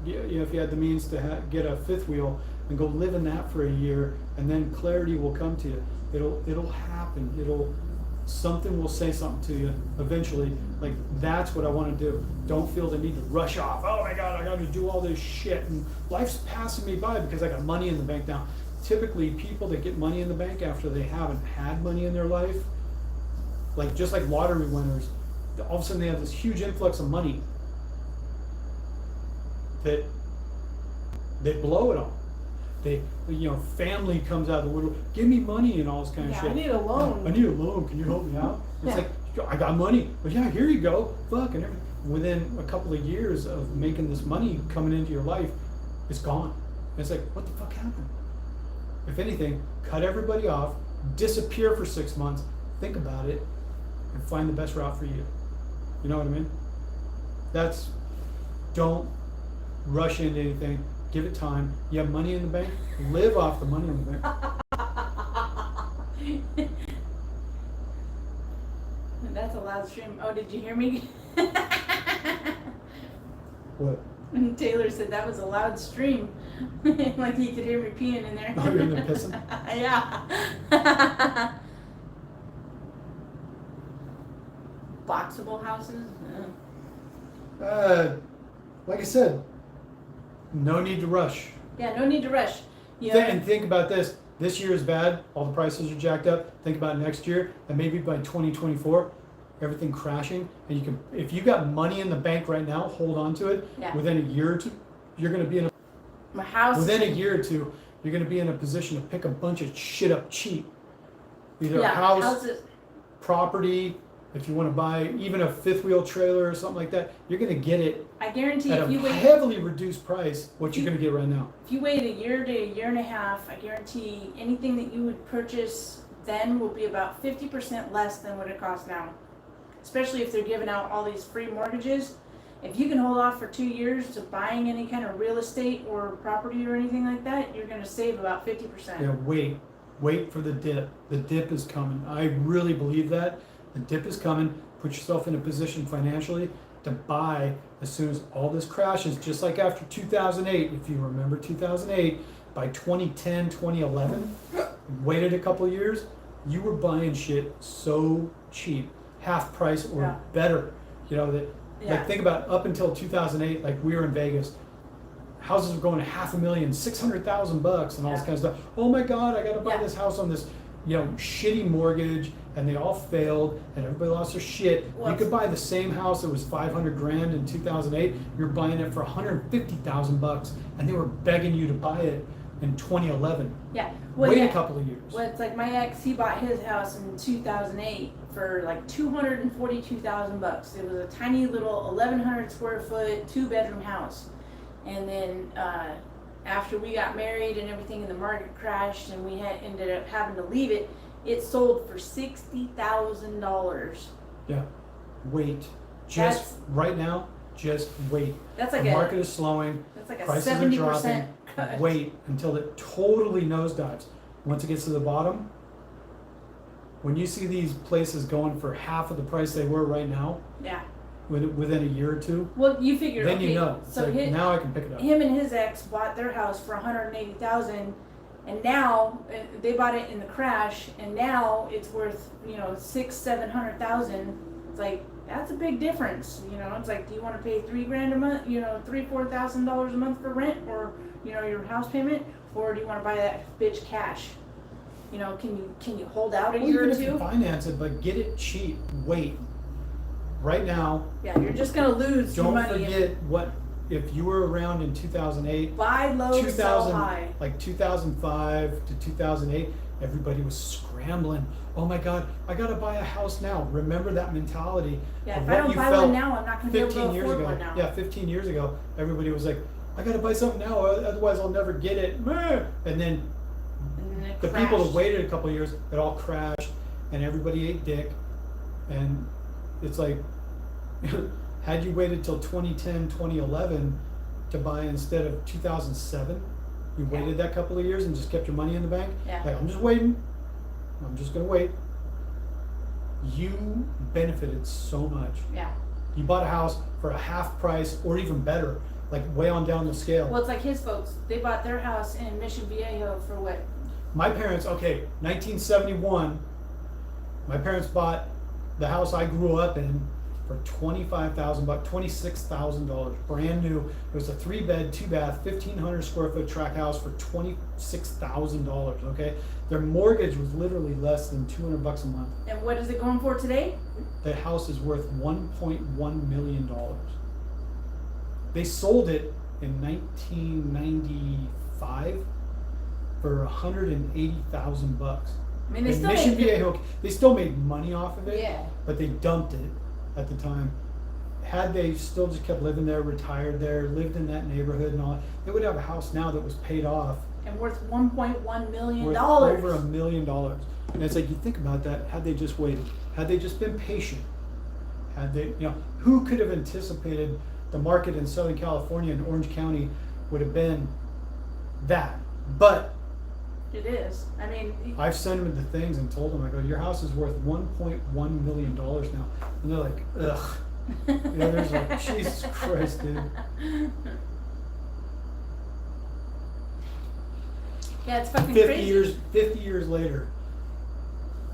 You know, if you had the means to get a fifth wheel and go live in that for a year, and then clarity will come to you. It'll happen. Something will say something to you eventually. Like, that's what I want to do. Don't feel the need to rush off. Oh my God, I got to do all this shit, and life's passing me by because I got money in the bank now. Typically, people that get money in the bank after they haven't had money in their life, like just like lottery winners, all of a sudden they have this huge influx of money that they blow it on. Family comes out of the woodwork, give me money and all this kind of shit. I need a loan. I need a loan. Can you help me out? It's Yeah. like, I got money. But yeah, here you go. Fuck, and everything. Within a couple of years of making this money coming into your life, it's gone. And it's like, what the fuck happened? If anything, cut everybody off, disappear for 6 months, think about it, and find the best route for you. You know what I mean? Don't rush into anything. Give it time. You have money in the bank, live off the money in the bank. That's a loud stream. Oh, did you hear me? What? Taylor said that was a loud stream. Like he could hear me peeing in there. Oh, you're in there pissing? Yeah. Boxable houses? Like I said, no need to rush. Yeah, no need to rush. You know, And think about this. This year is bad. All the prices are jacked up. Think about next year, and maybe by 2024, everything crashing. And you can, if you got money in the bank right now, hold on to it. Yeah. Within a year or two, you're going to be in a. my house. Within a year or two, you're going to be in a position to pick a bunch of shit up cheap. Either a house, houses. Property. If you want to buy even a fifth wheel trailer or something like that, you're going to get it I guarantee at if a you wait. heavily reduced price. What you're going to get right now. If you wait a year to a year and a half, I guarantee anything that you would purchase then will be about 50% less than what it costs now. Especially if they're giving out all these free mortgages. If you can hold off for 2 years to buying any kind of real estate or property or anything like that, you're going to save about 50%. Yeah, wait for the dip. The dip is coming. I really believe that. The dip is coming. Put yourself in a position financially to buy as soon as all this crashes, just like after 2008. If you remember 2008, by 2010, 2011, waited a couple of years, you were buying shit so cheap, half price or better. You know, that, like, think about up until 2008, like we were in Vegas. Houses were going to $500,000, $600,000 and all this kind of stuff. Oh my God, I got to buy this house on this, shitty mortgage, and they all failed, and everybody lost their shit. You could buy the same house that was $500,000 in 2008. You're buying it for $150,000, and they were begging you to buy it in 2011. Yeah. Well, Wait a couple of years. Well, it's like my ex, he bought his house in 2008 for like $242,000. It was a tiny little 1,100 square foot, 2-bedroom house. And then after we got married and everything, and the market crashed, and we ended up having to leave it, it sold for $60,000. Yeah. Wait. Right now, just wait. That's like the market is slowing. That's like a prices 70% are dropping. cut. Wait until it totally nosedives. Once it gets to the bottom, when you see these places going for half of the price they were right now, within a year or two, well, you figure, then okay, you know. So now I can pick it up. Him and his ex bought their house for $180,000 And now they bought it in the crash, and now it's worth, you know, $600,000-700,000. It's like, that's a big difference. You know, it's like, do you want to pay $3,000 a month? You know, $4,000 a month for rent, or you know, your house payment, or do you want to buy that bitch cash? You know, can you hold out a year or even two? if you finance it, but get it cheap. Wait. Right now. Yeah, you're just gonna lose your money. Don't forget what if you were around in 2008. Buy low, sell high. Like 2005 to 2008, everybody was scrambling. Oh my God, I gotta buy a house now. Remember that mentality. Yeah, if I don't buy one now, I'm not gonna be able to afford one now. Yeah, 15 years ago, everybody was like, I gotta buy something now, otherwise I'll never get it. And then the people that waited a couple of years, it all crashed, and everybody ate dick. And it's like, had you waited till 2010, 2011 to buy instead of 2007, you waited that couple of years and just kept your money in the bank. Yeah. Like, I'm just waiting. I'm just gonna wait. You benefited so much. Yeah. You bought a house for a half price or even better, like way on down the scale. Well, it's like his folks. They bought their house in Mission Viejo for what? My parents, 1971, my parents bought the house I grew up in for $25,000, about $26,000, brand new. It was a 3-bed, 2-bath, 1,500 square foot tract house for $26,000. Okay, their mortgage was literally less than $200 a month. And what is it going for today? The house is worth $1.1 million. They sold it in 1995 for $180,000. I mean, they in still Mission made Viejo, they still made money off of it. Yeah. But they dumped it at the time. Had they still just kept living there, retired there, lived in that neighborhood and all, they would have a house now that was paid off. And worth $1.1 million. Worth over $1 million. And it's like, you think about that, had they just waited, had they just been patient, had they, you know, who could have anticipated the market in Southern California and Orange County would have been that? But it is. I mean, I've sent them the things and told them, I go, your house is worth $1.1 million now. And they're like, ugh. You know, there's like, Jesus Christ, dude. Yeah, it's fucking 50 crazy. 50 years later,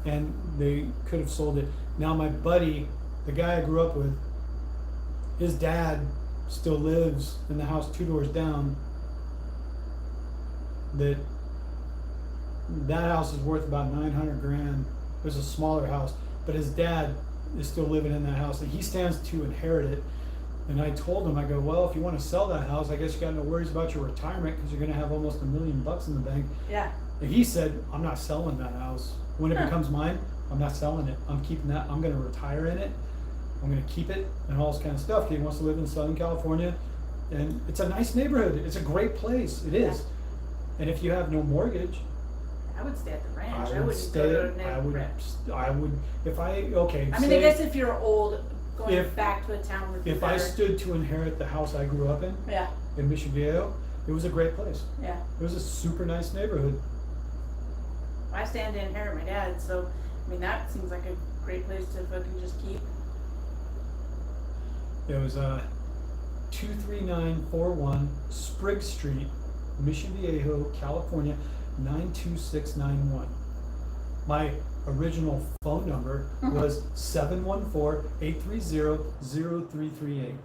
and they could have sold it. Now my buddy, the guy I grew up with, his dad still lives in the house 2 doors down. That house is worth about $900,000. It was a smaller house, but his dad is still living in that house, and he stands to inherit it. And I told him, I go, well, if you want to sell that house, I guess you got no worries about your retirement because you're going to have almost $1 million in the bank. Yeah. And he said, I'm not selling that house. When it becomes mine, I'm not selling it. I'm keeping that. I'm going to retire in it. I'm going to keep it and all this kind of stuff. He wants to live in Southern California, and it's a nice neighborhood. It's a great place. It is. And if you have no mortgage, I would stay at the ranch. I would wouldn't stay. go to I a would. ranch. I would. If I I mean, I guess if you're old, going back to a town would be if better. I stood to inherit the house I grew up in Mission Viejo, it was a great place. Yeah. It was a super nice neighborhood. I stand to inherit my dad, so I mean that seems like a great place to fucking just keep. It was 23941 Sprigg Street, Mission Viejo, California 92691. My original phone number was 714-830-0338.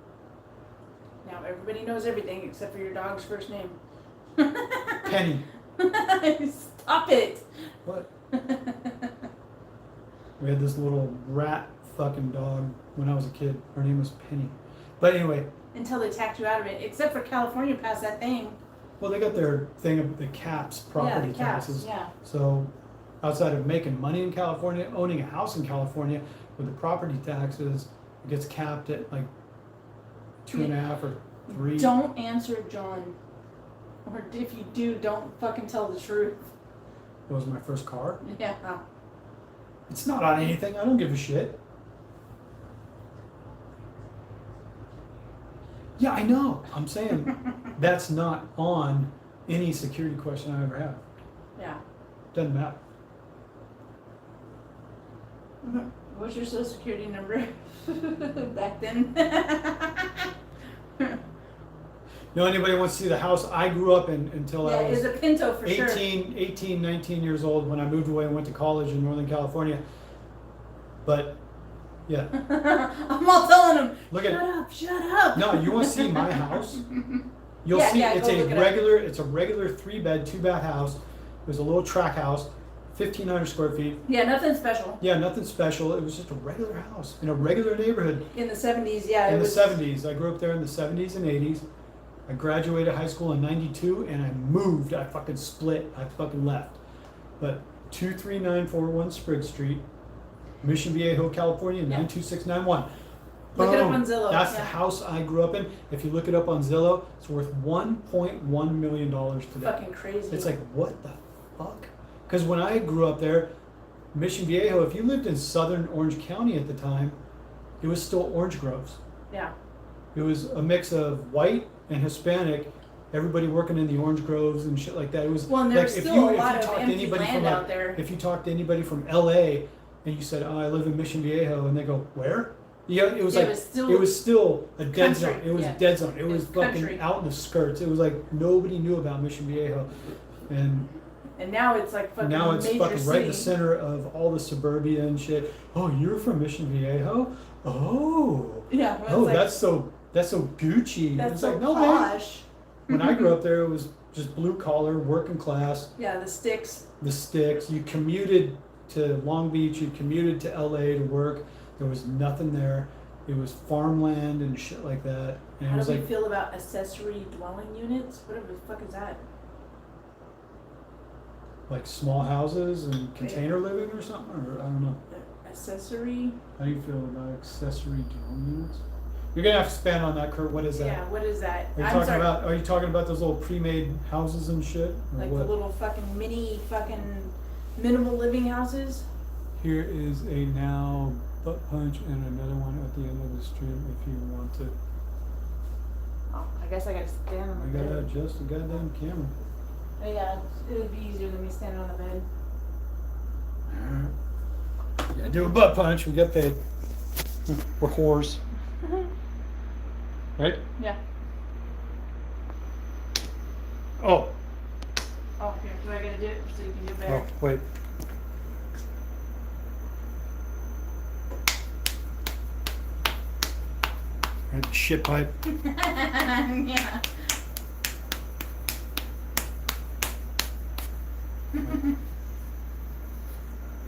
Now everybody knows everything except for your dog's first name. Penny. Stop it. What? We had this little rat fucking dog when I was a kid. Her name was Penny. But anyway. Until they tacked you out of it. Except for California passed that thing. Well, they got their thing of the caps, property taxes. Yeah. So outside of making money in California, owning a house in California with the property taxes, it gets capped at like 2.5 or 3. Don't answer John. Or if you do, don't fucking tell the truth. It was my first car. Yeah. It's not on anything. I don't give a shit. Yeah, I know. I'm saying that's not on any security question I ever have. Yeah. Doesn't matter. What's your social security number back then? You know, anybody wants to see the house I grew up in until Yeah, I it's was a Pinto for 18, 19 years old when I moved away and went to college in Northern California. But, yeah. I'm all telling him, Look shut at up, shut up. No, you want to see my house? You'll Yeah, see yeah, it's go a look it up. regular 3-bed, 2-bath house. It was a little track house, 1,500 square feet. Yeah, nothing special. Yeah, nothing special. It was just a regular house in a regular neighborhood. In the 70s, yeah. In the 70s. I grew up there in the 70s and 80s. I graduated high school in 92 and I moved. I fucking split. I fucking left. But 23941 Sprigg Street, Mission Viejo, California, Yeah. 92691. Look it up Boom. on Zillow. That's yeah. the house I grew up in. If you look it up on Zillow, it's worth $1.1 million today. Fucking crazy. It's like, what the fuck? Because when I grew up there, Mission Viejo, if you lived in southern Orange County at the time, it was still orange groves. Yeah. It was a mix of white and Hispanic, everybody working in the orange groves and shit like that. It was Well, and like there's still a lot of talked to empty anybody land from out there. if you talk to anybody from LA and you said, "Oh, I live in Mission Viejo," and they go, "Where?" Yeah, it was Yeah, like it was still a dead country, zone. It was yeah. a dead zone. It was fucking country. out in the skirts. It was like nobody knew about Mission Viejo, and And now it's like fucking now it's major fucking right in the city. center of all the suburbia and shit. Oh, you're from Mission Viejo? Oh, Yeah. It's oh, like, that's so Gucci. that's It's so like no, man. posh. When I grew up there, it was just blue collar, working class, Yeah, the sticks. the sticks. You commuted to Long Beach, you commuted to LA to work. There was nothing there. It was farmland and shit like that. And it How was do we like, feel about accessory dwelling units? Whatever the fuck is that? small houses and container living or something, or I don't know. Accessory? How do you feel about accessory dwelling units? You're gonna have to expand on that, Kurt. What is that? Yeah, what is that? Are you talking about those little pre-made houses and shit? Or Like what? the little fucking mini fucking minimal living houses? Here is a now butt punch and another one at the end of the stream if you want to. Oh, I guess I gotta stand on I the gotta bed. adjust the goddamn camera. Oh, yeah, it would be easier than me standing on the bed. Yeah, do a butt punch. We get paid. We're whores, right? Yeah. Oh, Oh, here, do I gotta do it so you can do it better? oh, wait. Right, the shit pipe. Yeah.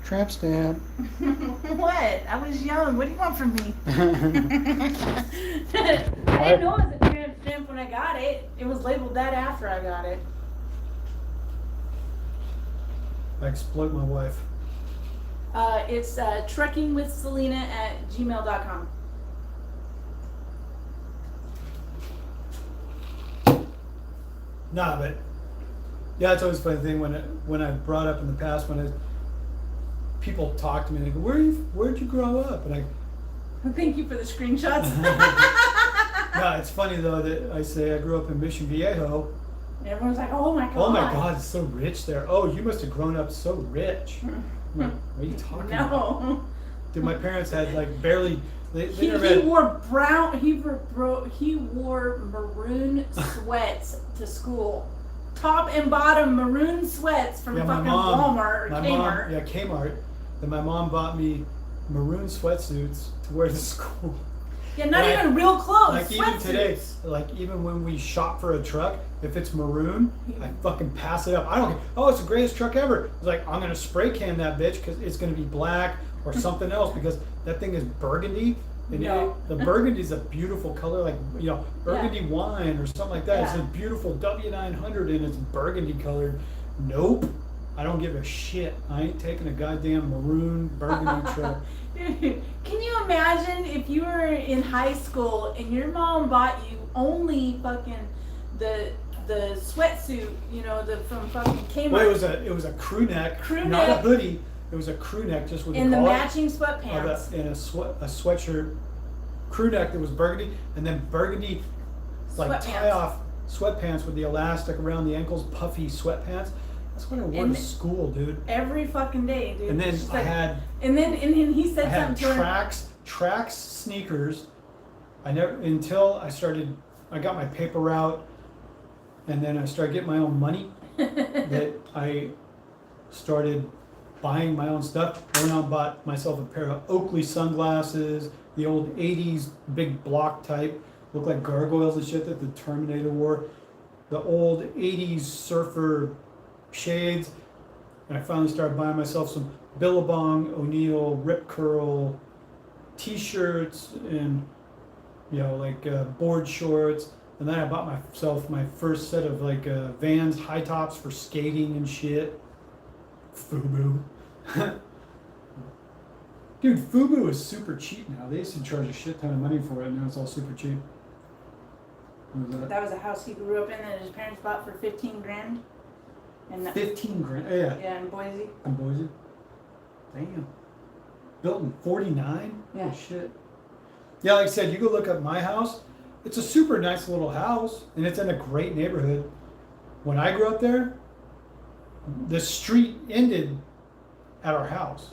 Tramp stamp. What? I was young. What do you want from me? I didn't know it was a tramp stamp when I got it. It was labeled that after I got it. I exploit my wife. It's trekkingwithselena@gmail.com. Nah, but yeah, it's always a funny thing when I brought up in the past people talk to me and they go, where'd you grow up? And Thank you for the screenshots. no, it's funny though that I say I grew up in Mission Viejo. Everyone's like, oh my god. Oh my God, it's so rich there. Oh, you must have grown up so rich. I'm like, what are you talking about? No. Dude, my parents had like barely. They He never had. wore brown. He wore maroon sweats to school. Top and bottom maroon sweats from Yeah, my fucking mom, Walmart or my Kmart. mom, yeah, Kmart. Then my mom bought me maroon sweatsuits to wear to school. Yeah, not Like- even real clothes. Like even today, sweatsuits. like even when we shop for a truck, if it's maroon, I fucking pass it up. I don't care. Oh, it's the greatest truck ever. It's like, I'm gonna spray can that bitch because it's gonna be black or something else because that thing is burgundy. And No. the burgundy is a beautiful color, like burgundy wine or something like that. It's Yeah. a beautiful W900 and it's burgundy colored. Nope, I don't give a shit. I ain't taking a goddamn maroon burgundy truck. Dude, can you imagine if you were in high school and your mom bought you only fucking the sweatsuit, from fucking Kmart, Well, it was a crew neck, Crew not neck. a hoodie. It was a crew neck just with and a the collar matching sweatpants. and a sweatshirt, crew neck that was burgundy, and then burgundy like Sweatpants. tie off sweatpants with the elastic around the ankles, puffy sweatpants. That's what I wore And to school, dude. Every fucking day, dude. And then She's I like- had And then he said something to her. tracks sneakers. I got my paper route. and then I started getting my own money, that I started buying my own stuff. I went out and bought myself a pair of Oakley sunglasses, the old 80s big block type, look like gargoyles and shit that the Terminator wore, the old 80s surfer shades, and I finally started buying myself some Billabong, O'Neill, Rip Curl t-shirts and, you know, like board shorts. And then I bought myself my first set of like Vans high tops for skating and shit. FUBU. Dude, FUBU is super cheap now. They used to charge a shit ton of money for it, and now it's all super cheap. What was that? That was a house he grew up in that his parents bought for 15 grand. And 15 grand? Oh, yeah. Yeah, in Boise. In Boise? Damn. Built in 49? Yeah. Oh, shit. Yeah, like I said, you go look up my house. It's a super nice little house, and it's in a great neighborhood. When I grew up there, the street ended at our house.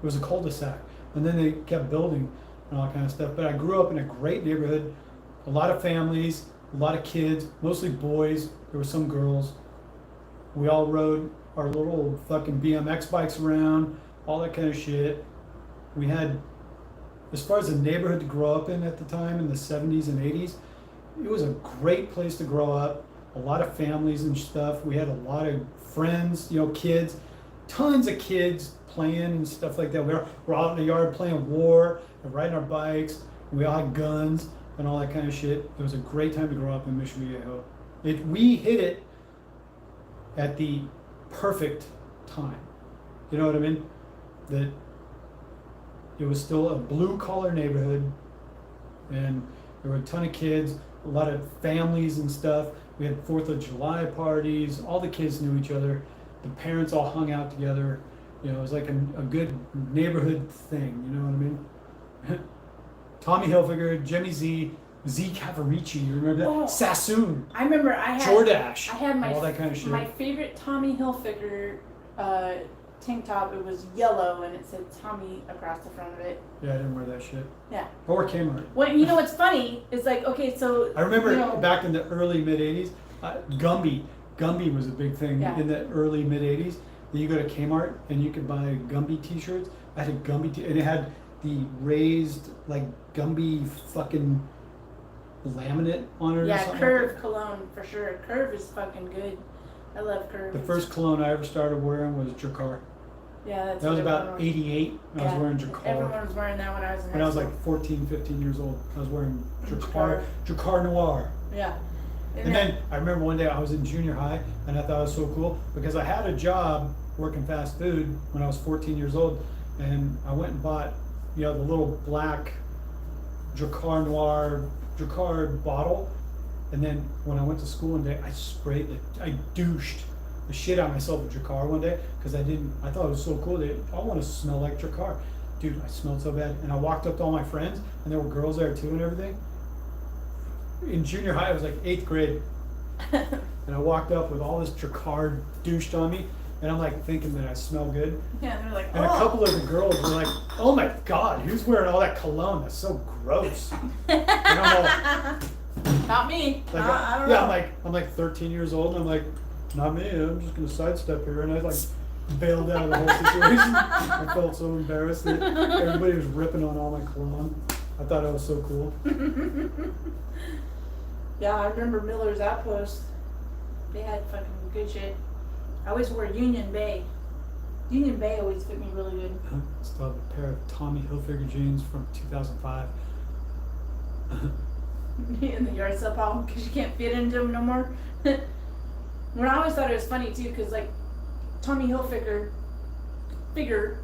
It was a cul-de-sac, and then they kept building and all that kind of stuff. But I grew up in a great neighborhood, a lot of families, a lot of kids, mostly boys. There were some girls. We all rode our little fucking BMX bikes around, all that kind of shit. We had, as far as a neighborhood to grow up in at the time in the 70s and 80s, it was a great place to grow up. A lot of families and stuff. We had a lot of friends, you know, kids, tons of kids playing and stuff like that. We're out in the yard playing war and riding our bikes. We all had guns and all that kind of shit. It was a great time to grow up in Mission Viejo. We hit it at the perfect time. You know what I mean? That it was still a blue-collar neighborhood, and there were a ton of kids, a lot of families and stuff. We had 4th of July parties. All the kids knew each other. The parents all hung out together. You know, it was like a good neighborhood thing. You know what I mean? Tommy Hilfiger, Jimmy Z, Z Cavarici. You remember that? Oh, Sassoon. I remember I had Jordache. I had all that kind of shit. My favorite Tommy Hilfiger tank top. It was yellow and it said Tommy across the front of it. Yeah, I didn't wear that shit. Yeah. Or Kmart. Well, you know what's funny? It's like, okay, so I remember, you know, back in the early mid '80s, Gumby. Gumby was a big thing in the early mid '80s. You go to Kmart and you could buy Gumby T-shirts. I had a Gumby and it had the raised like Gumby fucking laminate on it. Yeah, or something Curve like that. cologne for sure. Curve is fucking good. I love Curve. The first cologne I ever started wearing was Jacquard. Yeah, that's That was what about '88. I was wearing Everyone Jacquard. was wearing that when I was in When I high was school. like 14, 15 years old, I was wearing Jacquard Noir. Yeah. And then I remember one day I was in junior high and I thought it was so cool because I had a job working fast food when I was 14 years old, and I went and bought, you know, the little black Jacquard Noir Jacquard bottle, and then when I went to school one day I douched the shit out of myself with Jacquard one day because I thought it was so cool that I want to smell like Jacquard. Dude, I smelled so bad, and I walked up to all my friends and there were girls there too and everything. In junior high, I was like 8th grade, and I walked up with all this Jacquard douched on me, and I'm like thinking that I smell good. Yeah, they're like, And a couple of the girls were like, "Oh my God, who's wearing all that cologne? That's so gross." And I'm all, not me. like, I don't know. I'm like 13 years old, and I'm like, "Not me. I'm just gonna sidestep here," and I like bailed out of the whole situation. I felt so embarrassed that everybody was ripping on all my cologne. I thought it was so cool. Yeah, I remember Miller's Outpost. They had fucking good shit. I always wore Union Bay. Union Bay always fit me really good. I still have a pair of Tommy Hilfiger jeans from 2005. In the yard sale problem because you can't fit into them no more. When I always thought it was funny too, because like Tommy Hilfiger, or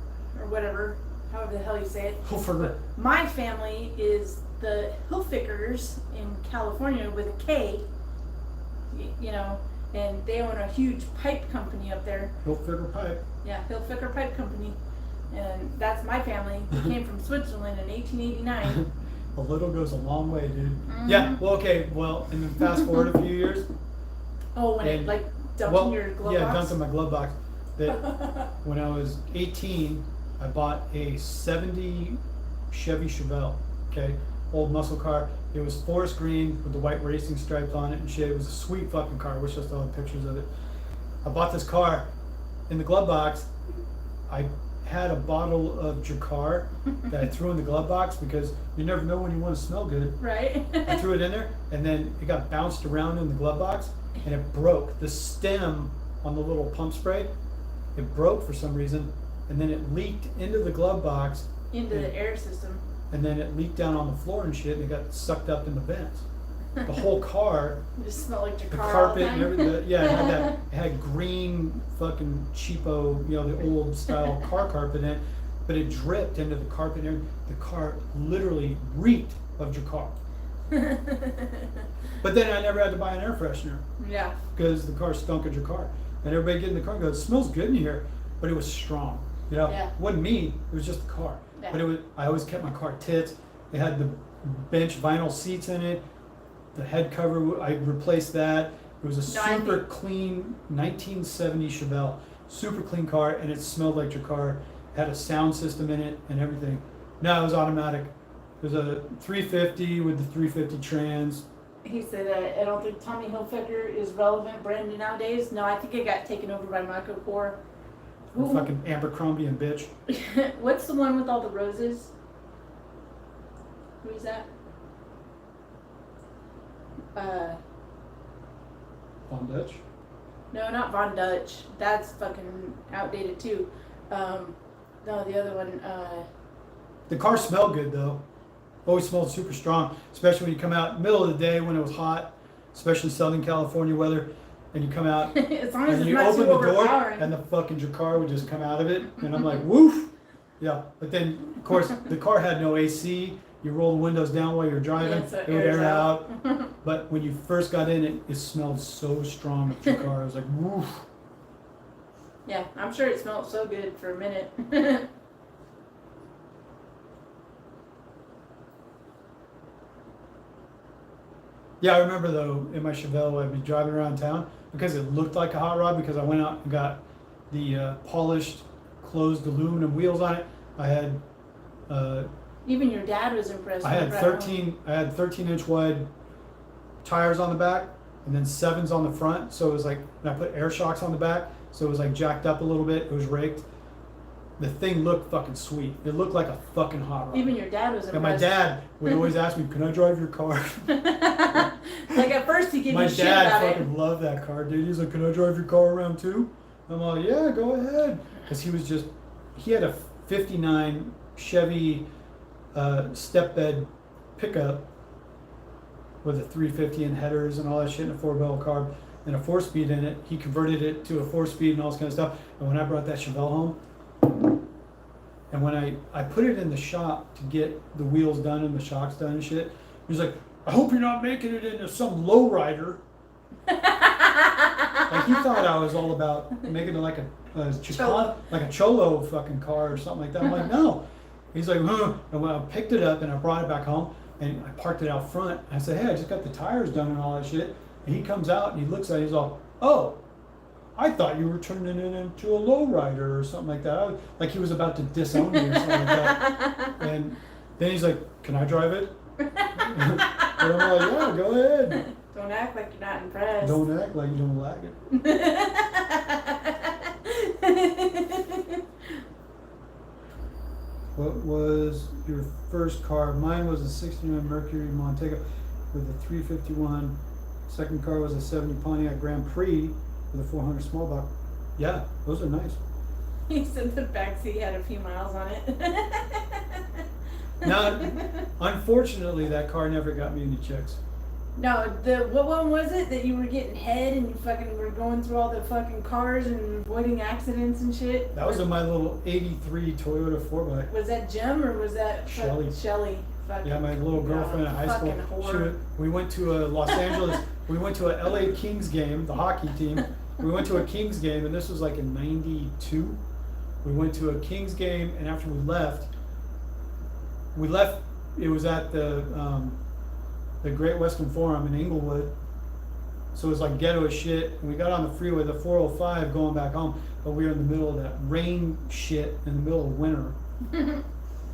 whatever, however the hell you say it. Hilfiger. My family is the Hilfigers in California with a K, you know, and they own a huge pipe company up there. Hilfiger pipe. Yeah, Hilfiger Pipe Company, and that's my family. They came from Switzerland in 1889. A little goes a long way, dude. Mm-hmm. Yeah, well, okay, well, and then fast forward a few years. Oh, when it And- like dumped in your glove box? dumped in my glove box. That when I was 18, I bought a 70 Chevy Chevelle, okay? old muscle car. It was forest green with the white racing stripes on it and shit. It was a sweet fucking car. I wish I still had pictures of it. I bought this car. In the glove box, I had a bottle of Drakkar that I threw in the glove box because you never know when you want to smell good. Right. I threw it in there, and then it got bounced around in the glove box, and it broke. The stem on the little pump spray, it broke for some reason, and then it leaked into the glove box. Into the air system. And then it leaked down on the floor and shit, and it got sucked up in the vents. The whole car, You just smell like your the car carpet all and the everything, time. yeah, it had that, it had green fucking cheapo, you know, the old style car carpet in it, but it dripped into the carpet and everything. The car literally reeked of Drakkar. But then I never had to buy an air freshener Yeah. because the car stunk of Drakkar. And everybody get in the car and goes, it smells good in here, but it was strong. You know, Yeah. it wasn't me, it was just the car. Yeah. But it was, I always kept my car tits. It had the bench vinyl seats in it. The head cover, I replaced that. It was a No, I super clean 1970 Chevelle, super clean car, and it smelled like your car. Had a sound system in it and everything. No, it was automatic. It was a 350 with the 350 trans. He said, I don't think Tommy Hilfiger is relevant brand nowadays. No, I think it got taken over by Michael Kors. Who- Fucking Abercrombie and bitch. What's the one with all the roses? Who is that? Von Dutch. No, not Von Dutch. That's fucking outdated too. No, the other one. The car smelled good though. Always smelled super strong, especially when you come out middle of the day when it was hot, especially Southern California weather, and you come out As long as and it's you not open too the door overpowering. and the fucking Drakkar would just come out of it, and I'm like, woof. Yeah, but then of course the car had no AC. You roll the windows down while you're driving, Yeah, so it would airs air out. But when you first got in it, it smelled so strong of Drakkar. I was like, woof. Yeah, I'm sure it smelled so good for a minute. Yeah, I remember though, in my Chevelle, I'd be driving around town because it looked like a hot rod because I went out and got the polished, closed aluminum wheels on it. I had, Even your dad was impressed. I had when brought it 13-inch wide tires on the back, and then 7s on the front. So it was like, and I put air shocks on the back, so it was like jacked up a little bit. It was raked. The thing looked fucking sweet. It looked like a fucking hot rod. home. Even your dad was impressed. And my dad would always ask me, "Can I drive your car?" Like at first he gave My me shit dad about fucking loved that car, dude. He's like, "Can I drive your car around too?" I'm like, "Yeah, go ahead." Because he had a '59 Chevy step bed pickup with a 350 and headers and all that shit and a 4-barrel carb and a 4-speed in it. He converted it to a 4-speed and all this kind of stuff. And when I brought that Chevelle home, and when I put it in the shop to get the wheels done and the shocks done and shit, he's like, "I hope you're not making it into some lowrider." Like he thought I was all about making it like Cholo. like a cholo fucking car or something like that. I'm like, no. He's like, huh. And when I picked it up and I brought it back home and I parked it out front, I said, "Hey, I just got the tires done and all that shit." And he comes out and he looks at it, he's all, "Oh, I thought you were turning it into a lowrider or something like that." Like he was about to disown me or something like that. And then he's like, "Can I drive it?" And I'm like, "Yeah, go ahead. Don't act like you're not impressed. Don't act like you don't like it." What was your first car? Mine was a 69 Mercury Montego with a 351. Second car was a 70 Pontiac Grand Prix with a 400 small block. Yeah, those are nice. He said the back seat had a few miles on it. Now, unfortunately, that car never got me any chicks. No, what one was it that you were getting head and you fucking were going through all the fucking cars and avoiding accidents and shit? That was in my little 83 Toyota 4x. Was that Jim or was that Shelley. Shelley? Fucking, Yeah, my little girlfriend in high school. fucking She whore. we went to a Los Angeles. We went to a LA Kings game, the hockey team. We went to a Kings game, and this was like in '92. We went to a Kings game, and after we left. It was at the Great Western Forum in Inglewood. So it was like ghetto as shit. And we got on the freeway, the 405, going back home. But we were in the middle of that rain shit in the middle of winter.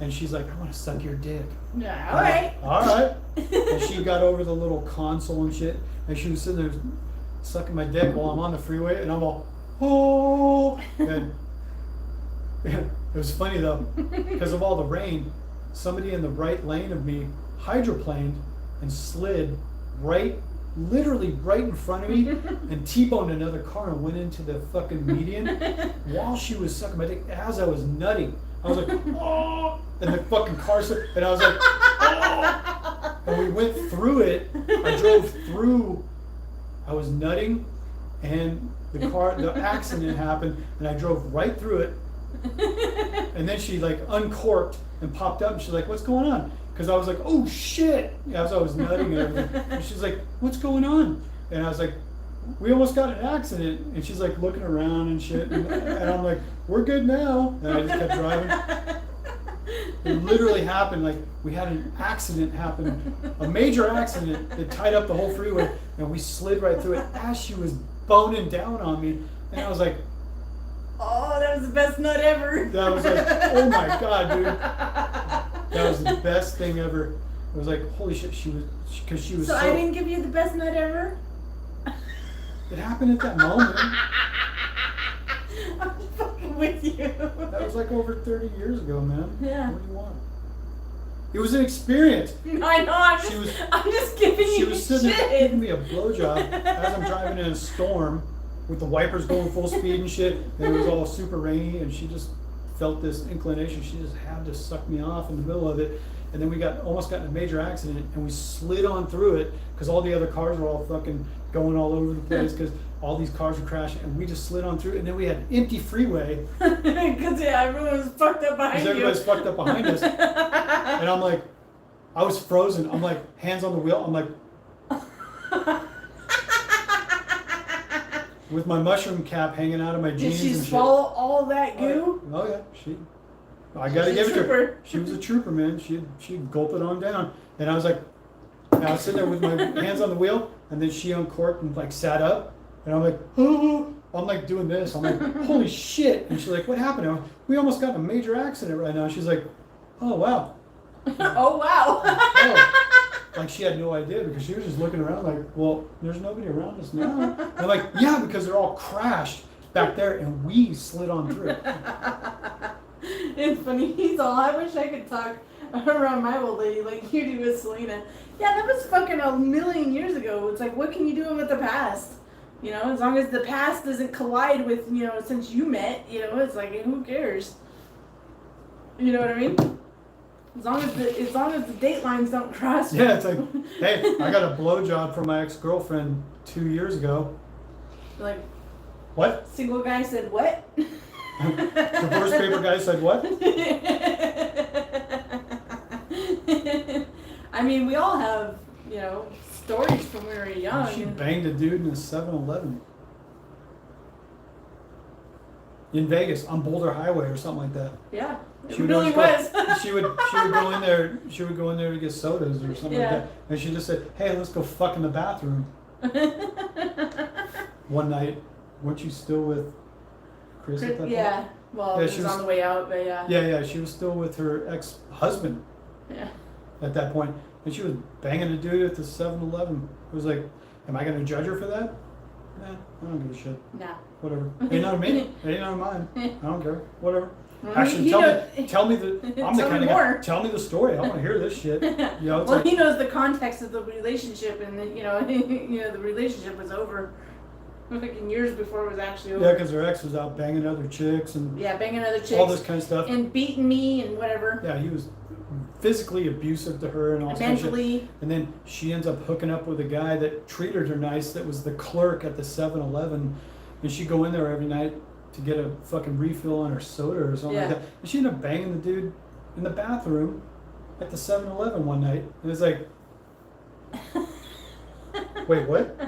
and she's like, I want to suck your dick. Yeah, all right. All right. And she got over the little console and shit, and she was sitting there sucking my dick while I'm on the freeway, and I'm all, oh. And it was funny though, because of all the rain, somebody in the right lane of me hydroplaned and slid literally right in front of me, and T-boned another car and went into the fucking median while she was sucking my dick as I was nutting. I was like, oh, and the fucking car slid, and I was like, oh, and we went through it. I drove through, I was nutting, and the accident happened, and I drove right through it, and then she like uncorked and popped up, and she's like, what's going on? Because I was like, oh shit, as I was nutting and everything. And she's like, what's going on? And I was like, we almost got an accident. And she's like looking around and shit. And I'm like, we're good now. And I just kept driving. It literally happened, like we had an accident happen, a major accident that tied up the whole freeway, and we slid right through it as she was boning down on me. And I was like, oh, that was the best nut ever. That was like, oh my God, dude. That was the best thing ever. It was like, holy shit, because she was so... I didn't give you the best nut ever? It happened at that moment. I'm fucking with you. That was like over 30 years ago, man. Yeah. What do you want? It was an experience. I know, I'm just giving you She was sitting there giving me a blowjob as I'm driving in a storm with the wipers going full speed and shit, and it was all super rainy, and she just felt this inclination. She just had to suck me off in the middle of it, and then we almost got in a major accident, and we slid on through it because all the other cars were all fucking going all over the place because all these cars were crashing, and we just slid on through it, and then we had an empty freeway because everyone was fucked up behind you. Everybody's fucked up behind us, and I'm like, I was frozen. I'm like, hands on the wheel. I'm like, with my mushroom cap hanging out of my jeans. Did she and swallow all that goo? Oh yeah, I gotta give it to her. She was a trooper, man. She'd gulp it on down, and I was like, and I was sitting there with my hands on the wheel, and then she uncorked and like sat up, and I'm like, oh, I'm like doing this. I'm like, holy shit! And she's like, what happened? I'm like, we almost got in a major accident right now. She's like, oh wow. Oh wow. Oh. Like she had no idea because she was just looking around like, well, there's nobody around us now. And I'm like, yeah, because they're all crashed back there and we slid on through. It's funny. He's all, I wish I could talk around my old lady like you do with Selena. Yeah, that was fucking a million years ago. It's like, what can you do with the past? You know, as long as the past doesn't collide with, you know, since you met, you know, it's like, who cares? You know what I mean? As long as the date lines don't cross. Yeah, it's like, hey, I got a blowjob from my ex-girlfriend 2 years ago. Like, what? Single guy said what? Divorce paper guy said what? I mean, we all have, you know, stories from when we were young. She banged a dude in a 7-Eleven. In Vegas, on Boulder Highway or something like that. Yeah, it She would really was. She would go in there. She would go in there to get sodas or something like that, and she just said, "Hey, let's go fuck in the bathroom." One night, weren't you still with Chris at that point? Yeah, well, Yeah, she was on the way out, but yeah. Yeah, she was still with her ex-husband. Yeah. At that point, and she was banging a dude at the 7-Eleven. It was like, am I gonna judge her for that? Nah, I don't give a shit. Nah. Whatever. Ain't none of me. Ain't none of mine. I don't care. Whatever. Well, Actually, tell me the. I'm the kind of guy. Tell me the story. I want to hear this shit. You know, it's well, like, he knows the context of the relationship, and you know, the relationship was over, fucking years before it was actually over. Yeah, because her ex was out banging other chicks and. Yeah, banging other chicks. All this kind of stuff. And beating me and whatever. Yeah, he was physically abusive to her and all that shit. And then she ends up hooking up with a guy that treated her nice. That was the clerk at the 7-Eleven, and she'd go in there every night to get a fucking refill on her soda or something like that. And she ended up banging the dude in the bathroom at the 7-Eleven one night. And it's like, wait, what?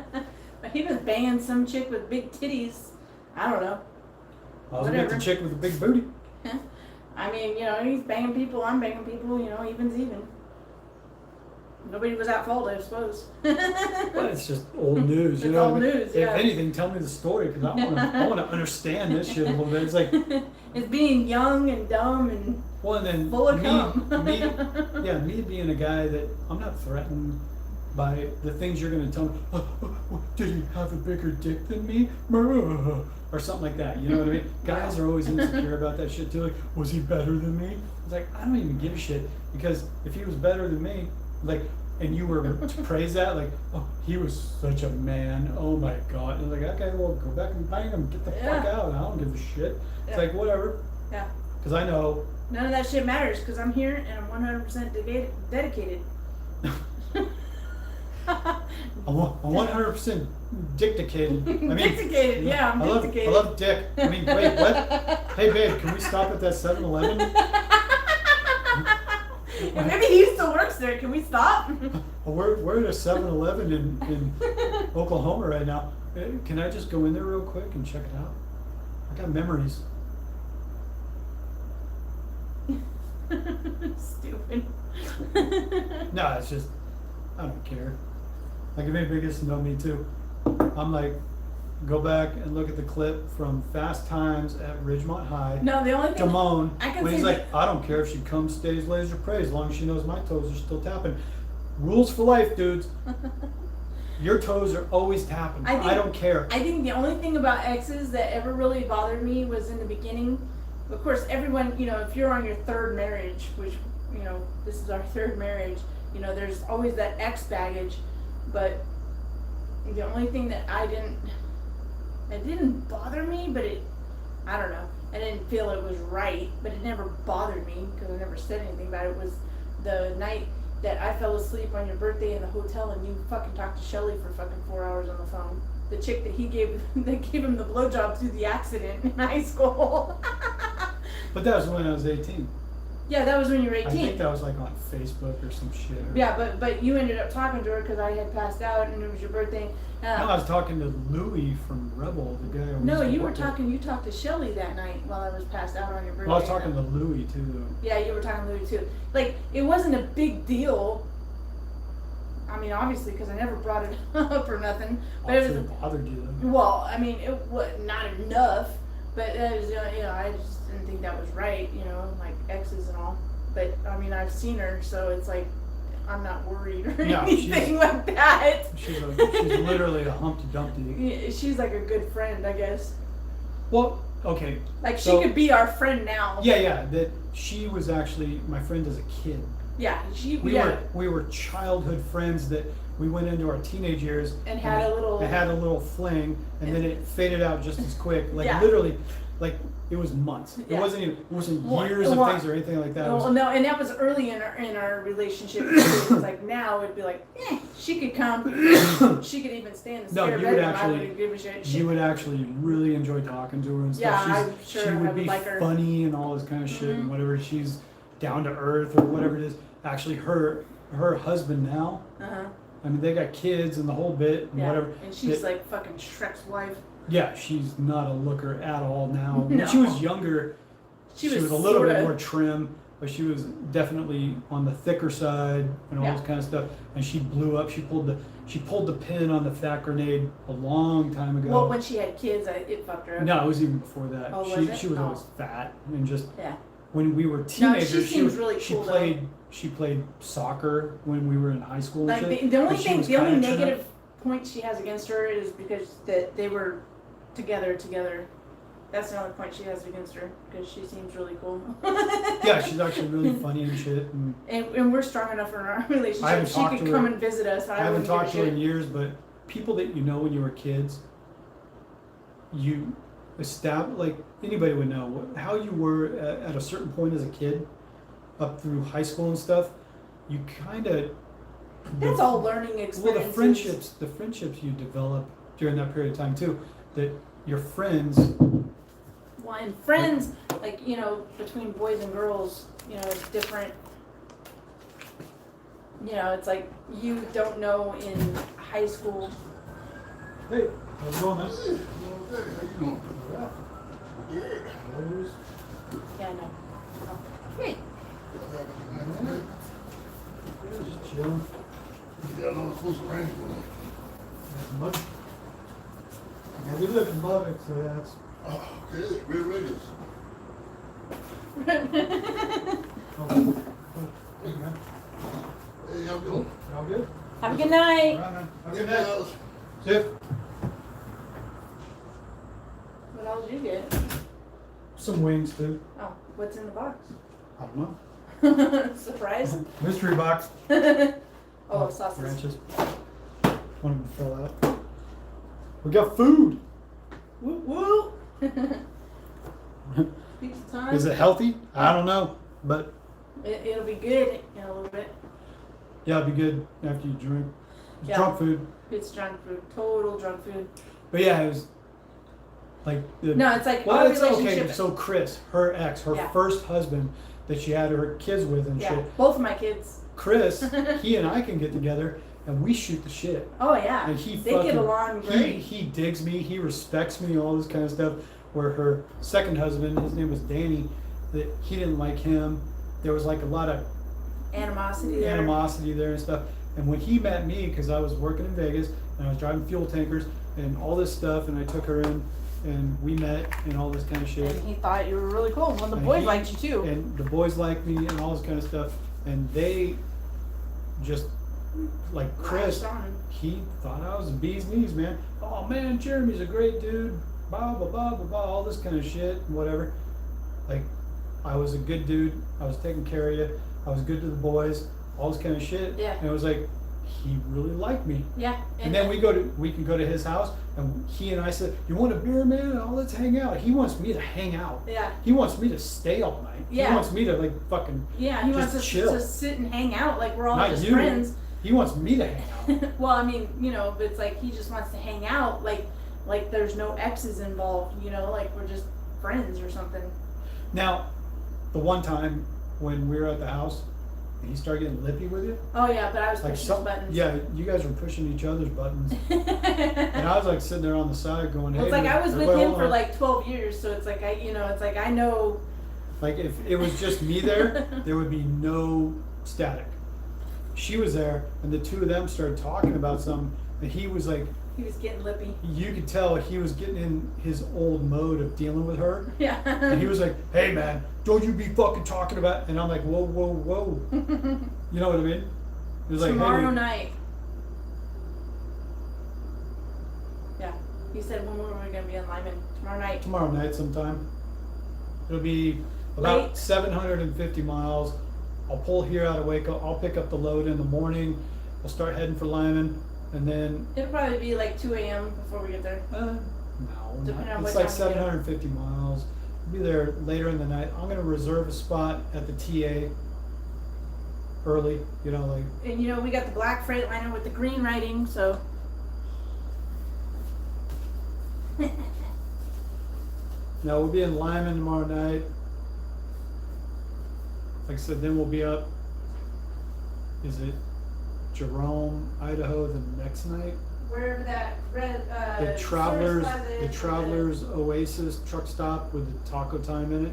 He was banging some chick with big titties. I don't know. I was with the chick with the big booty. I mean, you know, he's banging people, I'm banging people, you know, even's even. nobody was at fault, I suppose. But it's just old news, you It's know. old news, If yeah. anything, tell me the story because I want to understand this shit a little bit. It's like, It's being young and dumb and well, and then full of cum. me being a guy that I'm not threatened by the things you're going to tell me. Did he have a bigger dick than me? Or something like that. You know what I mean? Guys are always insecure about that shit too. Like, was he better than me? It's like, I don't even give a shit because if he was better than me, like, and you were to praise that, like, oh, he was such a man. Oh my God. And like, okay, well, go back and bang him. Get the fuck out. I don't give a shit. It's like, whatever. Yeah. Because I know. None of that shit matters because I'm here and I'm 100% dedicated. I'm 100% dictated. I mean, Dictated, yeah, I'm dictated. I love dick. I mean, wait, what? Hey, babe, can we stop at that 7-Eleven? Yeah, maybe he still works there. Can we stop? We're at a 7-Eleven in Oklahoma right now. Can I just go in there real quick and check it out? I got memories. Stupid. No, it's just, I don't care. Like, if anybody gets to know me too, I'm like, go back and look at the clip from Fast Times at Ridgemont High. No, the only thing Damone, I can when he's say like, I don't care if she comes, stays, lays, or prays, as long as she knows my toes are still tapping. Rules for life, dudes. Your toes are always tapping. I don't care. I think the only thing about exes that ever really bothered me was in the beginning. Of course, everyone, you know, if you're on your third marriage, which, you know, this is our third marriage, you know, there's always that ex baggage. But the only thing that it didn't bother me, but I don't know, I didn't feel it was right, but it never bothered me because I never said anything about it, was the night that I fell asleep on your birthday in the hotel and you fucking talked to Shelly for fucking 4 hours on the phone. The chick that that gave him the blowjob through the accident in high school. But that was when I was 18. Yeah, that was when you were 18. I think that was like on Facebook or some shit. Yeah, but you ended up talking to her because I had passed out and it was your birthday. No, I was talking to Louie from Rebel, the guy. No, you talked to Shelly that night while I was passed out on your birthday. Well, I was talking to Louie too, though. Yeah, you were talking to Louie too. Like, it wasn't a big deal. I mean, obviously, because I never brought it up or nothing. But Obviously it bothered you, though. Well, I mean, it was not enough. But it was, you know, I just didn't think that was right. You know, like exes and all. But I mean, I've seen her, so it's like I'm not worried or anything like that. She's literally a Humpty Dumpty. Yeah, she's like a good friend, I guess. Well, okay. Like, she could be our friend now. Yeah. That she was actually my friend as a kid. Yeah, We were childhood friends that we went into our teenage years and had a little fling, and then it faded out just as quick. Like literally, like it was months. Yeah. It wasn't years of things or anything like that. No, and that was early in our relationship. It was like now it'd be like, she could come, she could even stay in the spare bedroom. I wouldn't give a shit. You would actually really enjoy talking to her and stuff. Yeah, I'm sure she would I would be like her. funny and all this kind of shit and whatever. She's down to earth or whatever it is. Actually, her husband now. I mean, they got kids and the whole bit and whatever. And she's like fucking Shrek's wife. Yeah, she's not a looker at all now. No. When she was younger, she was a little bit more trim, but she was definitely on the thicker side and all this kind of stuff. And she blew up. She pulled the pin on the fat grenade a long time ago. Well, when she had kids, it fucked her up. No, it was even before that. Oh, was it? She was always fat and just. Yeah. When we were teenagers, no, she seems really cool, she played soccer when we were in high school. Like the only negative point she has against her is because that they were together. That's the only point she has against her, because she seems really cool. Yeah, she's actually really funny and shit. And we're strong enough in our relationship. She could come and visit us. I haven't talked to her in years, but people that you know when you were kids, you like anybody would know how you were at a certain point as a kid, up through high school and stuff. You kind of. That's all learning experiences. Well, the friendships you develop during that period of time too, that your friends. Well, and friends, like, you know, between boys and girls, you know, it's different. You know, it's like you don't know in high school. Hey, how's it going, man? Okay, how you doing? Yeah. Yeah, I know. Oh. Hey. Just chilling. Yeah, no, it's supposed to rain today. Mud. Yeah, we live in Lubbock, so that's. Oh, okay, Real Vegas. Oh, hey, man. Hey, how you doing? All good? Have a good night. All right, man. Have a Hey, good night. guys. Zip. What else did you get? Some wings, too. Oh, what's in the box? I don't know. Surprise. Mystery box. Oh, sausage. Branches. Want them to fill out. We got food. Woo woo. Pizza time. Is it healthy? I don't know, but It'll be good in a little bit. yeah, it'd be good after you drink. It's Yeah. drunk food. It's junk food. Total junk food. But yeah, it was like the, No, it's like well, our it's okay. relationship. So Chris, her ex, her Yeah. first husband that she had her kids with and Yeah, shit. both of my kids. Chris, he and I can get together and we shoot the shit. Oh yeah. And he They fucking, get along great. he digs me, he respects me, all this kind of stuff. Where her second husband, his name was Danny, that he didn't like him. There was like a lot of Animosity there. animosity there and stuff. And when he met me, because I was working in Vegas and I was driving fuel tankers and all this stuff, and I took her in and we met and all this kind of shit. And he thought you were really cool. Well, the And boys he- liked you too. And the boys liked me and all this kind of stuff. And they just, like Chris, Latched on. he thought I was a bee's knees, man. Oh man, Jeremy's a great dude. Blah, blah, blah, blah, blah, all this kind of shit, whatever. Like, I was a good dude. I was taking care of you. I was good to the boys, all this kind of shit. Yeah. And it was like, he really liked me. Yeah. And then we can go to his house, and he and I said, "You want a beer, man? Oh, let's hang out." He wants me to hang out. Yeah. He wants me to stay all night. Yeah. He wants me to like fucking. Yeah, he just wants us chill. to sit and hang out like we're all Not just you. friends. He wants me to hang out. Well, I mean, you know, but it's like he just wants to hang out, like there's no exes involved, you know, like we're just friends or something. Now, the one time when we were at the house, and he started getting lippy with you, Oh yeah, but I was like pushing some, his buttons. yeah, you guys were pushing each other's buttons, and and I was like sitting there on the side going, "Hey." it's like I was with everybody him hold for on. like 12 years, so it's like it's like I know. Like if it was just me there, there would be no static. She was there, and the two of them started talking about something, and he was like, He was getting lippy. you could tell he was getting in his old mode of dealing with her, Yeah. and he was like, "Hey man, don't you be fucking talking about," and I'm like, "Whoa, whoa, whoa," you know what I mean? It was like, Tomorrow hey, night. Yeah. He said when we were gonna be in Lyman. Tomorrow night. tomorrow night sometime. It'll be about Late. 750 miles. I'll pull here out of Waco. I'll pick up the load in the morning. We'll start heading for Lyman, and then It'll probably be like 2 a.m. before we get there. no, Depending on it's what like time we get up. 750 miles. We'll be there later in the night. I'm gonna reserve a spot at the TA early. You know, like And you know, we got the black Freightliner with the green writing, so. now we'll be in Lyman tomorrow night. Like I said, then we'll be up. Is it Jerome, Idaho, the next night? Wherever that red, The Travelers Oasis truck stop with the taco time in it.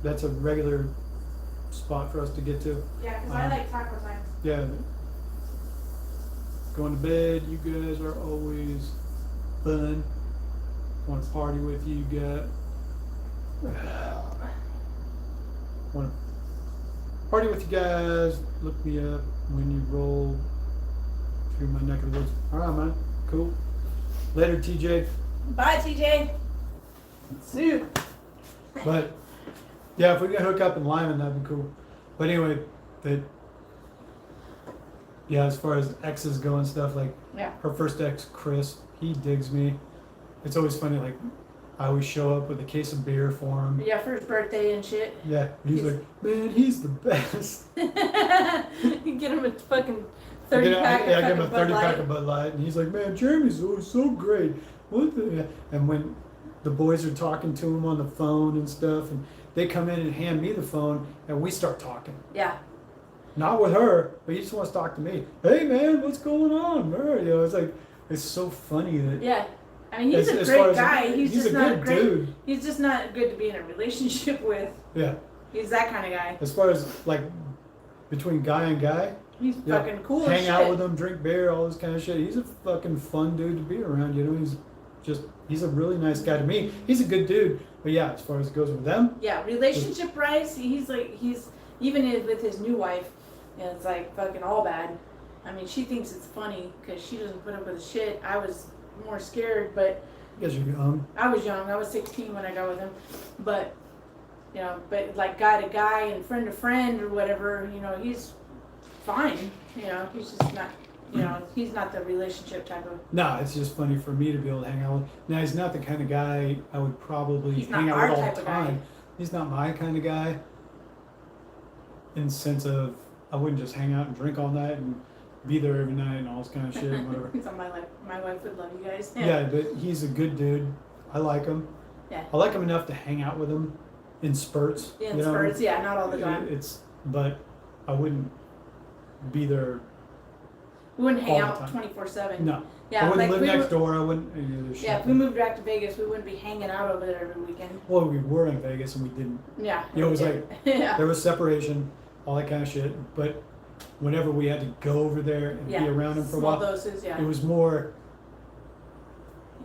That's a regular spot for us to get to. Yeah, because I like taco times. Yeah. Going to bed, you guys are always fun. Want to party with you, got. Want to party with you guys. Look me up when you roll through my neck of the woods. All right, man. Cool. Later, TJ. Bye, TJ. See you. But yeah, if we can hook up in Lyman, that'd be cool. But anyway, as far as exes go and stuff, like Yeah. her first ex, Chris, he digs me. It's always funny, like I always show up with a case of beer for him. Yeah, for his birthday and shit. Yeah, he's like, man, he's the best. You get him a fucking 30 I pack give of him a fucking 30 Bud pack Light. of Bud Light, and he's like, man, Jeremy's always so great. What the? And when the boys are talking to him on the phone and stuff, and they come in and hand me the phone, and we start talking. Yeah. Not with her, but he just wants to talk to me. Hey man, what's going on? You know, it's like, it's so funny that. Yeah. I mean, he's as a far great as- guy. He's just a not good great. dude. He's just not good to be in a relationship with. Yeah. He's that kind of guy. As far as like between guy and guy, He's fucking cool as Hang shit. out with him, drink beer, all this kind of shit. He's a fucking fun dude to be around. You know, he's a really nice guy to me. He's a good dude. But yeah, as far as it goes with them. Yeah, relationship price. He's even with his new wife, and it's like fucking all bad. I mean, she thinks it's funny because she doesn't put up with the shit. I was more scared, but I guess you're young. I was young. I was 16 when I got with him, but you know, but like guy to guy and friend to friend or whatever, you know, he's fine. You know, he's just not. You know, he's not the relationship type of. No, it's just funny for me to be able to hang out with. Now, he's not the kind of guy I would probably He's hang not out with our all type the of guy. time. He's not my kind of guy. In the sense of, I wouldn't just hang out and drink all night and be there every night and all this kind of shit and whatever. So my wife would love you guys. Yeah, but he's a good dude. I like him. Yeah. I like him enough to hang out with him in spurts. In you know? spurts, yeah, not all the time. But I wouldn't be there. We wouldn't hang all the out time. 24/7. No. Yeah, I wouldn't like live we next were- door. I wouldn't. Any of this shit. Yeah, if we moved back to Vegas, we wouldn't be hanging out over there every weekend. Well, we were in Vegas and we didn't. Yeah. You know, it was we like did. Yeah. there was separation, all that kind of shit. But whenever we had to go over there and Yeah. be around him for a Small while, doses, yeah. it was more.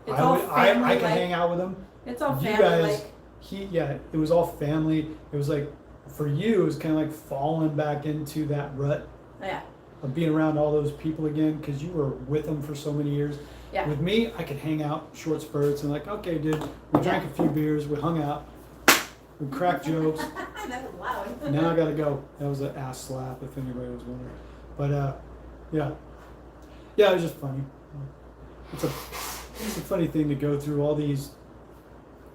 It's all family. I could like, hang out with him. It's all You family. guys, like, it was all family. It was like, for you, it was kind of like falling back into that rut yeah. of being around all those people again because you were with them for so many years. Yeah. With me, I could hang out short spurts and like, okay, dude, we drank a few beers, we hung out, we cracked jokes. That was loud. Now I gotta go. That was an ass slap, if anybody was wondering. But yeah, it was just funny. It's a funny thing to go through all these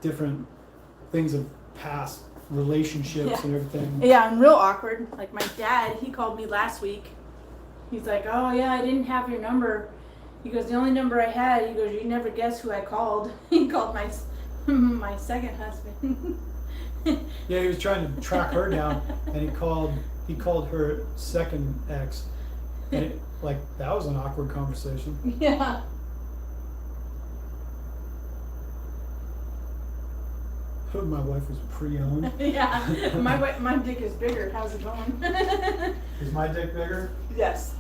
different things of past relationships and everything. Yeah, and real awkward. Like my dad, he called me last week. He's like, "Oh yeah, I didn't have your number." He goes, "The only number I had." He goes, "You never guess who I called." He called my second husband. Yeah, he was trying to track her down, and he called her second ex, and that was an awkward conversation. Yeah. My wife was pre-owned. Yeah. My dick is bigger. How's it going? Is my dick bigger? Yes.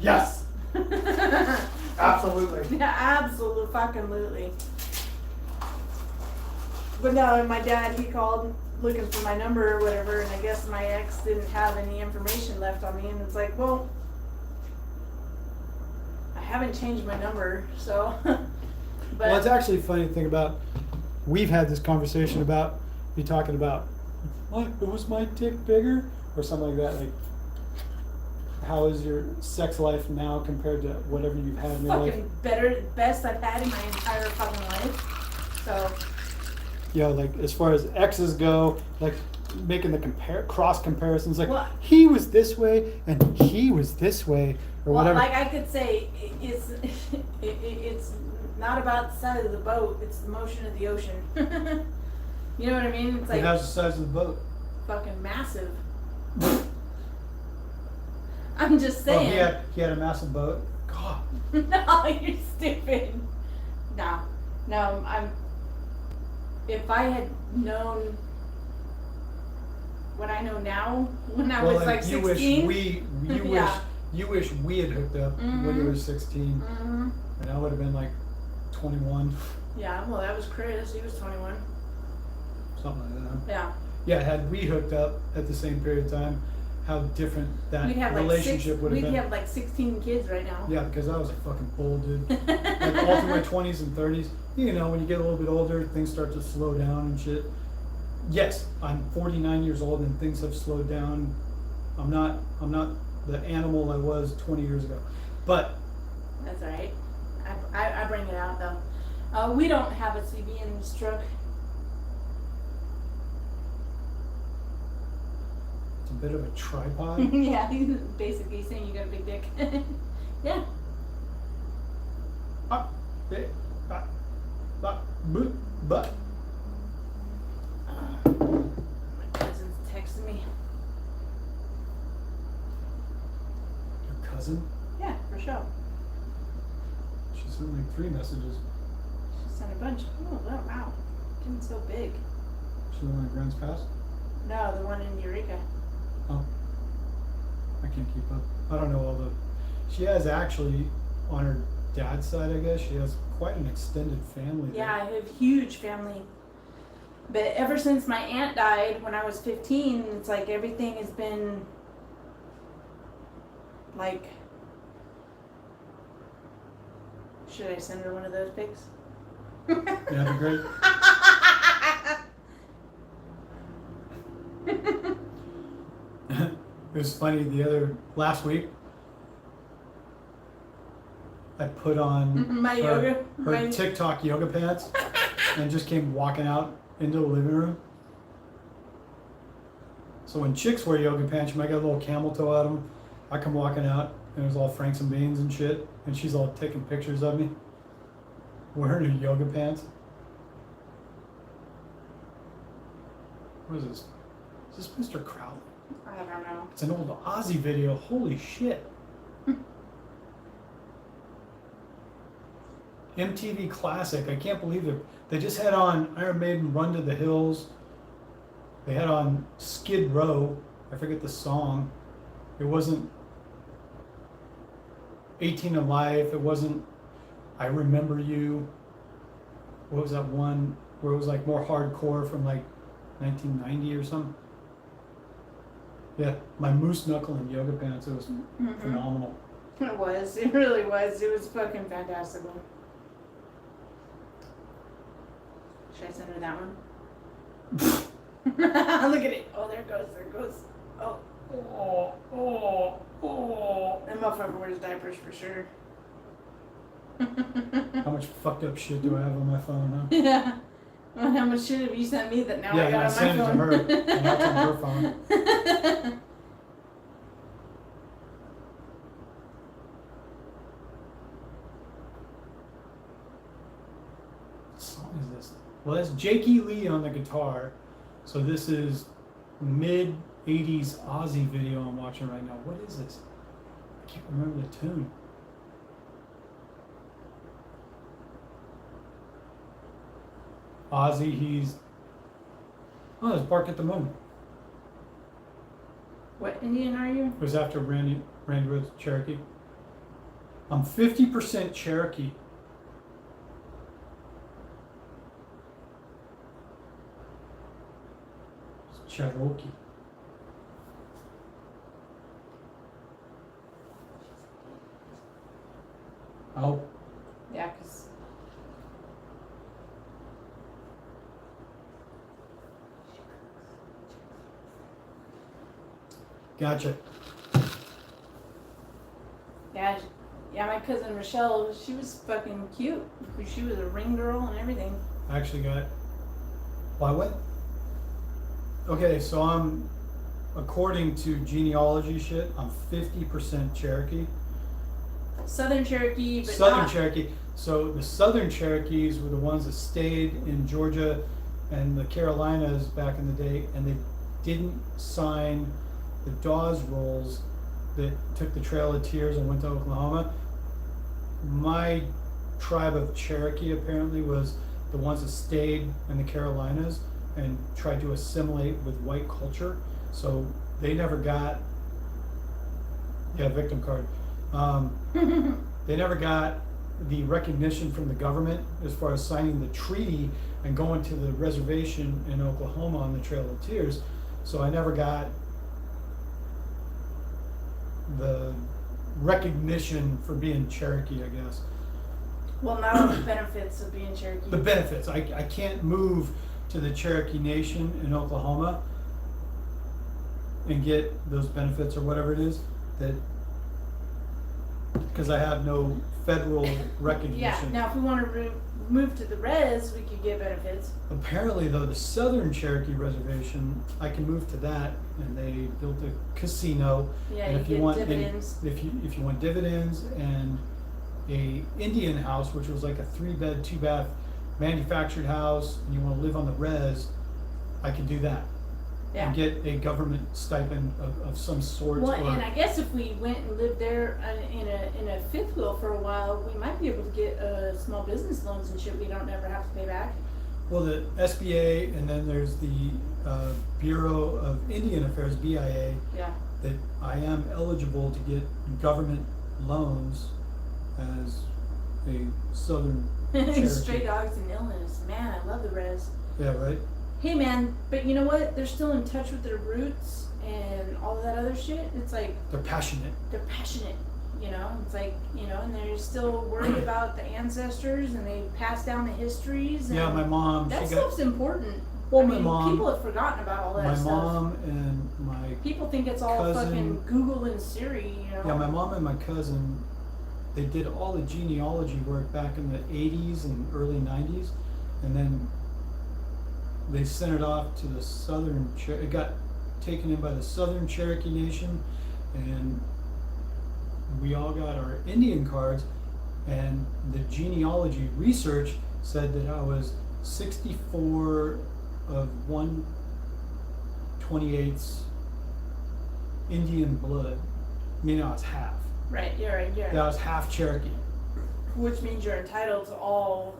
Yes. Absolutely. Yeah, absolutely. But no, my dad, he called looking for my number or whatever, and I guess my ex didn't have any information left on me, and it's like, well, I haven't changed my number, so. But Well, it's actually a funny thing about, we've had this conversation about, you talking about, what, was my dick bigger? Or something like that, like, how is your sex life now compared to whatever you've had in your life? fucking best I've had in my entire fucking life. So. Yeah, like, as far as exes go, like, making the cross comparisons, like, Well, he was this way, and he was this way, or well, whatever. like I could say, it's not about the size of the boat, it's the motion of the ocean. You know what I mean? It's like How's the size of the boat? fucking massive. I'm just saying. Oh, he had a massive boat? God. No, you're stupid. No, if I had known what I know now, when I was like 16. You wish we had hooked up when you were 16, Mm-hmm. and I would have been like 21, Yeah, well, that was Chris. He was 21. something like that. Yeah. Yeah, had we hooked up at the same period of time, how different that We'd have relationship would have we'd been. have like 16 kids right now. Yeah, because I was a fucking bull, dude. Like all through my 20s and 30s, you know, when you get a little bit older, things start to slow down and shit. Yes, I'm 49 years old and things have slowed down. I'm not the animal I was 20 years ago. But That's all right. I bring it out though. We don't have a CV in this truck. it's a bit of a tripod. Yeah, he's basically saying you got a big dick. Yeah. But My cousin's texting me. your cousin, Yeah, for sure. she sent like 3 messages. She sent a bunch. Oh, wow. Getting so big. She the one at Grants Pass? No, the one in Eureka. Oh. I can't keep up. I don't know all the. She has actually, on her dad's side, I guess, she has quite an extended family. Yeah, I have a huge family. But ever since my aunt died when I was 15, it's like everything has been like. Should I send her one of those pics? Yeah, that'd be great. It was funny last week. I put on My yoga. her TikTok yoga pants and just came walking out into the living room. So when chicks wear yoga pants, you might get a little camel toe out of them. I come walking out and it was all Franks and Beans and shit, and she's all taking pictures of me wearing her yoga pants. What is this? Is this Mr. Crowley? I don't know. It's an old Ozzy video. Holy shit. MTV Classic. I can't believe it. They just had on Iron Maiden Run to the Hills. They had on Skid Row. I forget the song. It wasn't 18 to Life. It wasn't I Remember You. What was that one where it was like more hardcore from like 1990 or something? Yeah, my moose knuckle and yoga pants. It was phenomenal. It was. It really was. It was fucking fantastical. Should I send her that one? Look at it. Oh, there it goes. There it goes. Oh. That motherfucker wears diapers for sure. How much fucked up shit do I have on my phone, huh? Yeah. Well, how much shit have you sent me that now Yeah, I got I on sent my it phone? to her, and now it's on her phone. What song is this? Well, that's Jakey Lee on the guitar. So this is mid 80s Ozzy video I'm watching right now. What is this? I can't remember the tune. Ozzy, he's... Oh, it's Bark at the Moon. What Indian are you? It was after Randy Rhoads Cherokee. I'm 50% Cherokee. It's Cherokee. Oh, Yeah, because gotcha. yeah, my cousin Rochelle, she was fucking cute. She was a ring girl and everything. I actually got... Why what? Okay, so I'm... According to genealogy shit, I'm 50% Cherokee. Southern Cherokee, but Southern not... Cherokee. So the Southern Cherokees were the ones that stayed in Georgia and the Carolinas back in the day, and they didn't sign the Dawes rolls that took the Trail of Tears and went to Oklahoma. My tribe of Cherokee apparently was the ones that stayed in the Carolinas and tried to assimilate with white culture. So they never got, victim card. They never got the recognition from the government as far as signing the treaty and going to the reservation in Oklahoma on the Trail of Tears. So I never got the recognition for being Cherokee, I guess. Well, not all the benefits of being Cherokee. The benefits. I can't move to the Cherokee Nation in Oklahoma and get those benefits or whatever it is, that because I have no federal recognition. Yeah, now if we want to move to the res, we could get benefits. Apparently, though, the Southern Cherokee Reservation, I can move to that, and they built a casino. Yeah, and you if you get want dividends. if you want dividends and a Indian house, which was like a 3-bed, 2-bath manufactured house, and you want to live on the res, I can do that. Yeah. And get a government stipend of some sort. Well, or, and I guess if we went and lived there in a fifth wheel for a while, we might be able to get small business loans and shit we don't ever have to pay back. well, the SBA, and then there's the Bureau of Indian Affairs, BIA. Yeah. that I am eligible to get government loans as a Southern Cherokee. Stray dogs and illness. Man, I love the res. Yeah, right? Hey man, but you know what? They're still in touch with their roots and all of that other shit. It's like They're passionate. they're passionate, you know? It's like, you know, and they're still worried about the ancestors and they pass down the histories. And Yeah, my mom, that she got, stuff's important. well, I my mean, mom, people have forgotten about all that my stuff. mom and my, People think it's all cousin- fucking Google and Siri, you know? yeah, my mom and my cousin, they did all the genealogy work back in the 80s and early 90s, and then they sent it off to the it got taken in by the Southern Cherokee Nation, and we all got our Indian cards, and the genealogy research said that I was 64 of 1/28 Indian blood, meaning I was half. Right, yeah, right, yeah. Yeah, I was half Cherokee. Which means you're entitled to all.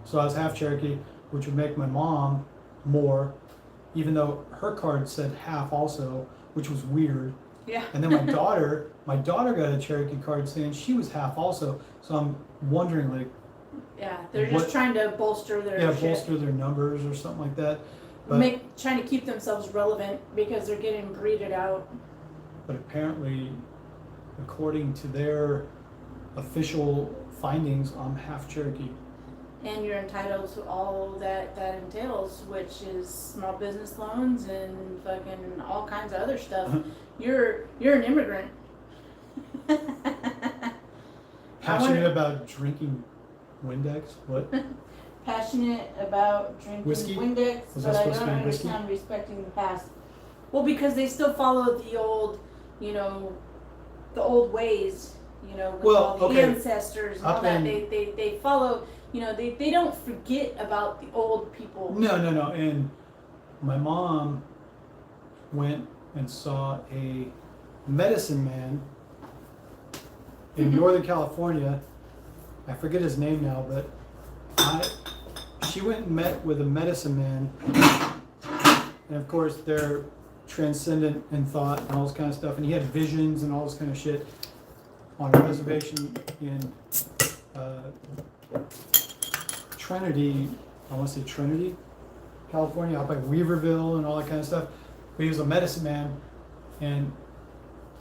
So I was half Cherokee, which would make my mom more, even though her card said half also, which was weird. Yeah. And then my daughter got a Cherokee card saying she was half also. So I'm wondering, like, Yeah, they're just what- trying to bolster their shit. bolster their numbers or something like that. But Trying to keep themselves relevant because they're getting breeded out. but apparently, according to their official findings, I'm half Cherokee. And you're entitled to all that entails, which is small business loans and fucking all kinds of other stuff. You're an immigrant. Passionate about drinking Windex? What? Passionate about drinking Whiskey? Windex, Was but that I supposed to don't be whiskey? understand respecting the past. Well, because they still follow the old, you know, the old ways, you know, with Well, all the okay. ancestors and all Up that. in- They follow, you know, they don't forget about the old people. No. And my mom went and saw a medicine man in Northern California. I forget his name now, but she went and met with a medicine man. And of course, they're transcendent in thought and all this kind of stuff. And he had visions and all this kind of shit on a reservation in Trinity, I want to say Trinity, California, out by Weaverville and all that kind of stuff. But he was a medicine man, and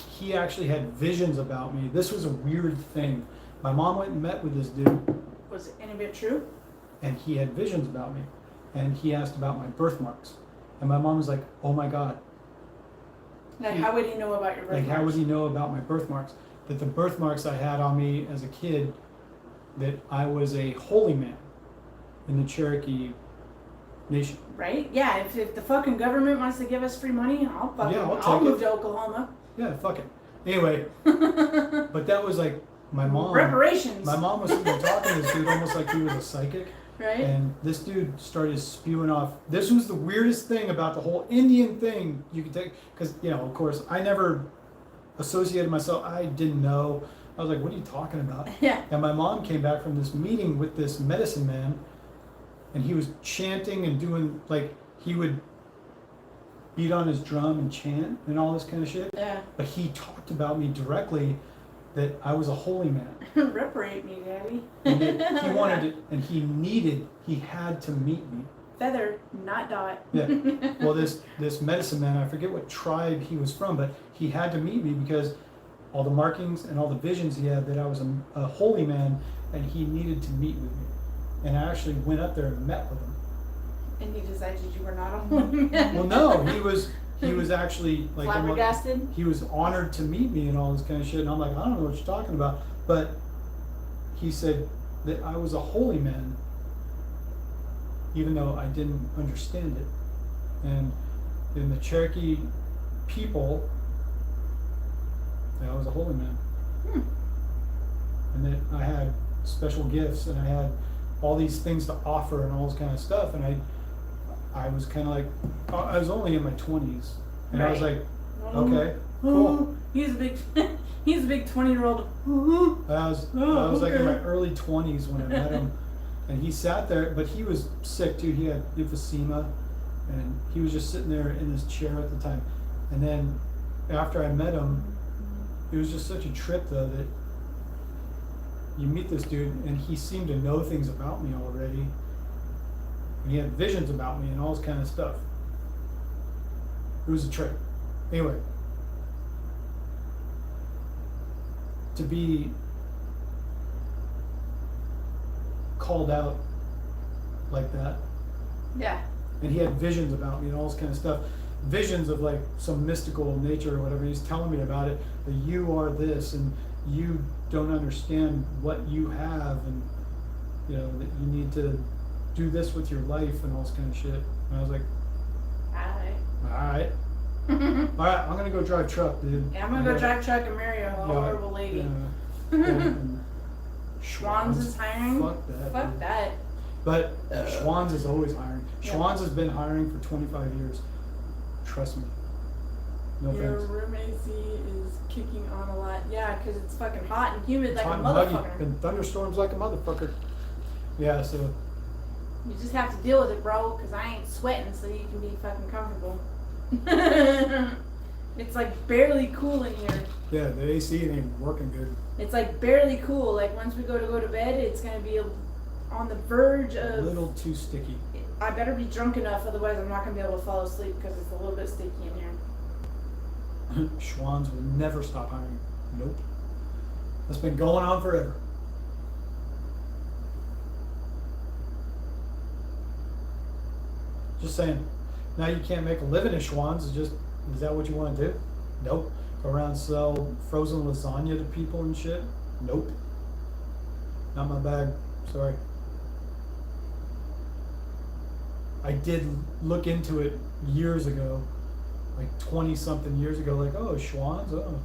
he actually had visions about me. This was a weird thing. My mom went and met with this dude, Was it any bit true? and he had visions about me. And he asked about my birthmarks. And my mom was like, oh my God. Like, how would he know about your birthmarks? Like, how would he know about my birthmarks? That the birthmarks I had on me as a kid, that I was a holy man in the Cherokee Nation. Right? Yeah, if the fucking government wants to give us free money, I'll I'll take move it. to Oklahoma. Yeah, fuck it. Anyway, but that was like my mom. Reparations. My mom was sitting there talking to this dude almost like he was a psychic. Right? And this dude started spewing off. This was the weirdest thing about the whole Indian thing you could take. Because, you know, of course, I never associated myself. I didn't know. I was like, what are you talking about? Yeah. And my mom came back from this meeting with this medicine man. And he was chanting and doing, like, he would beat on his drum and chant and all this kind of shit. Yeah. But he talked about me directly, that I was a holy man. Reparate me, daddy. And that he wanted it, and he had to meet me. Feather, not dot. Yeah. Well, this medicine man, I forget what tribe he was from, but he had to meet me because all the markings and all the visions he had that I was a holy man, and he needed to meet with me. And I actually went up there and met with him. And you decided you were not a holy man. Well, no, he was actually like Flabbergasted? he was honored to meet me and all this kind of shit. And I'm like, I don't know what you're talking about. But he said that I was a holy man, even though I didn't understand it. And in the Cherokee people, I was a holy man. And that I had special gifts, and I had all these things to offer and all this kind of stuff. And I was kind of like, I was only in my 20s, and I was Right. like, okay, cool. He's a big 20-year-old. I was like in my okay. early 20s when I met him, and he sat there, but he was sick too. He had emphysema, and he was just sitting there in his chair at the time. And then after I met him, it was just such a trip though that you meet this dude and he seemed to know things about me already. And he had visions about me and all this kind of stuff. It was a trip. Anyway, to be called out like that, Yeah. and he had visions about me and all this kind of stuff, visions of like some mystical nature or whatever. He's telling me about it, that you are this and you don't understand what you have, and you know that you need to do this with your life and all this kind of shit. And I was like, alright, I'm gonna go drive truck, dude. Yeah, I'm gonna go drive truck and marry a horrible lady. And Schwann's is hiring? Fuck that. Fuck dude. that. But Schwann's is always hiring. Yeah. Schwann's has been hiring for 25 years. Trust me. No Your thanks. room AC is kicking on a lot. Yeah, because it's fucking hot and humid like Hot a and muggy motherfucker. and thunderstorms like a motherfucker. Yeah, so You just have to deal with it, bro, because I ain't sweating so you can be fucking comfortable. It's like barely cool in here. yeah, the AC ain't working good. It's like barely cool. Like once we go to bed, it's going to be on the verge A of... little too sticky. I better be drunk enough, otherwise I'm not going to be able to fall asleep because it's a little bit sticky in here. Schwann's will never stop hiring. Nope. That's been going on forever. Just saying. Now you can't make a living at Schwann's. Is that what you want to do? Nope. Go around and sell frozen lasagna to people and shit? Nope. Not my bag. Sorry. I did look into it years ago, like 20 something years ago, like, oh, Schwann's, oh.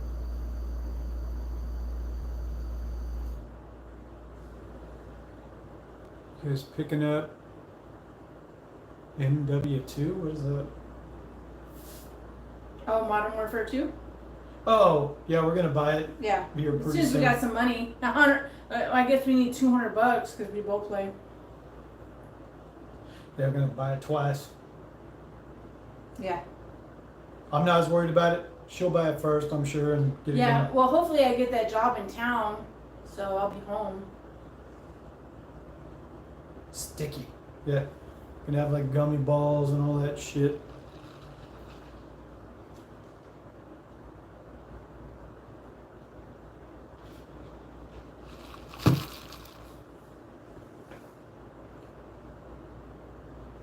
You guys picking up NW2? What is that? Oh, Modern Warfare 2? Oh, yeah, we're gonna buy it Yeah. here As pretty soon as we soon. got some money. I guess we need $200 because we both play. Yeah, we're gonna buy it twice. Yeah. I'm not as worried about it. She'll buy it first, I'm sure, and get it Yeah, done. well, hopefully I get that job in town, so I'll be home. Sticky. Yeah. Gonna have like gummy balls and all that shit.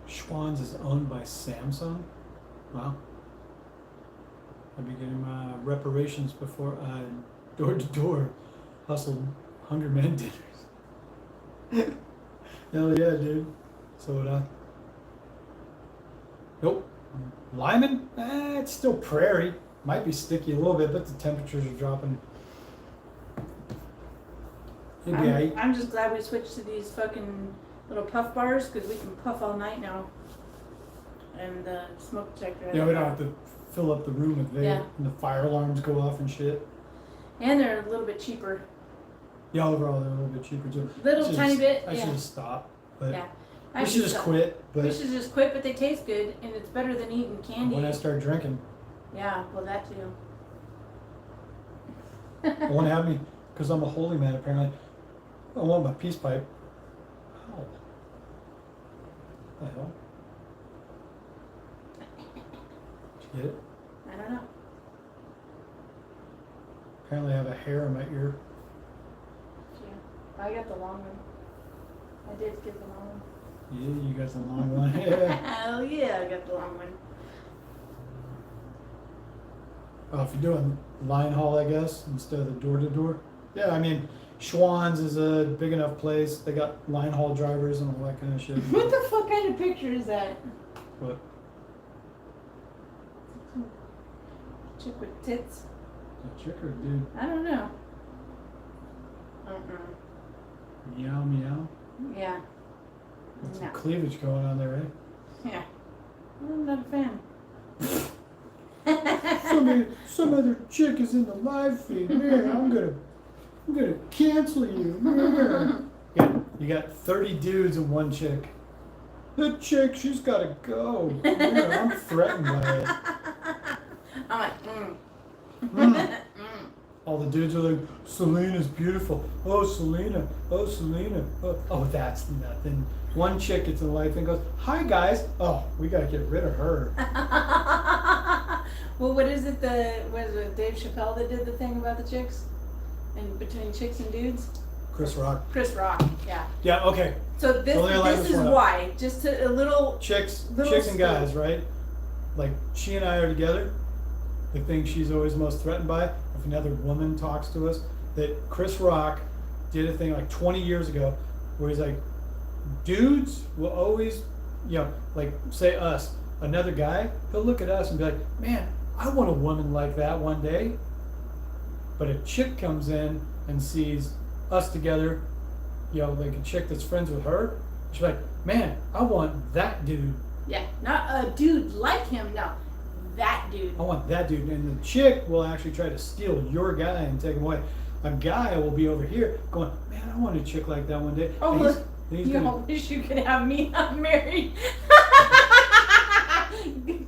Schwann's is owned by Samsung. Wow. I'll be getting my reparations before I door to door hustled Hunger Man dinners. Hell yeah, dude. So would I. Nope. Lyman? It's still prairie. Might be sticky a little bit, but the temperatures are dropping. It'd be aight. I'm just glad we switched to these fucking little puff bars because we can puff all night now. And the smoke detector. Yeah, we don't have to fill up the room with vape, Yeah. and the fire alarms go off and shit. And they're a little bit cheaper. Yeah, overall they're a little bit cheaper too. Little Should tiny just- bit, I yeah. should just stop, but Yeah. we should just quit. We But should just quit, but they taste good and it's better than eating candy. when I start drinking, Yeah, well that too. it won't have me because I'm a holy man apparently. I want my peace pipe. How? The hell? Did you get it? I don't know. Apparently I have a hair in my ear. Yeah. I got the long one. I did get the long one. Yeah, you got the long one. Yeah. Hell yeah, I got the long one. If you're doing line haul, I guess, instead of the door to door. Yeah, I mean, Schwann's is a big enough place. They got line haul drivers and all that kind of shit. What the fuck kind of picture is that? What? Chick with tits? A chick or a dude? I don't know. Meow meow. Yeah. Got some No. cleavage going on there, eh? Yeah. I'm not a fan. Some other chick is in the live feed. Man, I'm gonna cancel you. Man. Yeah, you got 30 dudes and one chick. The chick, she's gotta go. Man, I'm threatened by it. I'm like, All the dudes are like, Selena's beautiful. Oh, Selena. Oh, Selena. Oh, that's nothing. One chick gets in life and goes, hi, guys. Oh, we got to get rid of her. Well, what is it, Dave Chappelle that did the thing about the chicks? And between chicks and dudes? Chris Rock. Chris Rock, yeah. Yeah, okay. So this is why. Just a little... Chicks little and guys, right? Like, she and I are together. The thing she's always most threatened by, if another woman talks to us, that Chris Rock did a thing like 20 years ago where he's like, dudes will always, like say us, another guy, he'll look at us and be like, man, I want a woman like that one day. But a chick comes in and sees us together, like a chick that's friends with her, she's like, man, I want that dude. Yeah, not a dude like him, no. That dude. I want that dude. And the chick will actually try to steal your guy and take him away. A guy will be over here going, man, I want a chick like that one day. Oh, and look. he's You gonna, wish you could have me. I'm married.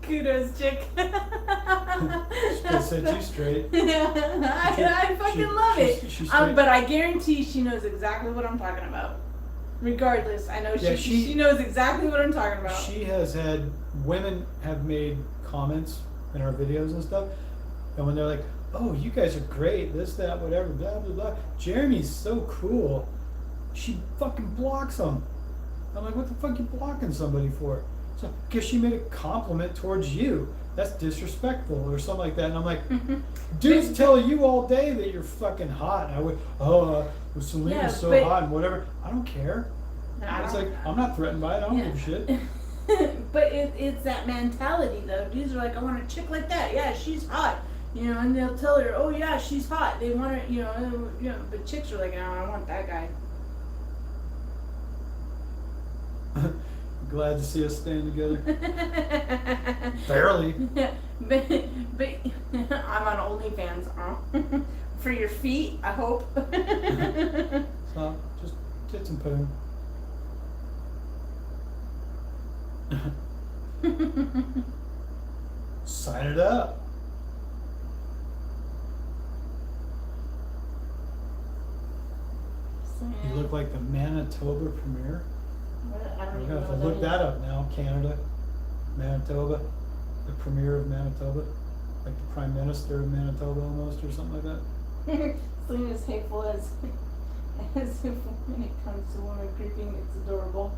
Kudos, chick. She set you straight. I fucking love it. She's But I guarantee she knows exactly what I'm talking about. Regardless, I know she knows exactly what I'm talking about. She has had, women have made comments in our videos and stuff, and when they're like, oh, you guys are great, this, that, whatever, blah, blah, blah. Jeremy's so cool. She fucking blocks them. I'm like, what the fuck you blocking somebody for? So, because she made a compliment towards you. That's disrespectful or something like that. And I'm like, dudes tell you all day that you're fucking hot. And I would, Selena's so hot and whatever. I don't care. It's like, I'm not threatened by it. I don't give a shit. But it's that mentality though. Dudes are like, I want a chick like that. Yeah, she's hot. And they'll tell her, oh yeah, she's hot. They want her, but chicks are like, no, I want that guy. Glad to see us staying together. Barely. But I'm on OnlyFans. For your feet, I hope. So, just tits and poo. Sign it up. You look like the Manitoba premier. I don't You're even gonna know have to what look that up now. Canada, Manitoba, the premier of Manitoba, like the prime minister of Manitoba almost, or something like that. Selena's hateful as if when it comes to women creeping, it's adorable.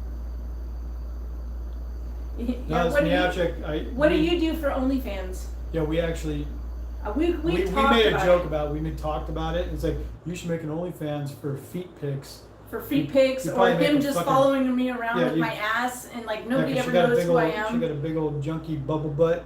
No, it's meow chick. What do you do for OnlyFans? Yeah, we actually. We We made a joke about it. We talked about it. It's like, you should make an OnlyFans for feet pics. For feet pics, you or probably him make just fucking- following me around with you- my ass, and like nobody 'cause ever she got a knows big who I old- am. She got a big old junky bubble butt,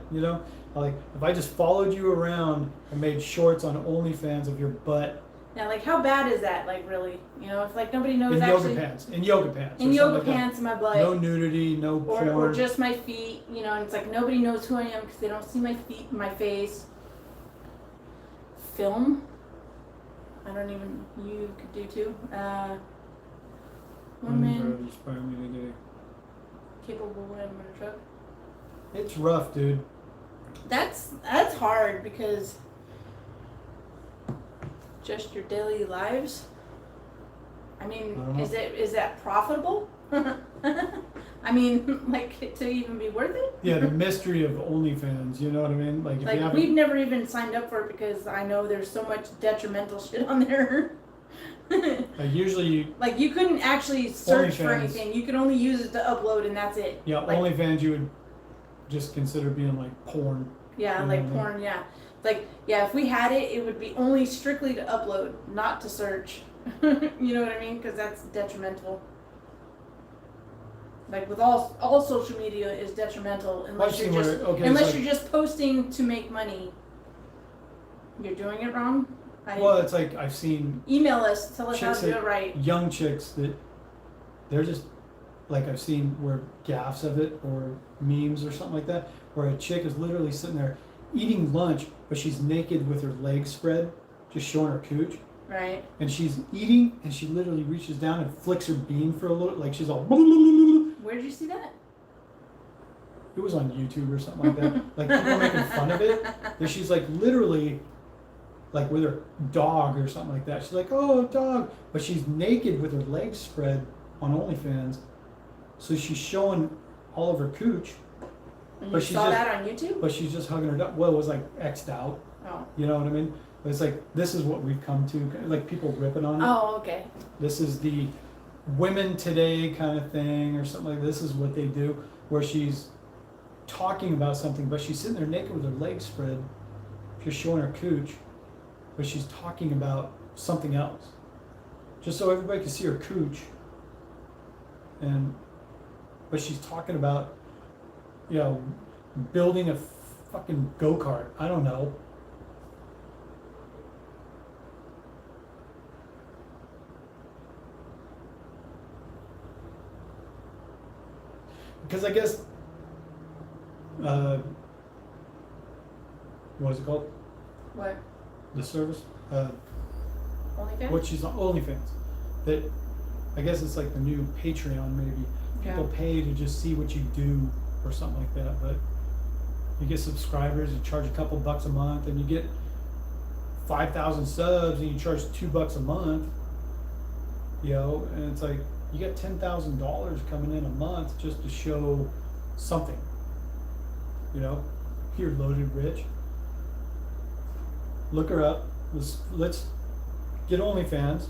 Like, if I just followed you around and made shorts on OnlyFans of your butt. Yeah, like how bad is that? Like really, if like nobody knows In actually. yoga pants. In yoga pants. In or yoga something like pants, in my butt. No nudity, no porn. Or just my feet, and it's like nobody knows who I am because they don't see my feet and my face. Film. I don't even. You could do too. Woman Inspired me today. capable of having a truck. It's rough, dude. That's hard because just your daily lives. I mean, I don't know. is that profitable? I mean, like to even be worth it? Yeah, the mystery of OnlyFans, you know what I mean? Like, if you Like haven't, we've never even signed up for it because I know there's so much detrimental shit on there. like usually, Like you couldn't actually search for OnlyFans. anything. You could only use it to upload and that's it. yeah, Like, OnlyFans you would just consider being like porn. yeah, you like know, porn, yeah. Like, yeah, if we had it, it would be only strictly to upload, not to search. You know what I mean? Because that's detrimental. Like with all social media is detrimental unless I've you're seen just where- okay, unless it's like- you're just posting to make money. You're doing it wrong. Well, it's like I've seen Email us, tell us how chicks to do that- it right. young chicks that they're just like, I've seen where gaffs of it or memes or something like that, where a chick is literally sitting there eating lunch, but she's naked with her legs spread, just showing her cooch, Right. and she's eating, and she literally reaches down and flicks her bean for a little, like she's all. Where did you see that? It was on YouTube or something like that. Like people making fun of it. That she's like literally like with her dog or something like that. She's like, oh, dog. But she's naked with her legs spread on OnlyFans. So she's showing all of her cooch. And But you she's saw just- that on YouTube? But she's just hugging her dog. Well, it was like X'd out. Oh. You know what I mean? But it's like, this is what we've come to. Like people ripping on it. Oh, okay. This is the women today kind of thing or something like this is what they do. Where she's talking about something, but she's sitting there naked with her legs spread. Just showing her cooch. But she's talking about something else. Just so everybody can see her cooch. But she's talking about, you know, building a fucking go-kart. I don't know. Because I guess, what is it called? What? The service? OnlyFans? What she's on OnlyFans. That, I guess it's like the new Patreon maybe. People pay to just see what you do or something like that, but you get subscribers, you charge a couple bucks a month, and you get 5,000 subs and you charge $2 a month, you know, and it's like, you got $10,000 coming in a month just to show something, you know, you're loaded rich. Look her up, let's get OnlyFans.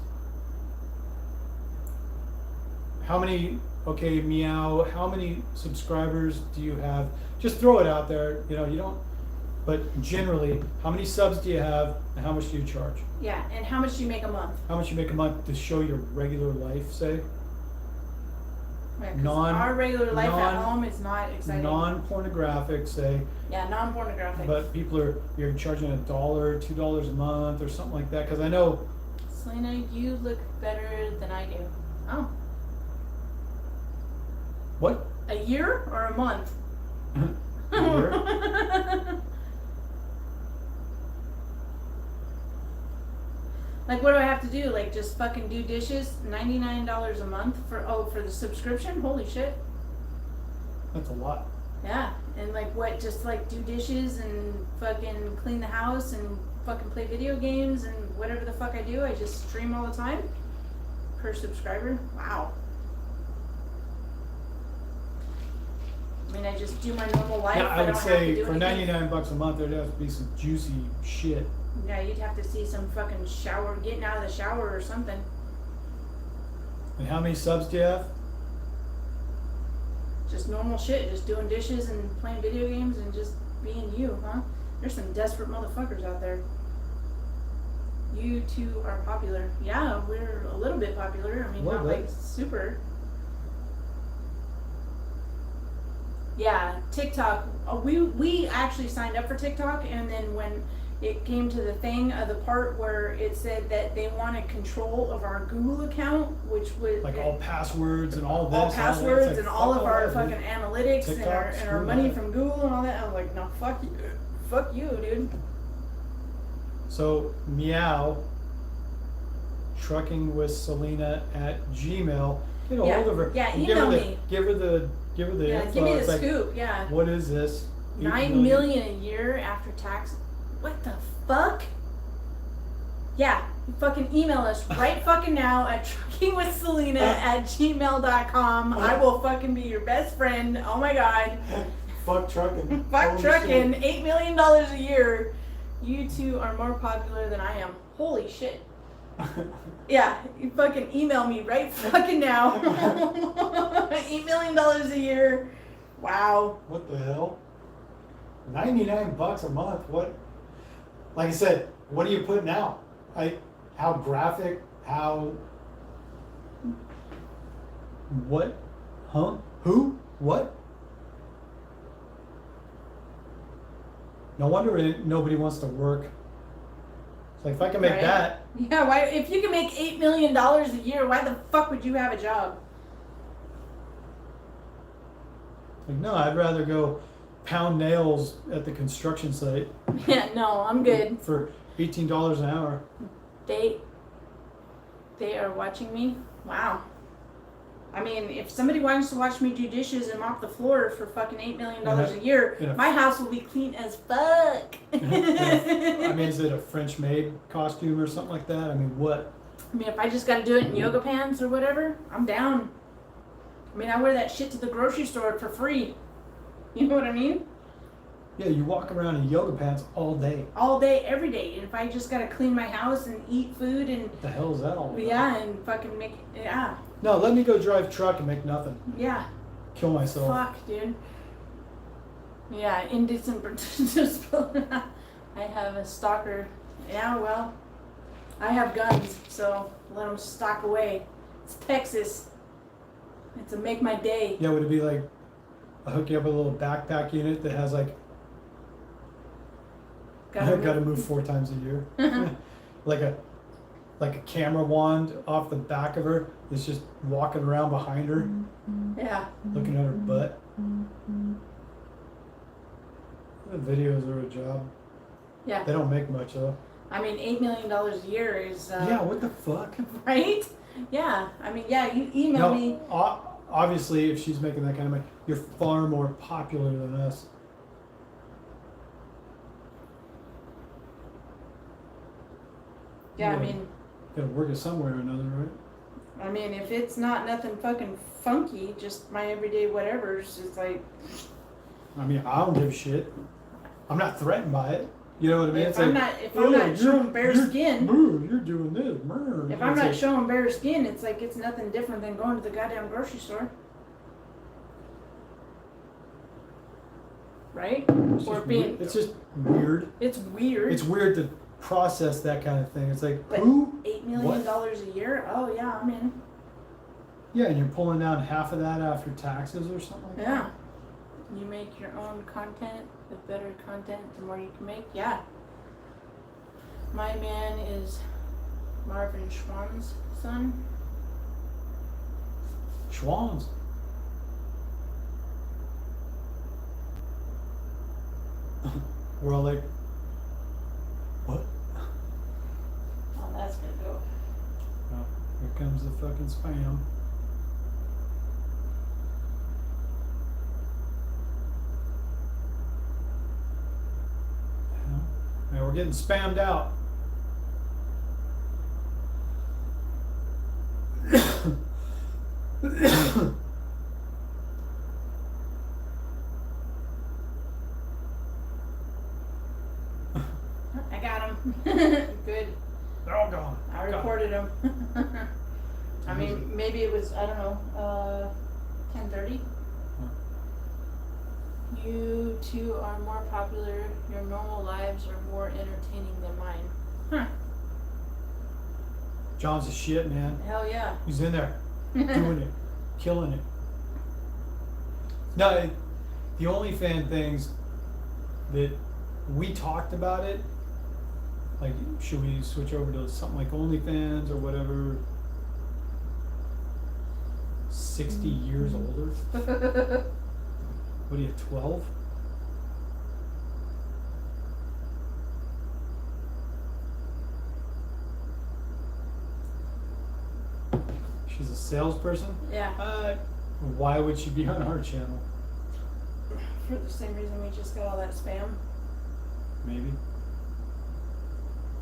How many, okay, meow, how many subscribers do you have? Just throw it out there, you know, you don't, but generally, how many subs do you have and how much do you charge? Yeah, and how much do you make a month? How much you make a month to show your regular life, say? Yeah, 'cause our regular life at home is not exciting. Non-pornographic, say, Yeah, non-pornographic. but you're charging $1, $2 a month or something like that, because I know, Selena, you look better than I do. Oh. what? A year or a month? A year? Like, what do I have to do? Like, just fucking do dishes? $99 a month for the subscription? Holy shit. That's a lot. Yeah. And like, what? Just like do dishes and fucking clean the house and fucking play video games and whatever the fuck I do. I just stream all the time per subscriber. Wow. I mean, I just do my normal life. Yeah, I would don't have to say do for anything. $99 a month, there'd have to be some juicy shit. Yeah, you'd have to see some fucking shower, getting out of the shower or something. And how many subs do you have? Just normal shit, just doing dishes and playing video games and just being you, huh? There's some desperate motherfuckers out there. You two are popular. Yeah, we're a little bit popular. I mean, not like super. Yeah, TikTok. We actually signed up for TikTok, and then when it came to the thing, the part where it said that they wanted control of our Google account, which would Like all passwords and all this. all that. passwords It's like, and all fuck of our that, fucking dude. analytics TikTok, and our screw money that. from Google and all that. I was like, no, fuck you, dude. So meow, trucking with Selena at Gmail. Get a hold of her. Yeah, and email give her me. Give her the Yeah, info. give me It's the like, scoop. Yeah, what is this? 9 million a year after tax. What the fuck? Yeah, you fucking email us right fucking now at truckingwithselena@gmail.com. I will fucking be your best friend. Oh my god. Fuck trucking. Fuck Holy trucking. shit. $8 million a year. You two are more popular than I am. Holy shit. Yeah, you fucking email me right fucking now. $8 million a year. Wow. What the hell? $99 a month. What? Like I said, what are you putting out? How graphic? How? What? Huh? Who? What? No wonder nobody wants to work. It's like if I can make Right. that. Yeah, why? If you can make $8 million a year, why the fuck would you have a job? Like no, I'd rather go pound nails at the construction site Yeah, no, I'm good. for $18 an hour. They are watching me. Wow. I mean, if somebody wants to watch me do dishes and mop the floor for fucking $8 million a year, Yeah. my house will be clean as fuck. I mean, is it a French maid costume or something like that? I mean, what? I mean, if I just gotta do it in yoga pants or whatever, I'm down. I mean, I wear that shit to the grocery store for free. You know what I mean? Yeah, you walk around in yoga pants all day. All day, every day. And if I just gotta clean my house and eat food and What the hell is that all about? yeah, and fucking make yeah, No, let me go drive truck and make nothing. yeah. Kill myself. Fuck, dude. Yeah, indecent discipline. I have a stalker. Yeah, well, I have guns, so let them stalk away. It's Texas. It's a make my day. Yeah, would it be like I hook you up with a little backpack unit that has like gotta move 4 times a year? like a camera wand off the back of her that's just walking around behind her, Yeah. looking at her butt. The videos are a job. Yeah. They don't make much though. I mean, $8 million a year is. Yeah, what the fuck? Right? Yeah. I mean, yeah. You email me. Obviously, if she's making that kind of money, you're far more popular than us. Yeah. I mean. Gotta work it somewhere or another, right? I mean, if it's not nothing fucking funky, just my everyday whatever's, it's like. I mean, I don't give a shit. I'm not threatened by it. You know what I mean? If I'm not showing bare skin. You're doing this. If I'm not showing bare skin, it's like it's nothing different than going to the goddamn grocery store. Right? It's just weird. It's weird. It's weird to process that kind of thing. It's like, but who? $8 million a year? Oh yeah, I'm in. Yeah, and you're pulling down half of that after taxes or something like that? Yeah. You make your own content, the better content, the more you can make. Yeah. My man is Marvin Schwann's son. Schwans. We're all like, what? Oh, that's gonna go. Oh, here comes the fucking spam. Yeah, we're getting spammed out. I got him. Good. They're all gone. I reported him. I mean, maybe it was, I don't know, 10:30. You two are more popular. Your normal lives are more entertaining than mine. Huh. John's a shit, man. Hell yeah. He's in there, doing it, killing it. No, the OnlyFans things that we talked about it. Like, should we switch over to something like OnlyFans or whatever? 60 years older? What are you, 12? She's a salesperson? Yeah. Why would she be on our channel? For the same reason we just got all that spam. Maybe.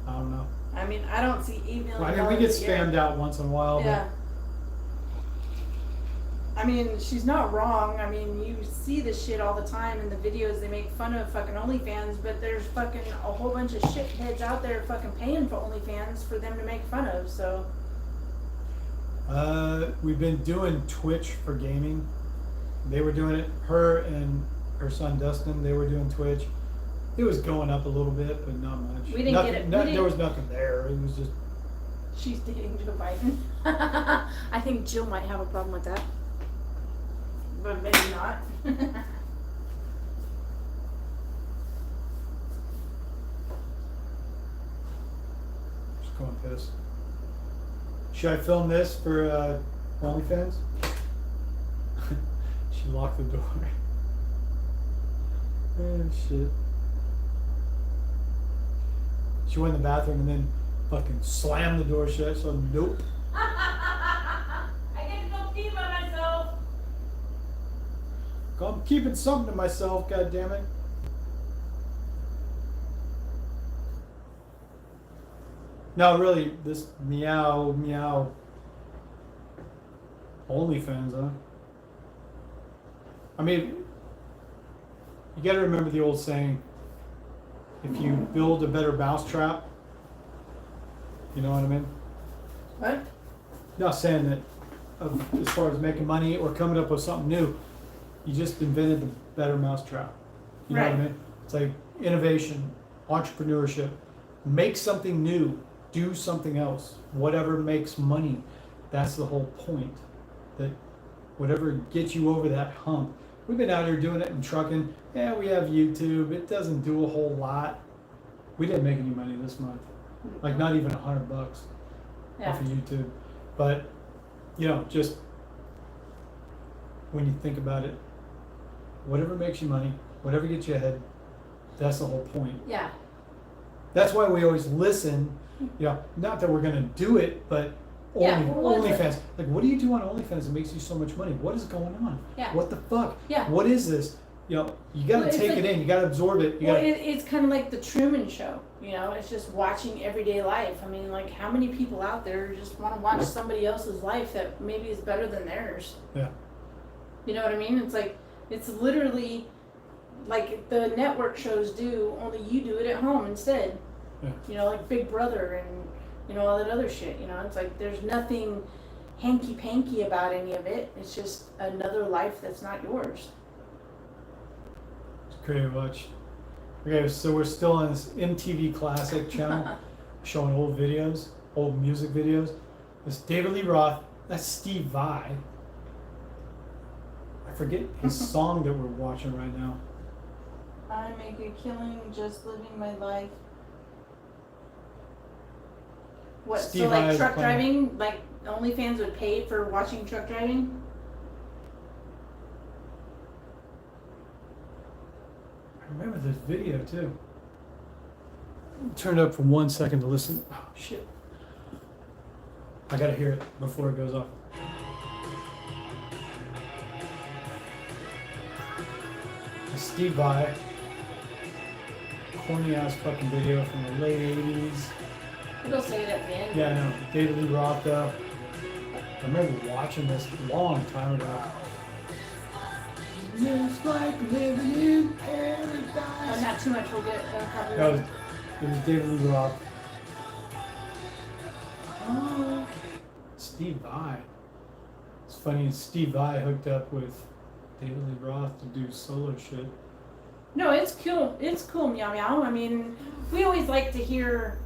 I don't know. I mean, I don't see emails. Well, I mean, we get spammed out once in a while. Yeah. I mean, she's not wrong. I mean, you see this shit all the time in the videos. They make fun of fucking OnlyFans, but there's fucking a whole bunch of shitheads out there fucking paying for OnlyFans for them to make fun of, so. We've been doing Twitch for gaming. They were doing it. Her and her son Dustin, they were doing Twitch. It was going up a little bit, but not much. We didn't get it. There was nothing there. It was just. She's dating Joe Biden. I think Jill might have a problem with that. But maybe not. Just going piss. Should I film this for OnlyFans? She locked the door. Oh shit. She went in the bathroom and then fucking slammed the door shut, so nope. I get to go pee by myself. I'm keeping something to myself, god damn it. No, really, this meow OnlyFans, huh? I mean, you gotta remember the old saying, if you build a better mousetrap, you know what I mean? What? Not saying that as far as making money or coming up with something new, you just invented the better mousetrap. You know what I Right. mean? It's like innovation, entrepreneurship, make something new, do something else, whatever makes money. That's the whole point. That whatever gets you over that hump. We've been out here doing it in trucking. Yeah, we have YouTube. It doesn't do a whole lot. We didn't make any money this month. Like not even $100 Yeah. off of YouTube. But you know, just when you think about it, whatever makes you money, whatever gets you ahead, that's the whole point. Yeah. That's why we always listen. You know, not that we're gonna do it, but Yeah, well, OnlyFans. Like, what do you do on OnlyFans that makes you so much money? What is going on? Yeah. What the fuck? Yeah. What is this? You know, you gotta Well, it's take like- it in. You gotta absorb it. You Well, gotta. it's kind of like the Truman Show, you know. It's just watching everyday life. I mean, like, how many people out there just want to watch somebody else's life that maybe is better than theirs? Yeah. You know what I mean? It's like, it's literally like the network shows do, only you do it at home instead. Yeah. You know, like Big Brother and, you know, all that other shit. You know, it's like there's nothing hanky-panky about any of it. It's just another life that's not yours. It's great to watch. Okay, so we're still on this MTV Classic channel, showing old videos, old music videos. This David Lee Roth. That's Steve Vai. I forget his song that we're watching right now. I make a killing just living my life. What, Steve so like Vai is truck playing- driving, like OnlyFans would pay for watching truck driving? I remember this video too. Turn it up for 1 second to listen. Oh shit. I gotta hear it before it goes off. Steve Vai. Corny ass fucking video from the late 80s. It'll say it at the end. Yeah, I know. David Lee Roth though. I remember watching this a long time ago. Just like living in Oh, paradise. not too much, we'll get That was, copyright. it was David Lee Roth. Oh, Steve Vai. It's funny, Steve Vai hooked up with David Lee Roth to do solo shit. No, it's cool. It's cool, meow meow. I mean, we always like to hear,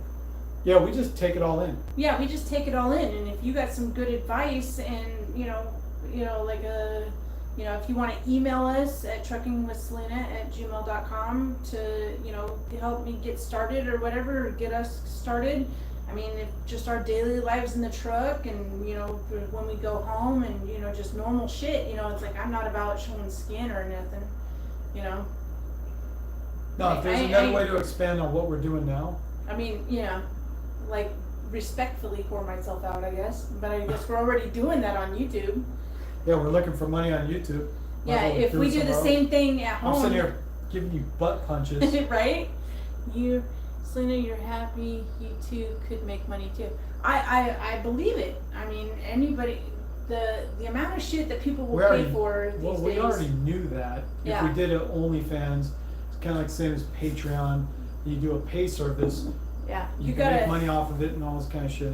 Yeah, we just take it all in. yeah, we just take it all in. And if you got some good advice and, like if you want to email us at truckingwithselena@gmail.com to, help me get started or whatever, or get us started. I mean, if just our daily lives in the truck and, when we go home and, just normal shit, it's like I'm not about showing skin or nothing, No, if there's I- another I- way to expand on what we're doing now, I mean, like respectfully pour myself out, I guess. But I guess we're already doing that on YouTube. yeah, we're looking for money on YouTube. Might Yeah, as well if we it do the somewhere same thing at else. I'm home, sitting here giving you butt punches. right? Selena, you're happy. You too could make money too. I believe it. I mean, anybody, the amount of shit that people will We pay already- for these Well, we days. already knew that. Yeah. If we did an OnlyFans, it's kind of like the same as Patreon. You do a pay service, Yeah, you, can gotta. make money off of it and all this kind of shit.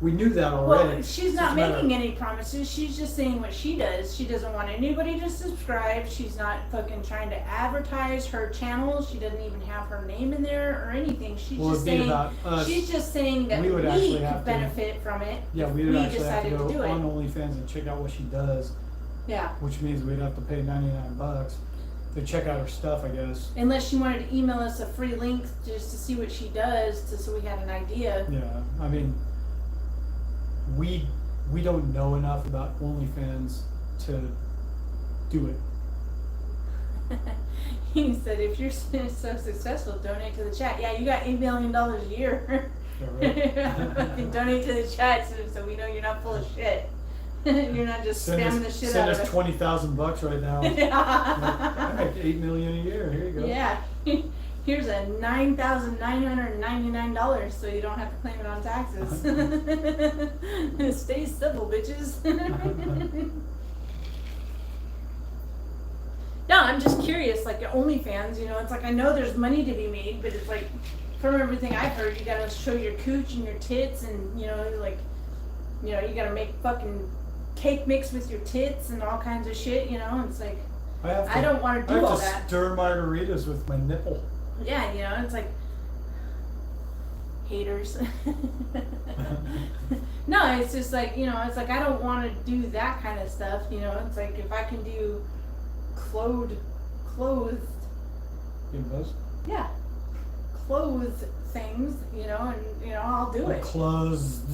We knew that already. Well, she's It's not just a matter making any promises. She's just saying what she does. She doesn't want anybody to subscribe. She's not fucking trying to advertise her channel. She doesn't even have her name in there or anything. She's Well, just it'd be saying. about us. She's just saying that We we would actually have could to- benefit from it. Yeah, if we would we actually have to decided go to do on it. OnlyFans and check out what she does, Yeah, which means we'd have to pay $99 to check out her stuff, I guess. unless she wanted to email us a free link just to see what she does, so we had an idea. Yeah, I mean, we don't know enough about OnlyFans to do it. He said, if you're so successful, donate to the chat. Yeah, you got $8 million a year. Yeah, right? Fucking donate to the chat so we know you're not full of shit. You're not just spamming the shit out Send of us it. $20,000 right now. I make $8 million a year. Here you go. Yeah. Here's a $9,999 so you don't have to claim it on taxes. Stay civil, bitches. No, I'm just curious, like OnlyFans, you know, it's like I know there's money to be made, but it's like from everything I've heard, you gotta show your cooch and your tits and, you know, like, you know, you gotta make fucking cake mix with your tits and all kinds of shit, you know, and it's like, I don't want to do all I have that. to stir margaritas with my nipple. Yeah, you know, it's like haters. No, it's just like, you know, it's like I don't want to do that kind of stuff, you know, it's like if I can do clothed, You know those? yeah, clothed things, you know, and, you know, I'll do it. Closed.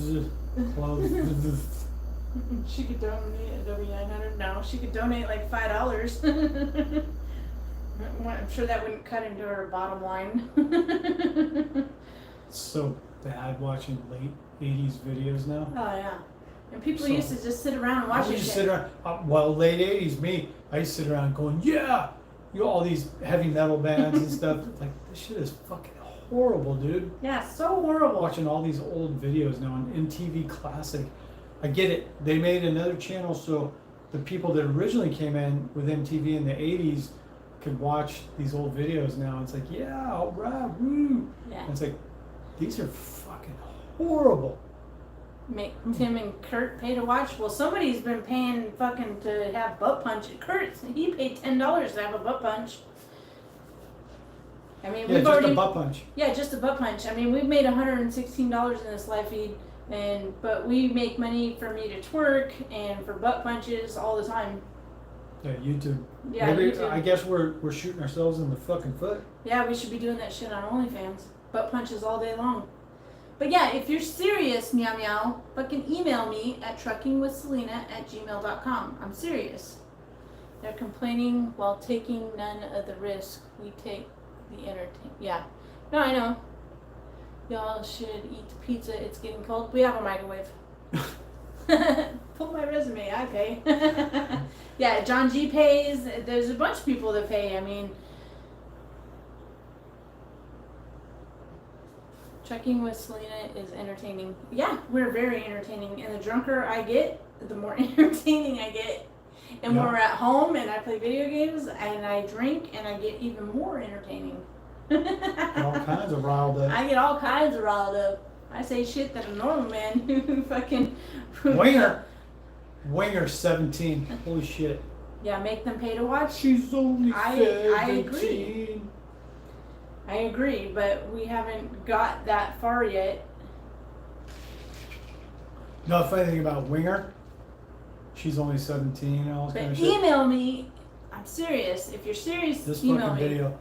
She could donate a W900. No, she could donate like $5. I'm sure that wouldn't cut into her bottom line. It's so bad watching late 80s videos now. Oh yeah, and people So- used to just sit around and watch I this used to shit. sit around, well, late 80s, me, I used to sit around going, yeah! You know, all these heavy metal bands and stuff. Like, this shit is fucking horrible, dude. Yeah, so horrible. Watching all these old videos now on MTV Classic. I get it. They made another channel so the people that originally came in with MTV in the 80s could watch these old videos now. It's like, yeah, all right, woo. Yeah, And it's like, these are fucking horrible. make Tim and Kurt pay to watch. Well, somebody's been paying fucking to have butt punch. Kurt, he paid $10 to have a butt punch. I mean, Yeah, we've just already a butt punch. Yeah, just a butt punch. I mean, we've made $116 in this live feed, but we make money for me to twerk and for butt punches all the time. Yeah, YouTube. Yeah, Maybe, YouTube. I guess we're shooting ourselves in the fucking foot. Yeah, we should be doing that shit on OnlyFans. Butt punches all day long. But yeah, if you're serious, meow meow, fucking email me at truckingwithselena@gmail.com. I'm serious. They're complaining while taking none of the risk. We take the entertain. Yeah. No, I know. Y'all should eat the pizza. It's getting cold. We have a microwave. Pull my resume. I pay. Yeah, John G pays. There's a bunch of people that pay. I mean, Trekking with Selena is entertaining. Yeah, we're very entertaining. And the drunker I get, the more entertaining I get. And when Yeah. we're at home and I play video games and I drink and I get even more entertaining. All kinds of riled up. I get all kinds of riled up. I say shit that a normal man who fucking Winger 17. Holy shit. Yeah, make them pay to watch. She's only I 17. agree. I agree, but we haven't got that far yet. No, the funny thing about Winger, she's only 17 and all this kind But of shit. email me. I'm serious. If you're serious, This email fucking me. video.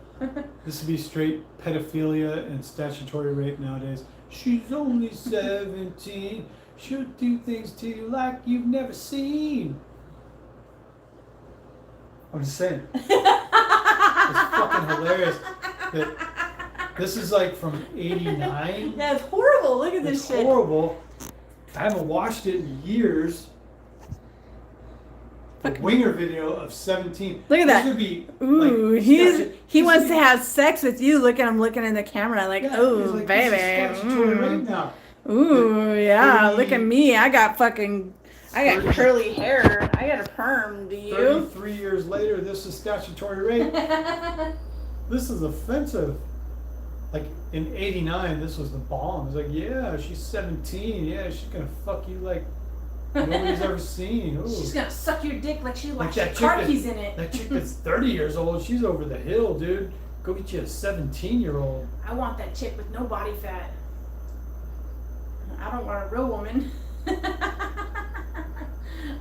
This would be straight pedophilia and statutory rape nowadays. She's only 17. She'll do things to you like you've never seen. I'm just saying. It's fucking hilarious. That this is like from 89. Yeah, it's horrible. Look at this It's shit. horrible. I haven't watched it in years. The Winger video of 17. Look at This that. would be Ooh, like he this wants would to be- have sex with you. Look at him looking in the camera like, Yeah, ooh, he's like, baby. This is statutory rape now. Ooh, yeah. 30 Look at me. I got curly hair. I got a perm. Do you? 33 years later, this is statutory rape. This is offensive. Like in '89, this was the bomb. It's like, yeah, she's 17. Yeah, she's gonna fuck you like nobody's ever seen. Ooh. She's gonna suck your dick like she Like watched that car chick keys in it. That chick that's 30 years old, she's over the hill, dude. Go get you a 17-year-old. I want that chick with no body fat. I don't want a real woman.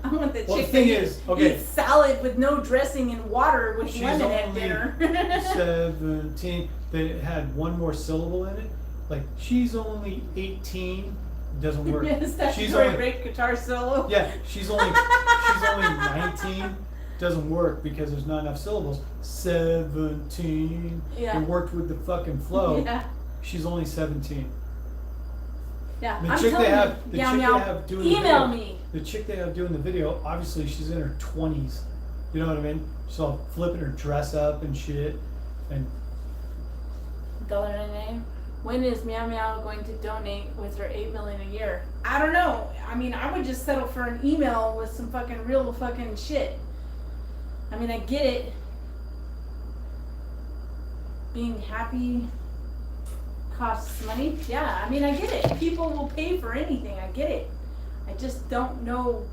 I want the Well, the chick thing that is, okay. eats salad with no dressing and water with She's lemon at only dinner. 17. They had one more syllable in it. Like, she's only 18. Doesn't work. Yes, that's She's great only- great guitar solo. Yeah, she's only 19. Doesn't work because there's not enough syllables. 17. Yeah. It worked with the fucking flow. Yeah. She's only 17. Yeah. The I'm chick telling they have- you, the meow, chick they meow, have doing the email video. me. the chick they have doing the video, obviously she's in her 20s. You know what I mean? She's all flipping her dress up and shit. And $1.99. When is Meow Meow going to donate with her $8 million a year? I don't know. I mean, I would just settle for an email with some fucking real fucking shit. I mean, I get it. Being happy costs money. Yeah, I mean, I get it. People will pay for anything. I get it. I just don't know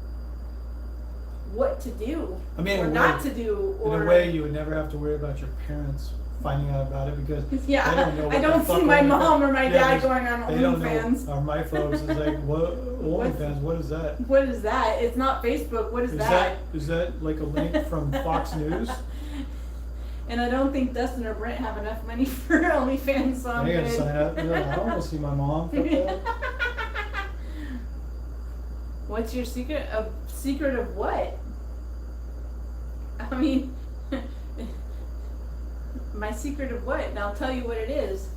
what to do, I mean, or not to do, or in a way, you would never have to worry about your parents finding out about it because yeah, they don't know what I don't the fuck see my OnlyFans- mom or my Yeah, dad there's- going on They don't OnlyFans. know. Or my folks is like, what OnlyFans? What is that? What is that? It's not Facebook. What is that? Is that like a link from Fox News? And I don't think Dustin or Brent have enough money for OnlyFans, so I'm I gotta good. sign up. You're like, I don't want to see my mom. Fuck that. What's your secret? A secret of what? I mean, my secret of what? And I'll tell you what it is.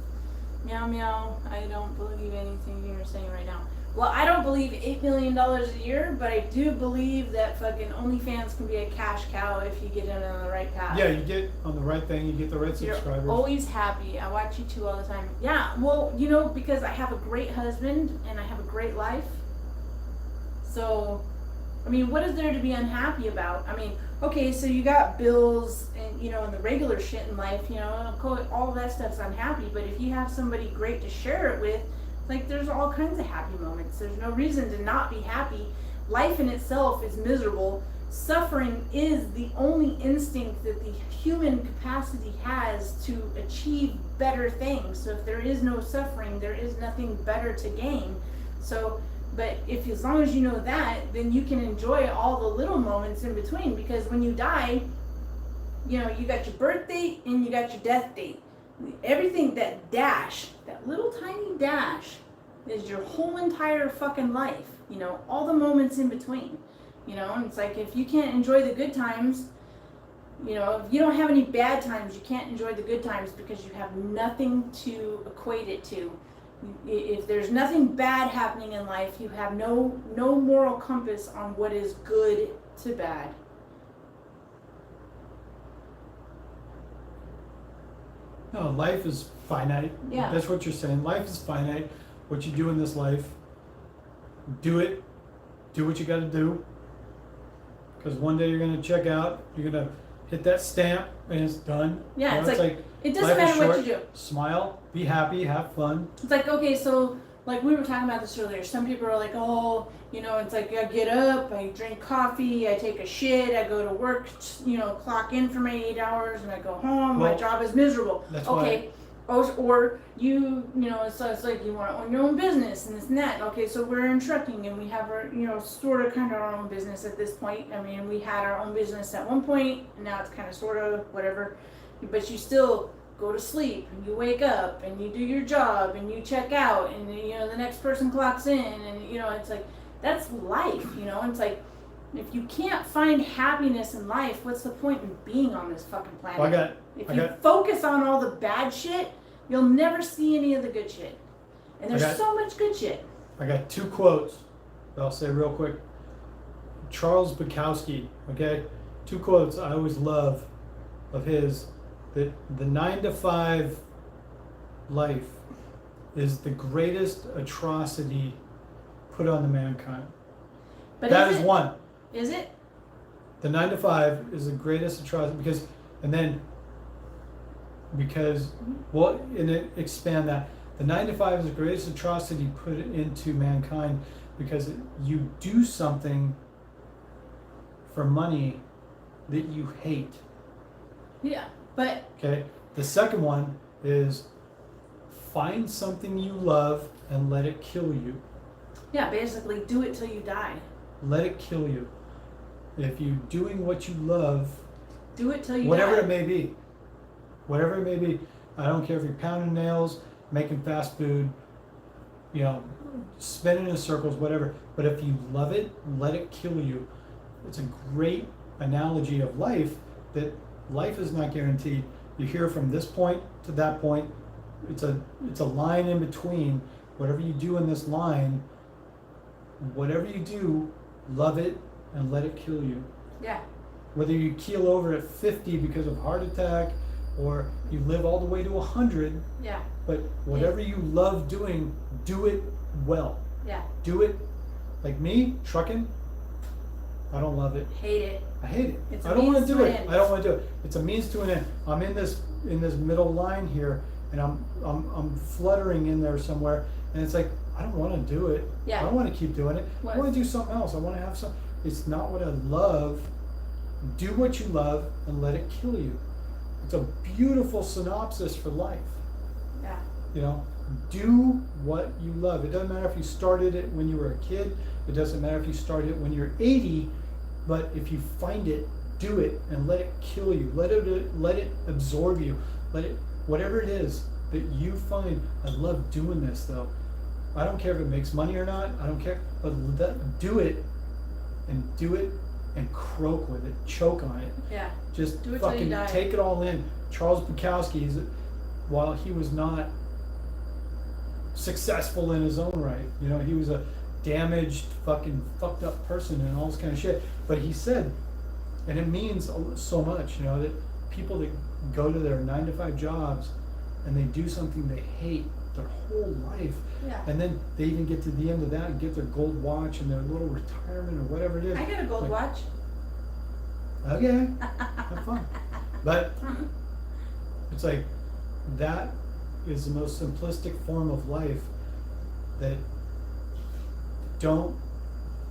Meow meow. I don't believe anything you're saying right now. Well, I don't believe $8 million a year, but I do believe that fucking OnlyFans can be a cash cow if you get in on the right path. Yeah, you get on the right thing. You get the right You're subscribers. always happy. I watch you two all the time. Yeah, well, you know, because I have a great husband and I have a great life. So, I mean, what is there to be unhappy about? I mean, okay, so you got bills and, you know, and the regular shit in life, you know, all of that stuff's unhappy. But if you have somebody great to share it with, like, there's all kinds of happy moments. There's no reason to not be happy. Life in itself is miserable. Suffering is the only instinct that the human capacity has to achieve better things. So if there is no suffering, there is nothing better to gain. So, but if as long as you know that, then you can enjoy all the little moments in between. Because when you die, you know, you got your birth date and you got your death date. Everything, that dash, that little tiny dash, is your whole entire fucking life. You know, all the moments in between. You know, and it's like, if you can't enjoy the good times, you know, if you don't have any bad times, you can't enjoy the good times because you have nothing to equate it to. If there's nothing bad happening in life, you have no moral compass on what is good to bad. No, life is finite. Yeah. That's what you're saying. Life is finite. What you do in this life, do it. Do what you got to do. Because one day you're going to check out. You're going to hit that stamp and it's done. Yeah, You know, it's like, it doesn't life is matter what short. you do. Smile, be happy, have fun. It's like, okay, so like we were talking about this earlier. Some people are like, oh, you know, it's like I get up, I drink coffee, I take a shit, I go to work, you know, clock in for my 8 hours, and I go home. My Well, job is miserable. that's Okay, or you know, so it's like you want to own your own business and this and that. Okay, so we're in trucking and we have our, you know, sort of kind of our own business at this point. I mean, we had our own business at one point, and now it's kind of sort of whatever. But you still go to sleep and you wake up and you do your job and you check out and, you know, the next person clocks in, and, you know, it's like, that's life, you know. It's like, if you can't find happiness in life, what's the point in being on this fucking planet? Well, If you focus on all the bad shit, you'll never see any of the good shit. And there's so much good shit. I got 2 quotes that I'll say real quick. Charles Bukowski, okay? 2 quotes I always love of his. That the 9-to-5 life is the greatest atrocity put on the mankind. But That is one. Is it? The 9-to-5 is the greatest atrocity because well, and expand that. The 9-to-5 is the greatest atrocity put into mankind because you do something for money that you hate. Yeah, but Okay. The second one is find something you love and let it kill you. yeah, basically do it till you die. Let it kill you. If you're doing what you love, Do it till you whatever die. it may be, whatever it may be, I don't care if you're pounding nails, making fast food, you know, spinning in circles, whatever. But if you love it, let it kill you. It's a great analogy of life, that life is not guaranteed. You hear from this point to that point. It's a line in between. Whatever you do in this line, whatever you do, love it and let it kill you. Yeah. Whether you keel over at 50 because of heart attack, or you live all the way to 100, Yeah. but whatever you love doing, do it well. Yeah. Do it. Like me, trucking, I don't love it. Hate it. I hate it. It's a I don't want means to to do an it. end. I don't want to do it. It's a means to an end. I'm in this middle line here, and I'm fluttering in there somewhere, and it's like I don't want to do it. Yeah. I don't want to keep doing it. What? I want to do something else. I want to have some. It's not what I love. Do what you love and let it kill you. It's a beautiful synopsis for life. Yeah. You know, do what you love. It doesn't matter if you started it when you were a kid. It doesn't matter if you started it when you're 80. But if you find it, do it and let it kill you. Let it absorb you. Let it, whatever it is that you find. I love doing this though. I don't care if it makes money or not. I don't care. But do it and croak with it. Choke on it. Yeah. Just Do it till you fucking die. take it all in. Charles Bukowski, while he was not successful in his own right, you know, he was a damaged, fucking fucked up person and all this kind of shit. But he said, and it means so much, you know, that people that go to their 9-to-5 jobs and they do something they hate their whole life, Yeah. and then they even get to the end of that and get their gold watch and their little retirement or whatever it is. I got a gold Like, watch. Okay, have fun. But it's like that is the most simplistic form of life. That don't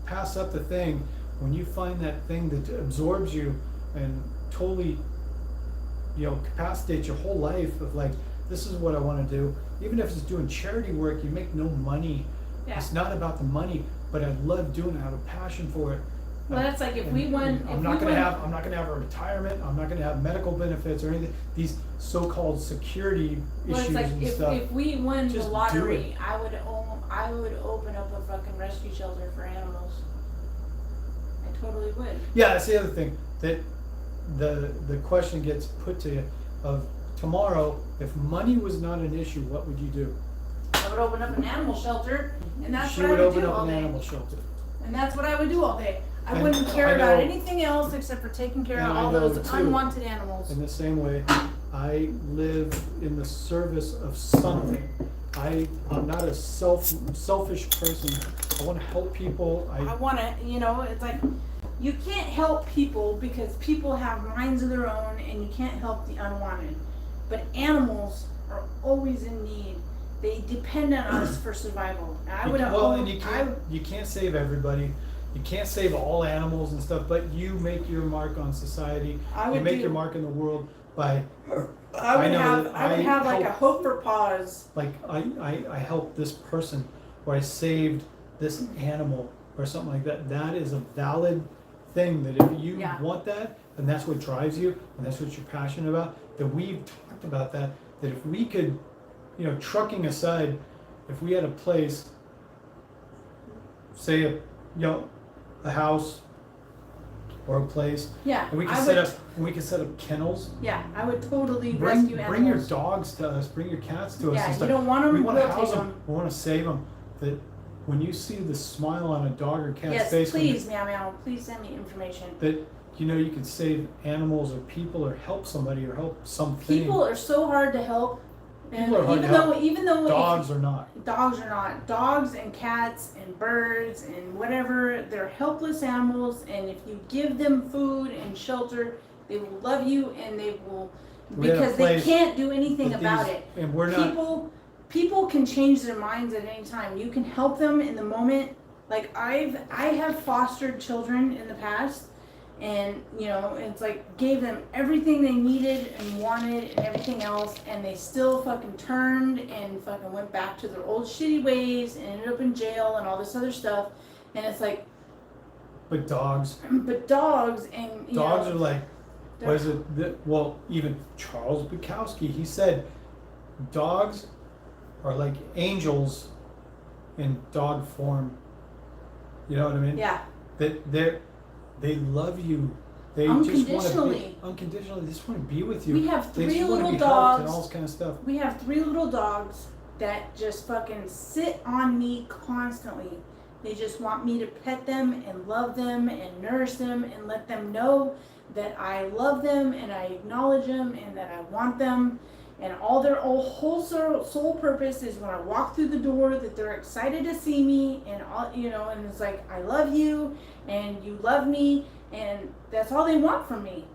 pass up the thing when you find that thing that absorbs you and totally, you know, capacitates your whole life of like, this is what I want to do. Even if it's doing charity work, you make no money. Yeah. It's not about the money, but I love doing it. I have a passion for it. Well, that's like if we won. I'm not gonna have a retirement. I'm not gonna have medical benefits or anything. These so-called security Well, it's issues like and stuff. if we won the Just do lottery, it. I would open up a fucking rescue shelter for animals. I totally would. Yeah, that's the other thing that the question gets put to you of tomorrow. If money was not an issue, what would you do? I would open up an animal shelter, and that's She what I would would open do up all an day. animal shelter. And that's what I would do all day. I And wouldn't care I about know- anything else except for taking care of And I all know those too. unwanted animals. In the same way, I live in the service of something. I'm not a selfish person. I want to help people. I want to, you know, it's like you can't help people because people have minds of their own, and you can't help the unwanted. But animals are always in need. They depend on us for survival. And I would and you can't save everybody. You can't save all animals and stuff, but you make your mark on society. You make your mark in the world by. I would have like a help- hope for pause. Like I helped this person, or I saved this animal, or something like that. That is a valid thing. That if you Yeah. want that, and that's what drives you, and that's what you're passionate about. That we've talked about that. That if we could, you know, trucking aside, if we had a place, say a house or a place, Yeah, and we could set up kennels. Yeah, I would totally rescue animals. Bring your dogs to us. Bring your cats to us. Yeah, and you stuff. don't want them, We want to we'll house take them. We want to save them. That when you see the smile on a dog or cat's Yes, face, please, meow meow. Please send me information. that you know you can save animals or people or help somebody or help something. People are so hard to help. And People are hard to help. even though Dogs are not. dogs are not. Dogs and cats and birds and whatever, they're helpless animals, and if you give them food and shelter, they will love you, and they will, We had a because they place can't do anything But about these- it. And we're not. People can change their minds at any time. You can help them in the moment. Like I have fostered children in the past, and you know, it's like gave them everything they needed and wanted and everything else, and they still fucking turned and fucking went back to their old shitty ways and ended up in jail and all this other stuff. And it's like, But dogs. but dogs and you Dogs know, are like. they're- What is it? Well, even Charles Bukowski, he said, dogs are like angels in dog form. You know what I mean? yeah. That they love you. They just want to Unconditionally. be unconditionally. They just want to be with you. We have They three just want to little be helped and dogs. all this kind of stuff. We have 3 little dogs that just fucking sit on me constantly. They just want me to pet them and love them and nourish them and let them know that I love them and I acknowledge them and that I want them. And all their whole sole purpose is when I walk through the door that they're excited to see me and all, you know, and it's like, I love you and you love me, and that's all they want from me.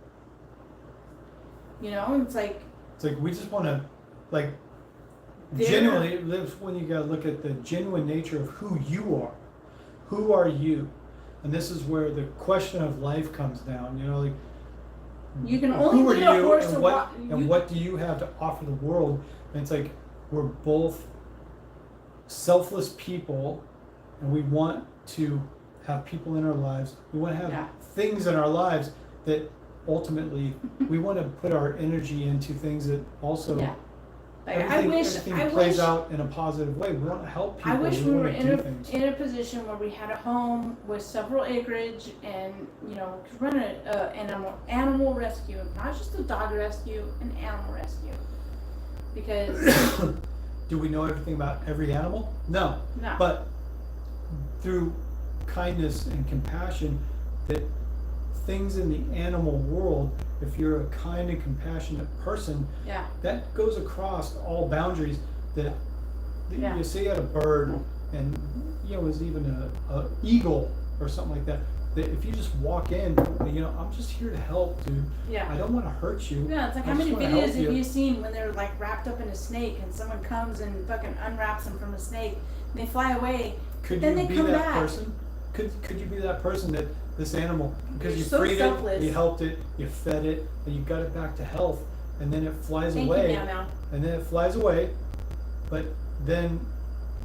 You know, it's like we just want to, like, They're- genuinely, that's when you gotta look at the genuine nature of who you are. Who are you? And this is where the question of life comes down, you know, like, you can only who are lead a you horse and to what, walk. and what do you have to offer the world? And it's like, we're both selfless people, and we want to have people in our lives. We want to have Yeah. things in our lives that ultimately we want to put our energy into things that also Yeah. Like, everything plays out in a positive way. We want to help people. I wish we want were to in do a things. in a position where we had a home with several acreage and, you know, could run an animal rescue, not just a dog rescue, an animal rescue. Because Do we know everything about every animal? No. no, But through kindness and compassion, that things in the animal world, if you're a kind and compassionate person, yeah, that goes across all boundaries. That Yeah. you see at a bird, and you know, there's even a eagle or something like that. That if you just walk in, and, you know, I'm just here to help, dude. yeah. I don't want to hurt you. Yeah, it's like I how just many wanna help videos have you. you seen when they're like wrapped up in a snake and someone comes and fucking unwraps them from a snake and they fly away. Could Then you they be come that back. person? Could you be that person that this animal, because You're you so freed selfless. it, you helped it, you fed it, and you got it back to health, and then it flies Thank away, you, Meow Meow. and then it flies away, but then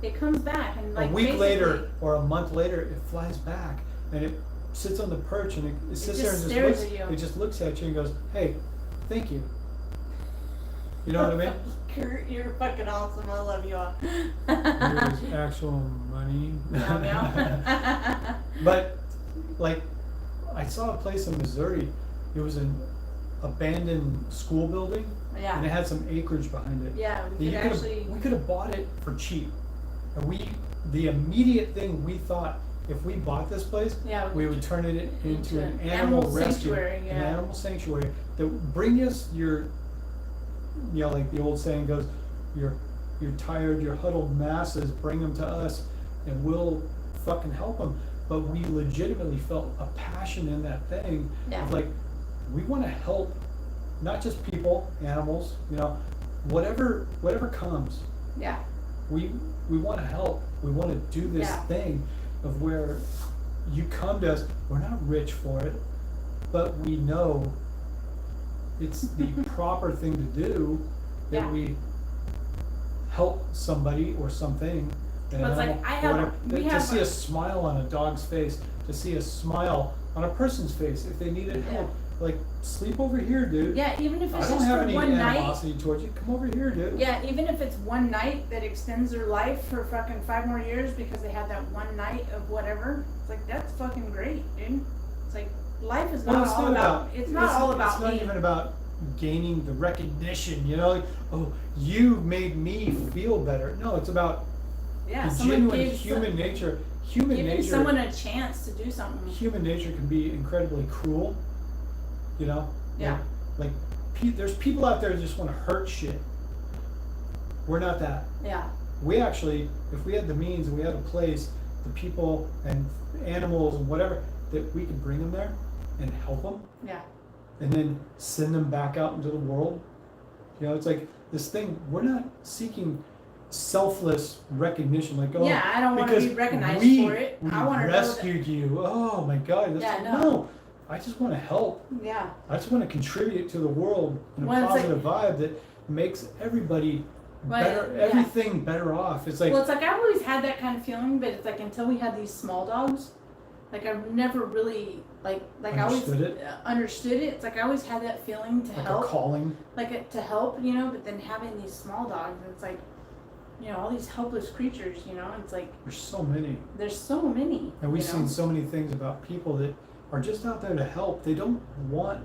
It comes back and like a week later basically- or a month later, it flies back, and it sits on the perch, and it sits there and just just stares looks. at you. It just looks at you and goes, "Hey, thank you." You know what I mean? Kurt, you're fucking awesome. I love you all. Here's actual money. Meow meow. But like, I saw a place in Missouri. It was an abandoned school building, and it Yeah. had some acreage behind it. Yeah, we And could actually. we could have bought it for cheap. And the immediate thing we thought, if we bought this place, Yeah, we would turn it into an an animal animal rescue, sanctuary, an yeah. animal sanctuary that would bring us your, you know, like the old saying goes, your tired, your huddled masses, bring them to us, and we'll fucking help them. But we legitimately felt a passion in that thing Yeah. of like, we want to help, not just people, animals, you know, whatever comes. Yeah. We want to help. We want to do this Yeah. thing of where you come to us. We're not rich for it, but we know it's the proper thing to do, that Yeah. we help somebody or something. an Well, it's like, animal, I or have- whatever, we to have see a- a smile on a dog's face, to see a smile on a person's face if they needed help. Like, sleep over here, dude. Yeah, even if I it's don't just have for any one night. animosity towards you. Come over here, dude. Yeah, even if it's one night that extends their life for fucking 5 more years because they had that one night of whatever. It's like, that's fucking great, dude. It's like, life is Well, not it's all not about, it's not all about It's not me. even about gaining the recognition, you know, like, oh, you made me feel better. No, it's about Yeah, the someone genuine gave human nature. Human giving nature. someone a chance to do something. Human nature can be incredibly cruel, you know. Yeah. Like there's people out there that just want to hurt shit. We're not that. Yeah, We actually, if we had the means and we had a place, the people and animals and whatever, that we could bring them there and help them, yeah, and then send them back out into the world. You know, it's like this thing, we're not seeking selfless recognition, like, oh, yeah. I don't want to because be recognized we, for it. we I want to know that. rescued you. Oh my God. That's Yeah, no. no. I just want to help. Yeah, I just want to contribute to the world in a Well, it's like- positive vibe that makes everybody Well, better, yeah. everything better off. It's like, well, it's like I've always had that kind of feeling, but it's like until we had these small dogs, like I've never really I always Understood it. understood it. It's like I always had that feeling to like help. a calling. To help, you know, but then having these small dogs, and it's like, you know, all these helpless creatures, you know, it's like, There's so many. there's so many. And we've you know? seen so many things about people that are just out there to help. They don't want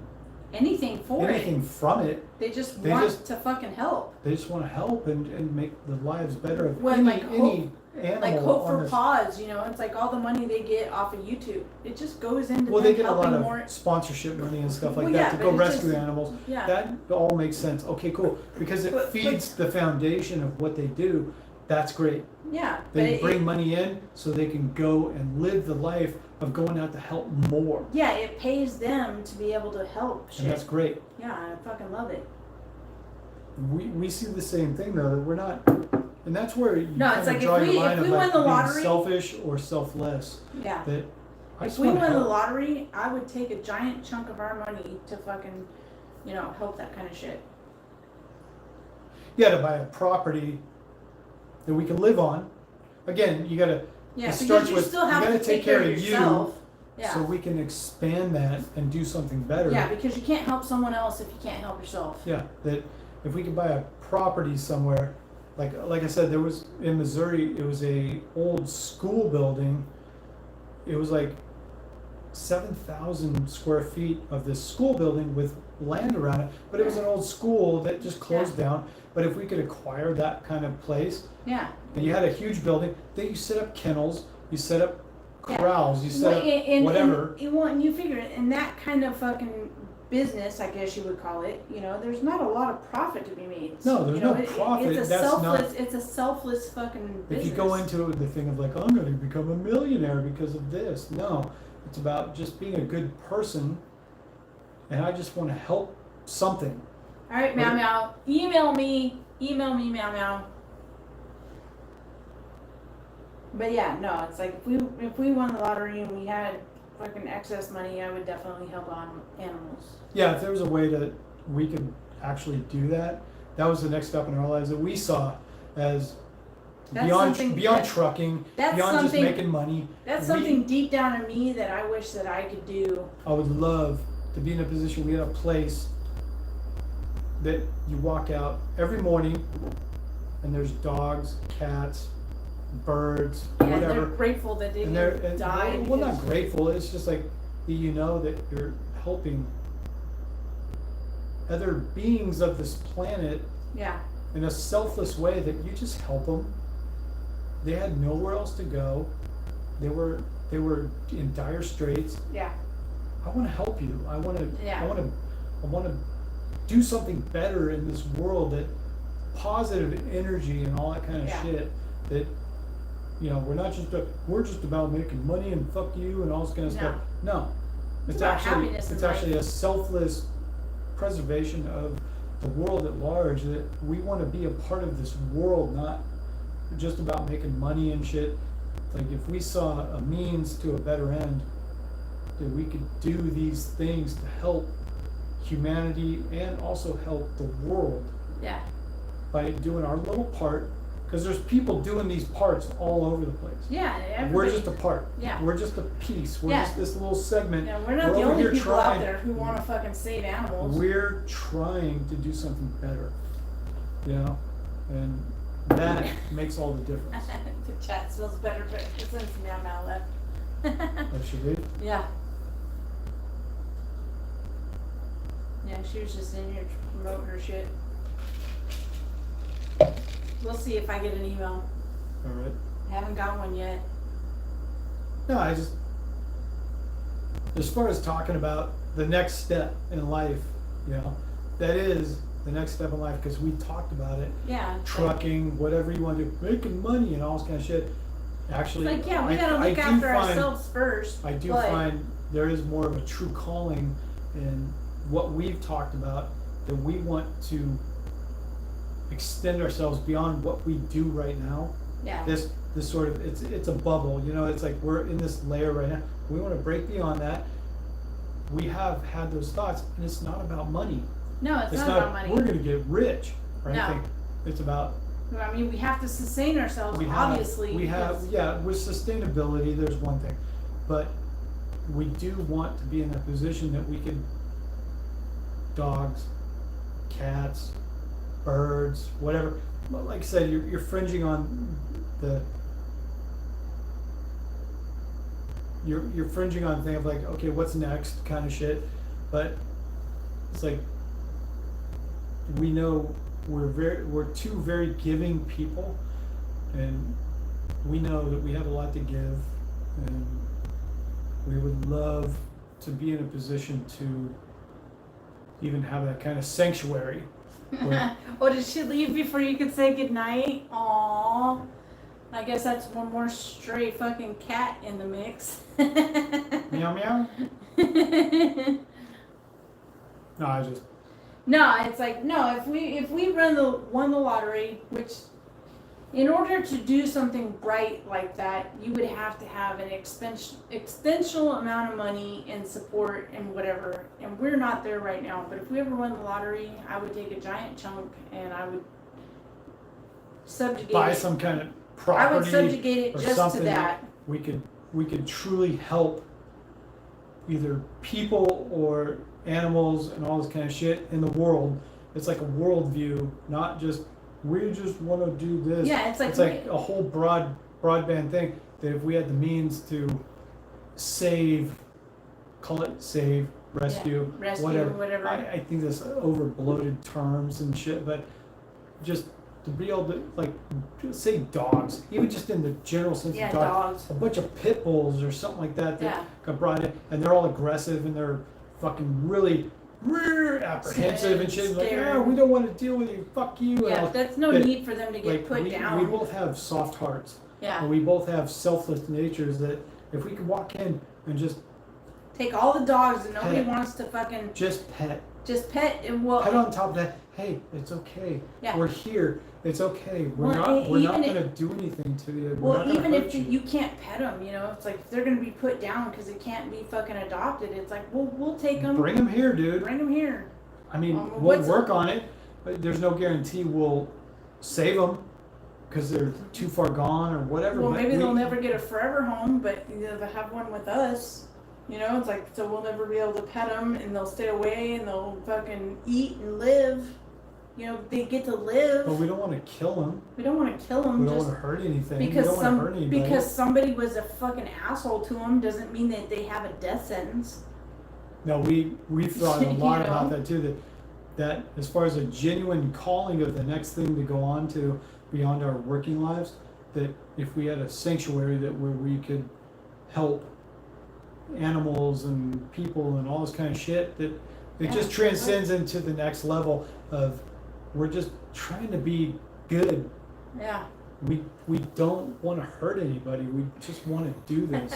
anything for anything it. from it. They just They want just- to fucking help. They just want to help and make the lives better of Well, any, like, any animal Like Hope on for this. Paws, you know, it's like all the money they get off of YouTube. It just goes into Well, them they get a lot helping of more. sponsorship money and stuff like Well, that yeah, to but go it rescue just- animals. Yeah. That all makes sense. Okay, cool. Because it But- feeds the foundation of what they do. That's great. Yeah. They but bring money in so they can go and live the life of going out to help more. Yeah, it pays them to be able to help shit. And that's great. Yeah, I fucking love it. We see the same thing though, that we're not, and that's where you No, kind it's of like draw if your we- line if of we like won the being lottery- selfish or selfless. Yeah. That I If just we want to won the help. lottery, I would take a giant chunk of our money to fucking, you know, help that kind of shit. Yeah, to buy a property that we can live on. Again, you gotta. Yeah, it because starts you with, still you have gotta to take care of yourself. you, Yeah. so we can expand that and do something better. Yeah, because you can't help someone else if you can't help yourself. Yeah, that if we could buy a property somewhere, like I said, there was in Missouri, it was a old school building. It was like 7,000 square feet of this school building with land around it, but it was an old school that just closed down. But if we could acquire that kind of place, Yeah. and you had a huge building, then you set up kennels, you set up Yeah. corrals, you set up whatever. And you figure in that kind of fucking business, I guess you would call it, you know, there's not a lot of profit to be made. No, there's You know, no profit. It's a That's selfless. not. It's a selfless fucking business. If you go into the thing of like, I'm going to become a millionaire because of this, no, it's about just being a good person, and I just want to help something. All right, meow meow. Email me, meow meow. But yeah, no, it's like if we won the lottery and we had fucking excess money, I would definitely help on animals. Yeah, if there was a way that we could actually do that, that was the next step in our lives that we saw as That's beyond something beyond that- trucking, that's beyond just something- making money. That's We- something deep down in me that I wish that I could do. I would love to be in a position we had a place that you walk out every morning and there's dogs, cats, birds, And they're whatever. grateful that they And they're didn't die. well, not because- grateful. It's just like you know that you're helping other beings of this planet Yeah, in a selfless way. That you just help them. They had nowhere else to go. They were in dire straits. yeah, I want to help you. I want to. Yeah. I want to do something better in this world. That positive energy and all that kind of Yeah. shit. That you know, we're just about making money and fuck you and all this kind of No. stuff. No, it's about actually happiness in it's actually life. a selfless preservation of the world at large. That we want to be a part of this world, not just about making money and shit. Like if we saw a means to a better end, that we could do these things to help humanity and also help the world yeah, by doing our little part, because there's people doing these parts all over the place. yeah. We're Everybody, just a part. Yeah. We're just a piece. We're Yeah. just this little segment. yeah, we're not the over only here people trying. out there who want to fucking save animals. We're trying to do something better, you know, and that makes all the difference. The chat smells better, but since meow meow left. That should be. Yeah. Yeah, she was just in here promoting her shit. We'll see if I get an email. All right. I haven't got one yet. No, I just, as far as talking about the next step in life, you know, that is the next step in life, because we talked about it. Yeah. it's Trucking, whatever you want to do, making money and all this kind of shit. Actually, Like, yeah, we I gotta look do after find- ourselves first. I do but- find there is more of a true calling in what we've talked about, that we want to extend ourselves beyond what we do right now. Yeah. This sort of, it's a bubble, you know, it's like we're in this layer right now. We want to break beyond that. We have had those thoughts, and it's not about money. No, it's not about money. We're gonna get rich or No. anything. It's about I mean, we have to sustain ourselves, obviously. we have, because- yeah, with sustainability, there's one thing, but we do want to be in a position that we can, dogs, cats, birds, whatever, but like I said, you're fringing on the, you're fringing on the thing of like, okay, what's next kind of shit, but it's like, we know we're two very giving people, and we know that we have a lot to give, and we would love to be in a position to even have that kind of sanctuary. where- Oh, did she leave before you could say goodnight? Aww. I guess that's one more stray fucking cat in the mix. Meow meow. No, I just No, it's like, no, if we won the lottery, which in order to do something bright like that, you would have to have an exponential amount of money and support and whatever. And we're not there right now. But if we ever won the lottery, I would take a giant chunk and I would subjugate buy it. some kind of I property would subjugate it or just to something that. we could truly help either people or animals and all this kind of shit in the world. It's like a worldview, not just we just want to do this. Yeah, it's like a whole broadband thing that if we had the means to save, call it save, rescue, whatever. I think that's over bloated terms and shit, but just to be able to like say dogs, even just in the general sense Yeah, of dogs. a bunch of pit bulls or something like that Yeah. got brought in, and they're all aggressive and they're fucking really apprehensive and shit. Like, Scared. oh, we don't want to deal with you. Fuck you. Yeah, And that's no that- need for them to get put we down. both have soft hearts, Yeah. and we both have selfless natures. That if we could walk in and just Take all the dogs and nobody Pet. wants to fucking just pet pet and well. pet on top of that. Hey, it's okay. Yeah. We're here. It's okay. We're Well, not even gonna do anything to you. We're not Well, gonna even hurt if you. you can't pet them, you know, it's like if they're gonna be put down because they can't be fucking adopted. It's like, well, we'll take them. Bring them here, dude. Bring them here. I mean, what's we'll work on it, but there's no guarantee we'll save them because they're too far gone or whatever. Well, but maybe they'll we- never get a forever home, but you know, they'll have one with us. You know, it's like, so we'll never be able to pet them and they'll stay away and they'll fucking eat and live. You know, they get to live. But we don't want to kill them. We don't want to kill them We don't just want to hurt anything. because we don't want to hurt anybody. because somebody was a fucking asshole to them doesn't mean that they have a death sentence. No, we've thought a You lot know? about that too. That as far as a genuine calling of the next thing to go on to beyond our working lives, that if we had a sanctuary that where we could help animals and people and all this kind of shit, that it Yeah, just transcends into the next level of we're just trying to be good. Yeah. We don't want to hurt anybody. We just want to do this.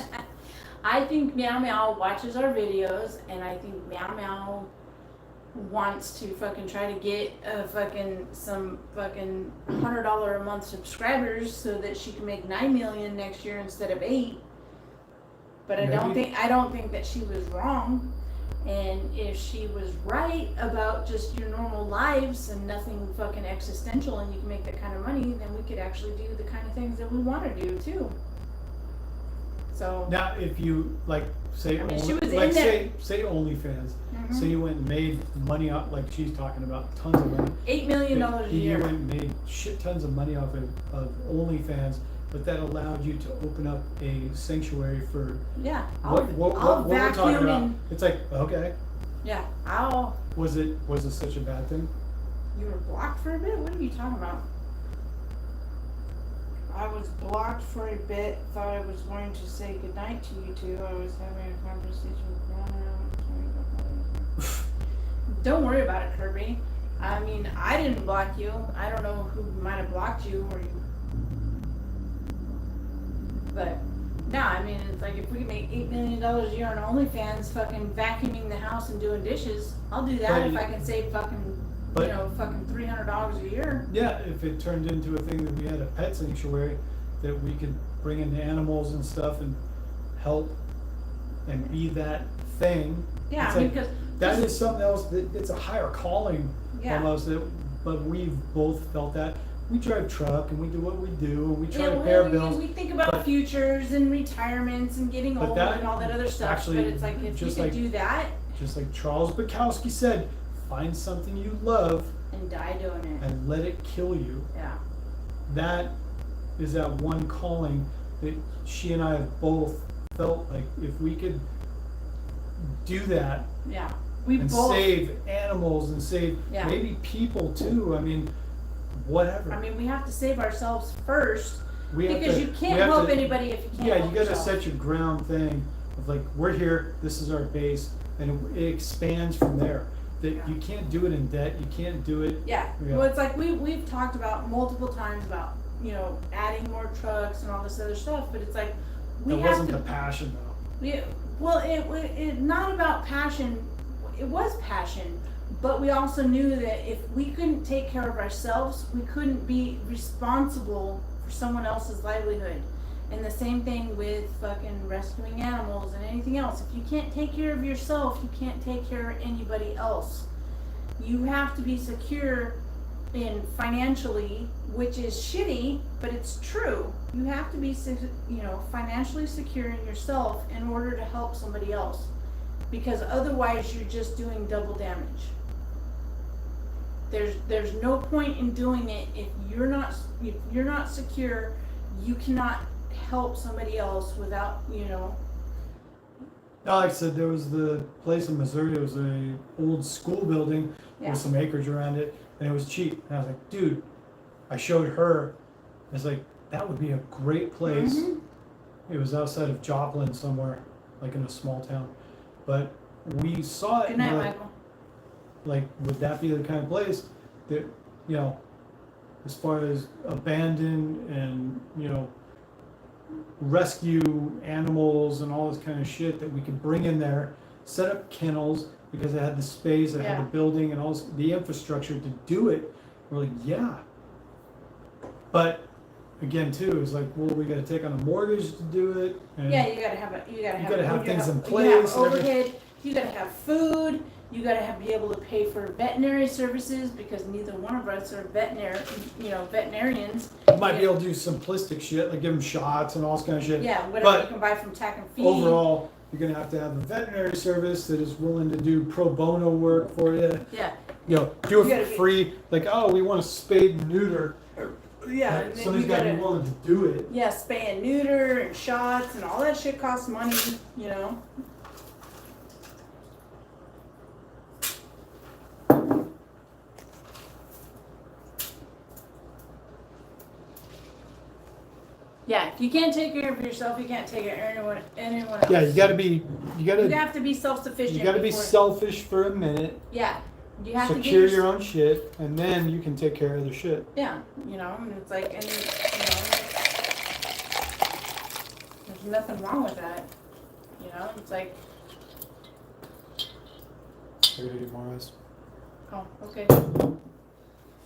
I think Meow Meow watches our videos, and I think Meow Meow wants to fucking try to get some fucking $100 a month subscribers so that she can make 9 million next year instead of 8. But I don't think that she was wrong. And if she was right about just your normal lives and nothing fucking existential, and you can make that kind of money, then we could actually do the kind of things that we want to do too. So Now, if you like say, I mean, she was like in there. say OnlyFans, Mhm. say you went and made money off, like she's talking about, tons of money. $8 million a You year. went and made shit tons of money off of OnlyFans, but that allowed you to open up a sanctuary for Yeah, what I'll we're talking vacuum about. and It's like, okay, yeah, was it such a bad thing? You were blocked for a bit? What are you talking about? I was blocked for a bit. Thought I was going to say goodnight to you two. I was having a conversation with Don't worry about it, Kirby. I mean, I didn't block you. I don't know who might have blocked you or you. But no, I mean, it's like if we can make $8 million a year on OnlyFans, fucking vacuuming the house and doing dishes, I'll do that But if you- I can save fucking, but- fucking $300 a year. Yeah, if it turned into a thing that we had a pet sanctuary, that we could bring in the animals and stuff and help and be that thing. Yeah, It's I mean, like, because that is something else that it's a higher calling yeah. almost. But we've both felt that. We drive truck and we do what we do. And we try Yeah, to pay our well, bills. we think about but- futures and retirements and getting But old that- and all that other stuff. actually, But it's like if you just could like- do that Just like Charles Bukowski said, find something you love and die doing it. and let it kill you. Yeah. That is that one calling that she and I have both felt like if we could do that Yeah. We and both. save animals and save Yeah. maybe people too. I mean, whatever. I mean, we have to save ourselves first, we have Because to, you we can't have help to- anybody if you can't Yeah, help you gotta yourself. set your ground thing of like, we're here, this is our base, and it expands from there. That Yeah. you can't do it in debt, you can't do it. Yeah, Yeah. well, it's like we've talked about multiple times about, adding more trucks and all this other stuff, but it's like, we That have wasn't to. the passion though. It not about passion, it was passion, but we also knew that if we couldn't take care of ourselves, we couldn't be responsible for someone else's livelihood. And the same thing with fucking rescuing animals and anything else. If you can't take care of yourself, you can't take care of anybody else. You have to be secure in financially, which is shitty, but it's true. You have to be, financially secure in yourself in order to help somebody else, because otherwise you're just doing double damage. There's no point in doing it if you're not secure. You cannot help somebody else without, No, like I said, there was the place in Missouri, it was a old school building Yeah. with some acreage around it, and it was cheap. And I was like, dude, I showed her, I was like, that would be a great place. Mhm. It was outside of Joplin somewhere, like in a small town. But we saw it, Good and night, we're like, Michael. like, would that be the kind of place that, as far as abandoned and, rescue animals and all this kind of shit that we could bring in there, set up kennels because it had the space, it had Yeah. the building and all this, the infrastructure to do it. We're like, yeah. But again, too, it's like, well, we got to take on a mortgage to do it. And Yeah, you gotta have things in you place have and everything. overhead. You gotta have food. You gotta be able to pay for veterinary services, because neither one of us are veterinarians. You might be able to do simplistic shit, like give them shots and all this kind of shit. Yeah, whatever But you can buy from Tack and Feed. overall, you're gonna have a veterinary service that is willing to do pro bono work for you. Yeah, Do You it gotta for be- free. Like, oh, we want to spade and neuter. yeah. And then Somebody's you got to gotta, be willing to do it. yeah, spay and neuter and shots and all that shit costs money. Yeah, if you can't take care of yourself, you can't take care of anyone else. Yeah, you got to be. You got You to. have to be self-sufficient. You got to be before- selfish for a minute. Yeah, you have to Secure get your own shit, and then you can take care of the shit. Yeah, and it's like, and there's nothing wrong with that. It's like, I gotta get more ice. oh, okay.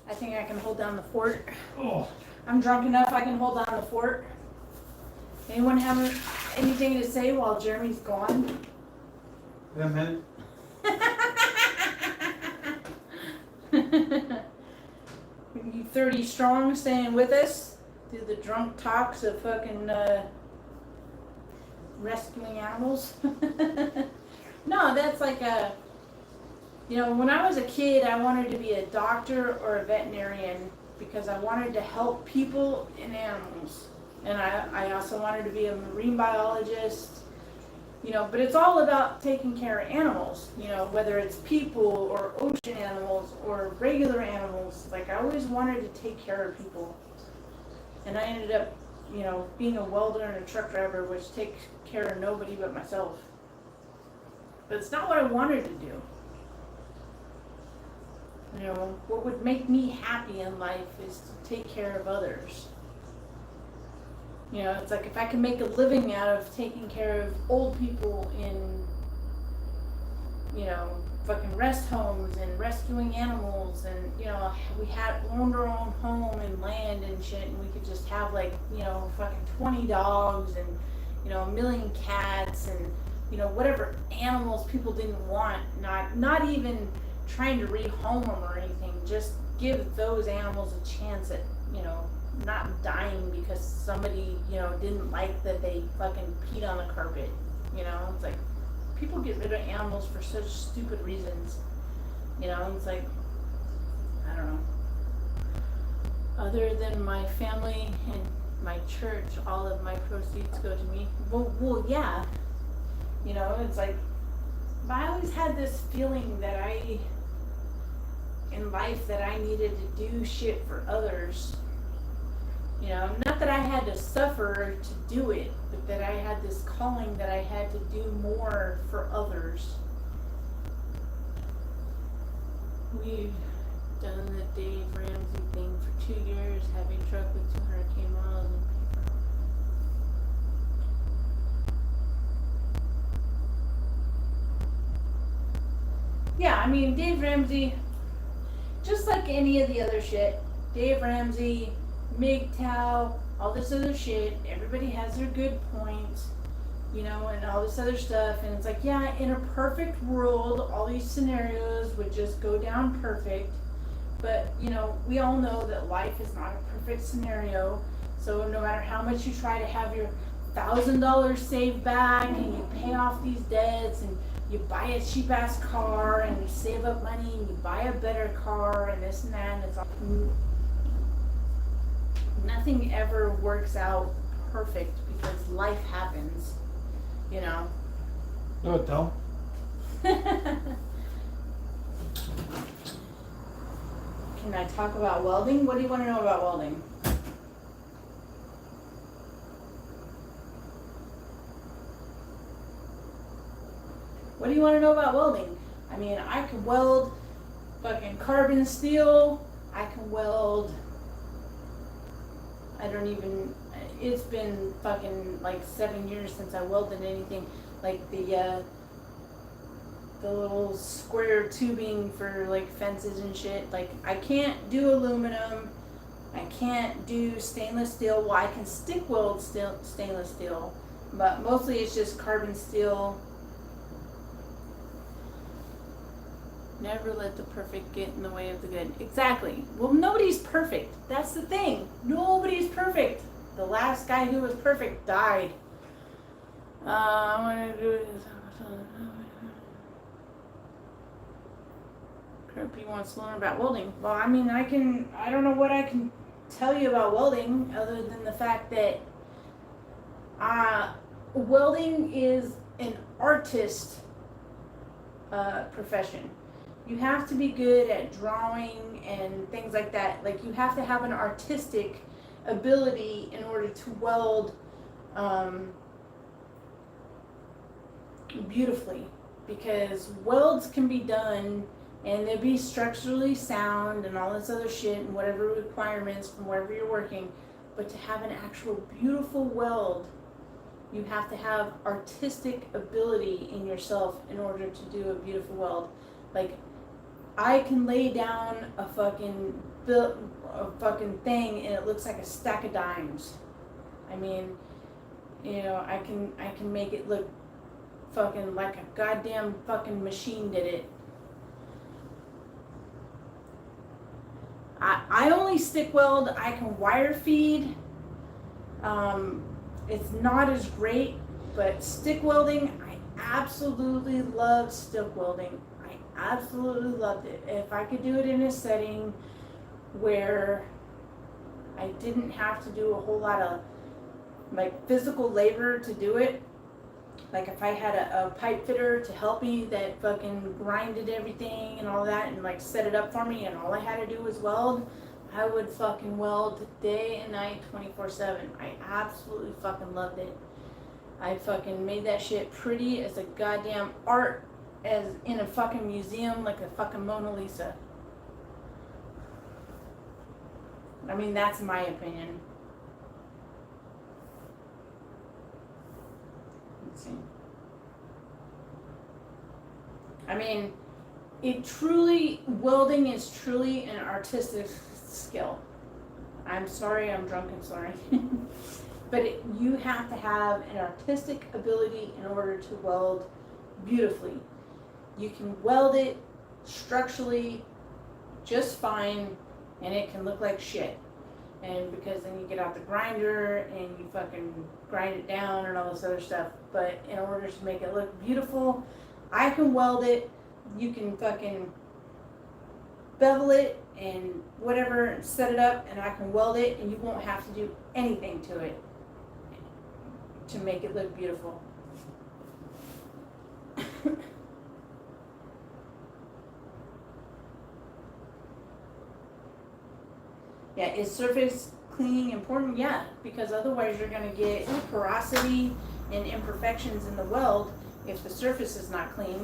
I think I can hold down the fort. Oh. I'm drunk enough, I can hold down the fort. Anyone have anything to say while Jeremy's gone? Yeah, man. You 30 strong staying with us through the drunk talks of fucking rescuing animals. No, that's like when I was a kid, I wanted to be a doctor or a veterinarian because I wanted to help people and animals. And I also wanted to be a marine biologist, but it's all about taking care of animals, whether it's people or ocean animals or regular animals. Like, I always wanted to take care of people. And I ended up, being a welder and a truck driver, which takes care of nobody but myself. But it's not what I wanted to do. What would make me happy in life is to take care of others. It's like, if I can make a living out of taking care of old people in, fucking rest homes and rescuing animals, and, we owned our own home and land and shit, and we could just have fucking 20 dogs and, a million cats and, whatever animals people didn't want, not even trying to rehome them or anything, just give those animals a chance at, not dying because somebody, didn't like that they fucking peed on the carpet. It's like, people get rid of animals for such stupid reasons. It's like, I don't know. Other than my family and my church, all of my proceeds go to me. Well, yeah. It's like, but I always had this feeling that in life that I needed to do shit for others. You know, not that I had to suffer to do it, but that I had this calling that I had to do more for others. We've done the Dave Ramsey thing for 2 years, having a truck with 200K miles and paper. Yeah, I mean, Dave Ramsey, just like any of the other shit, Dave Ramsey, MGTOW, all this other shit, everybody has their good points, you know, and all this other stuff, and it's like, yeah, in a perfect world, all these scenarios would just go down perfect, but, you know, we all know that life is not a perfect scenario, so no matter how much you try to have your $1,000 saved back, and you pay off these debts, and you buy a cheap ass car, and you save up money, and you buy a better car, and this and that, and it's all, nothing ever works out perfect because life happens, you know. No, it don't. Can I talk about welding? What do you want to know about welding? What do you want to know about welding? I mean, I can weld fucking carbon steel. I can weld, I don't even, it's been fucking like 7 years since I welded anything. Like the little square tubing for like fences and shit. Like I can't do aluminum. I can't do stainless steel. Well, I can stick weld stainless steel, but mostly it's just carbon steel. Never let the perfect get in the way of the good. Exactly. Well, nobody's perfect. That's the thing. Nobody's perfect. The last guy who was perfect died. I'm gonna do this. Kirby wants to learn about welding. Well, I mean, I don't know what I can tell you about welding other than the fact that welding is an artist profession. You have to be good at drawing and things like that. Like you have to have an artistic ability in order to weld beautifully, because welds can be done and they'll be structurally sound and all this other shit and whatever requirements from wherever you're working, but to have an actual beautiful weld, you have to have artistic ability in yourself in order to do a beautiful weld. Like I can lay down a fucking thing and it looks like a stack of dimes. I mean, you know, I can make it look fucking like a goddamn fucking machine did it. I only stick weld. I can wire feed. It's not as great, but stick welding, I absolutely love stick welding. I absolutely loved it. If I could do it in a setting where I didn't have to do a whole lot of like physical labor to do it, like if I had a pipe fitter to help me that fucking grinded everything and all that and like set it up for me and all I had to do was weld, I would fucking weld day and night 24/7. I absolutely fucking loved it. I fucking made that shit pretty as a goddamn art, as in a fucking museum, like a fucking Mona Lisa. I mean, that's my opinion. Let's see. I mean, welding is truly an artistic skill. I'm sorry, I'm drunk and sorry. But you have to have an artistic ability in order to weld beautifully. You can weld it structurally just fine, and it can look like shit. And because then you get out the grinder and you fucking grind it down and all this other stuff. But in order to make it look beautiful, I can weld it. You can fucking bevel it and whatever, and set it up, and I can weld it, and you won't have to do anything to it to make it look beautiful. Yeah, is surface cleaning important? Yeah, because otherwise you're gonna get porosity and imperfections in the weld. If the surface is not clean,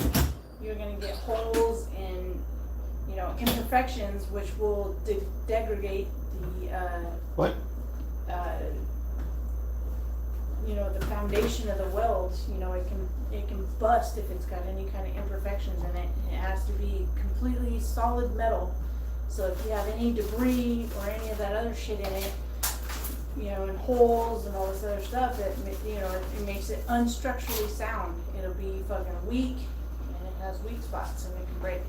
you're gonna get holes and, you know, imperfections, which will degrade the, What? you know, the foundation of the weld. You know, it can bust if it's got any kind of imperfections in it. It has to be completely solid metal. So if you have any debris or any of that other shit in it, you know, and holes and all this other stuff, it makes it unstructurally sound. It'll be fucking weak, and it has weak spots, and it can break.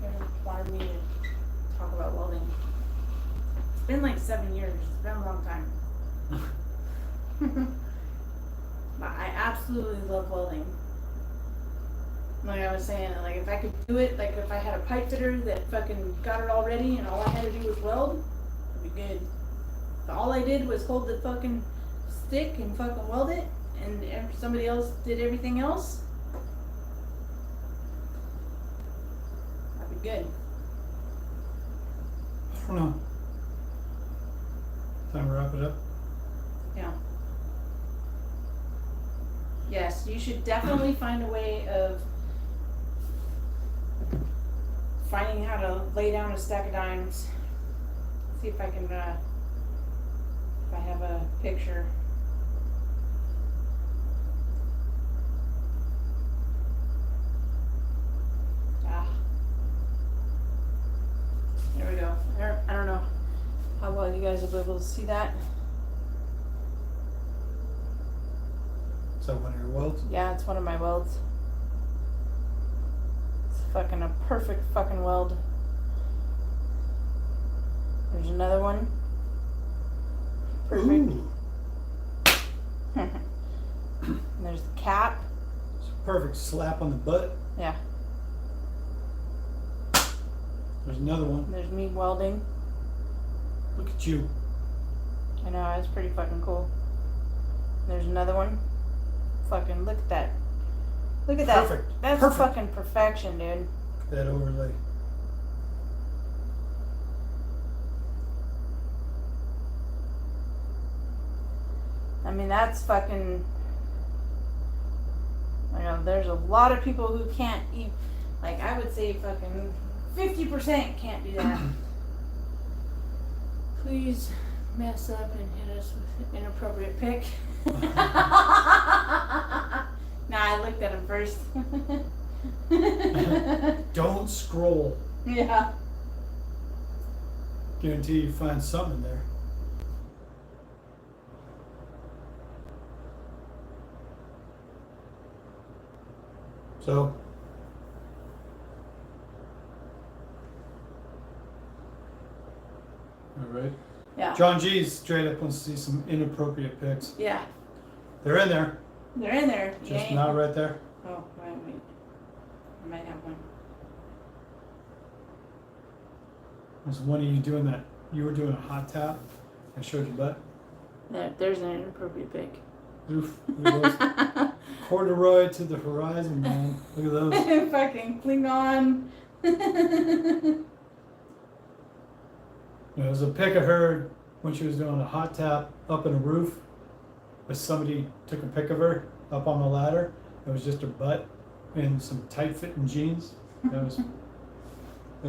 Aaron wanted me to talk about welding. It's been like 7 years. It's been a long time. But I absolutely love welding. Like I was saying, like if I could do it, like if I had a pipe fitter that fucking got it all ready and all I had to do was weld, it'd be good. But all I did was hold the fucking stick and fucking weld it, and if somebody else did everything else, that'd be good. I don't know. Time to wrap it up. Yeah. Yes, you should definitely find a way of finding how to lay down a stack of dimes. See if I can, if I have a picture. Ah. There we go. I don't know how well you guys will be able to see that. Is that one of your welds? Yeah, it's one of my welds. It's fucking a perfect fucking weld. There's another one. Perfect. Ooh. And there's the cap. It's a perfect slap on the butt. Yeah. There's another one. There's me welding. Look at you. I know, it's pretty fucking cool. There's another one. Fucking look at that. Look at that. Perfect. That's Perfect. fucking perfection, dude. That overlay. I mean, that's fucking. I know there's a lot of people who can't even. Like, I would say fucking 50% can't do that. Please mess up and hit us with an inappropriate pic. Nah, I looked at him first. Don't scroll. Yeah. Guarantee you find something there. So, all right. Yeah. John G straight up wants to see some inappropriate pics. Yeah. They're in there, They're in there. just Yeah. not right there. Oh, wait. I might have one. Was one of you doing that? You were doing a hot tap. I showed your butt. There's an inappropriate pic. Oof. Look at those. Corduroy to the horizon, man. Look at those. Fucking Klingon. There was a pic of her when she was doing a hot tap up in a roof. But somebody took a pic of her up on the ladder. It was just her butt in some tight fitting jeans. That was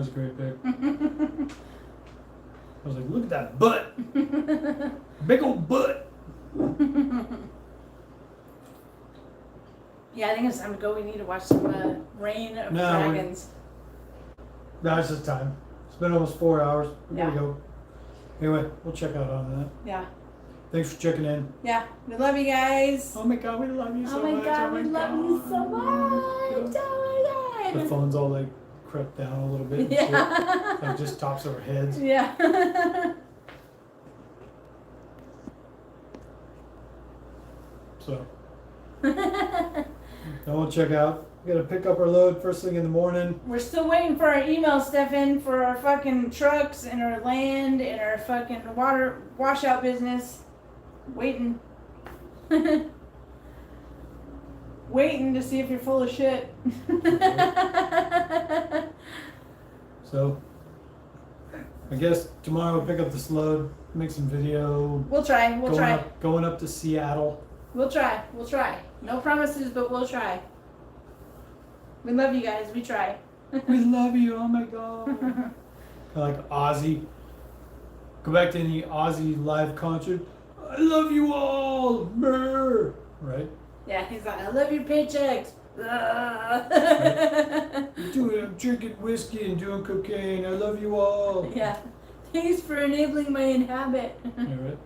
a great pic. I was like, look at that butt. Big old butt. Yeah, I think it's time to go. We need to watch some Reign of Dragons. No, it's just time. It's been almost 4 hours. We gotta Yeah. go. Anyway, we'll check out on that. Yeah. Thanks for checking in. Yeah. We love you guys. Oh my god, we love you so much. Oh my god, we love you so much. Oh my The god. phone's all like crept down a little bit and Yeah. shit. Like just tops of our heads. Yeah. So then we'll check out. We gotta pick up our load first thing in the morning. We're still waiting for our email, Stefan, for our fucking trucks and our land and our fucking washout business. Waiting. Waiting to see if you're full of shit. So I guess tomorrow we'll pick up this load, make some video. We'll try. We'll try. Going up to Seattle. We'll try. We'll try. No promises, but we'll try. We love you guys. We try. We love you. Oh my god. Like Ozzy. Go back to any Ozzy live concert. I love you all. Brr. Right? Yeah, he's like, I love your paychecks. I'm drinking whiskey and doing cocaine. I love you all. Yeah. Thanks for enabling my inhabit. All right.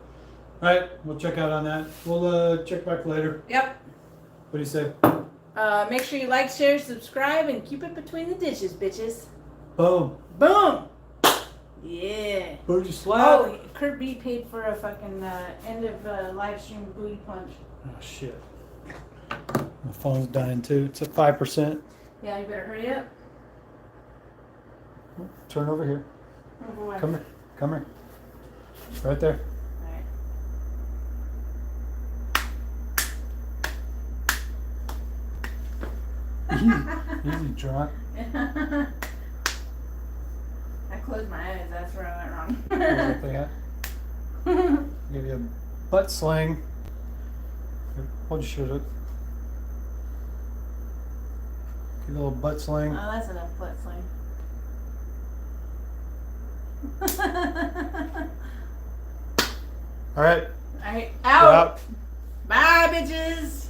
All right. We'll check out on that. We'll check back later. Yep. What do you say? Make sure you like, share, subscribe, and keep it between the dishes, bitches. Boom. Boom. Yeah. Booty slap. Oh, Kurt B paid for a fucking end of live stream booty punch. Oh shit. My phone's dying too. It's at 5%. Yeah, you better hurry up. Turn over here. Oh boy. Come here. Come here. Right there. Easy, drunk. I closed my eyes. That's where I went wrong. What they got? Give you a butt sling. Hold your shirt up. Give you a little butt sling. Oh, that's enough butt sling. All right. All right, We're out. out. Bye, bitches.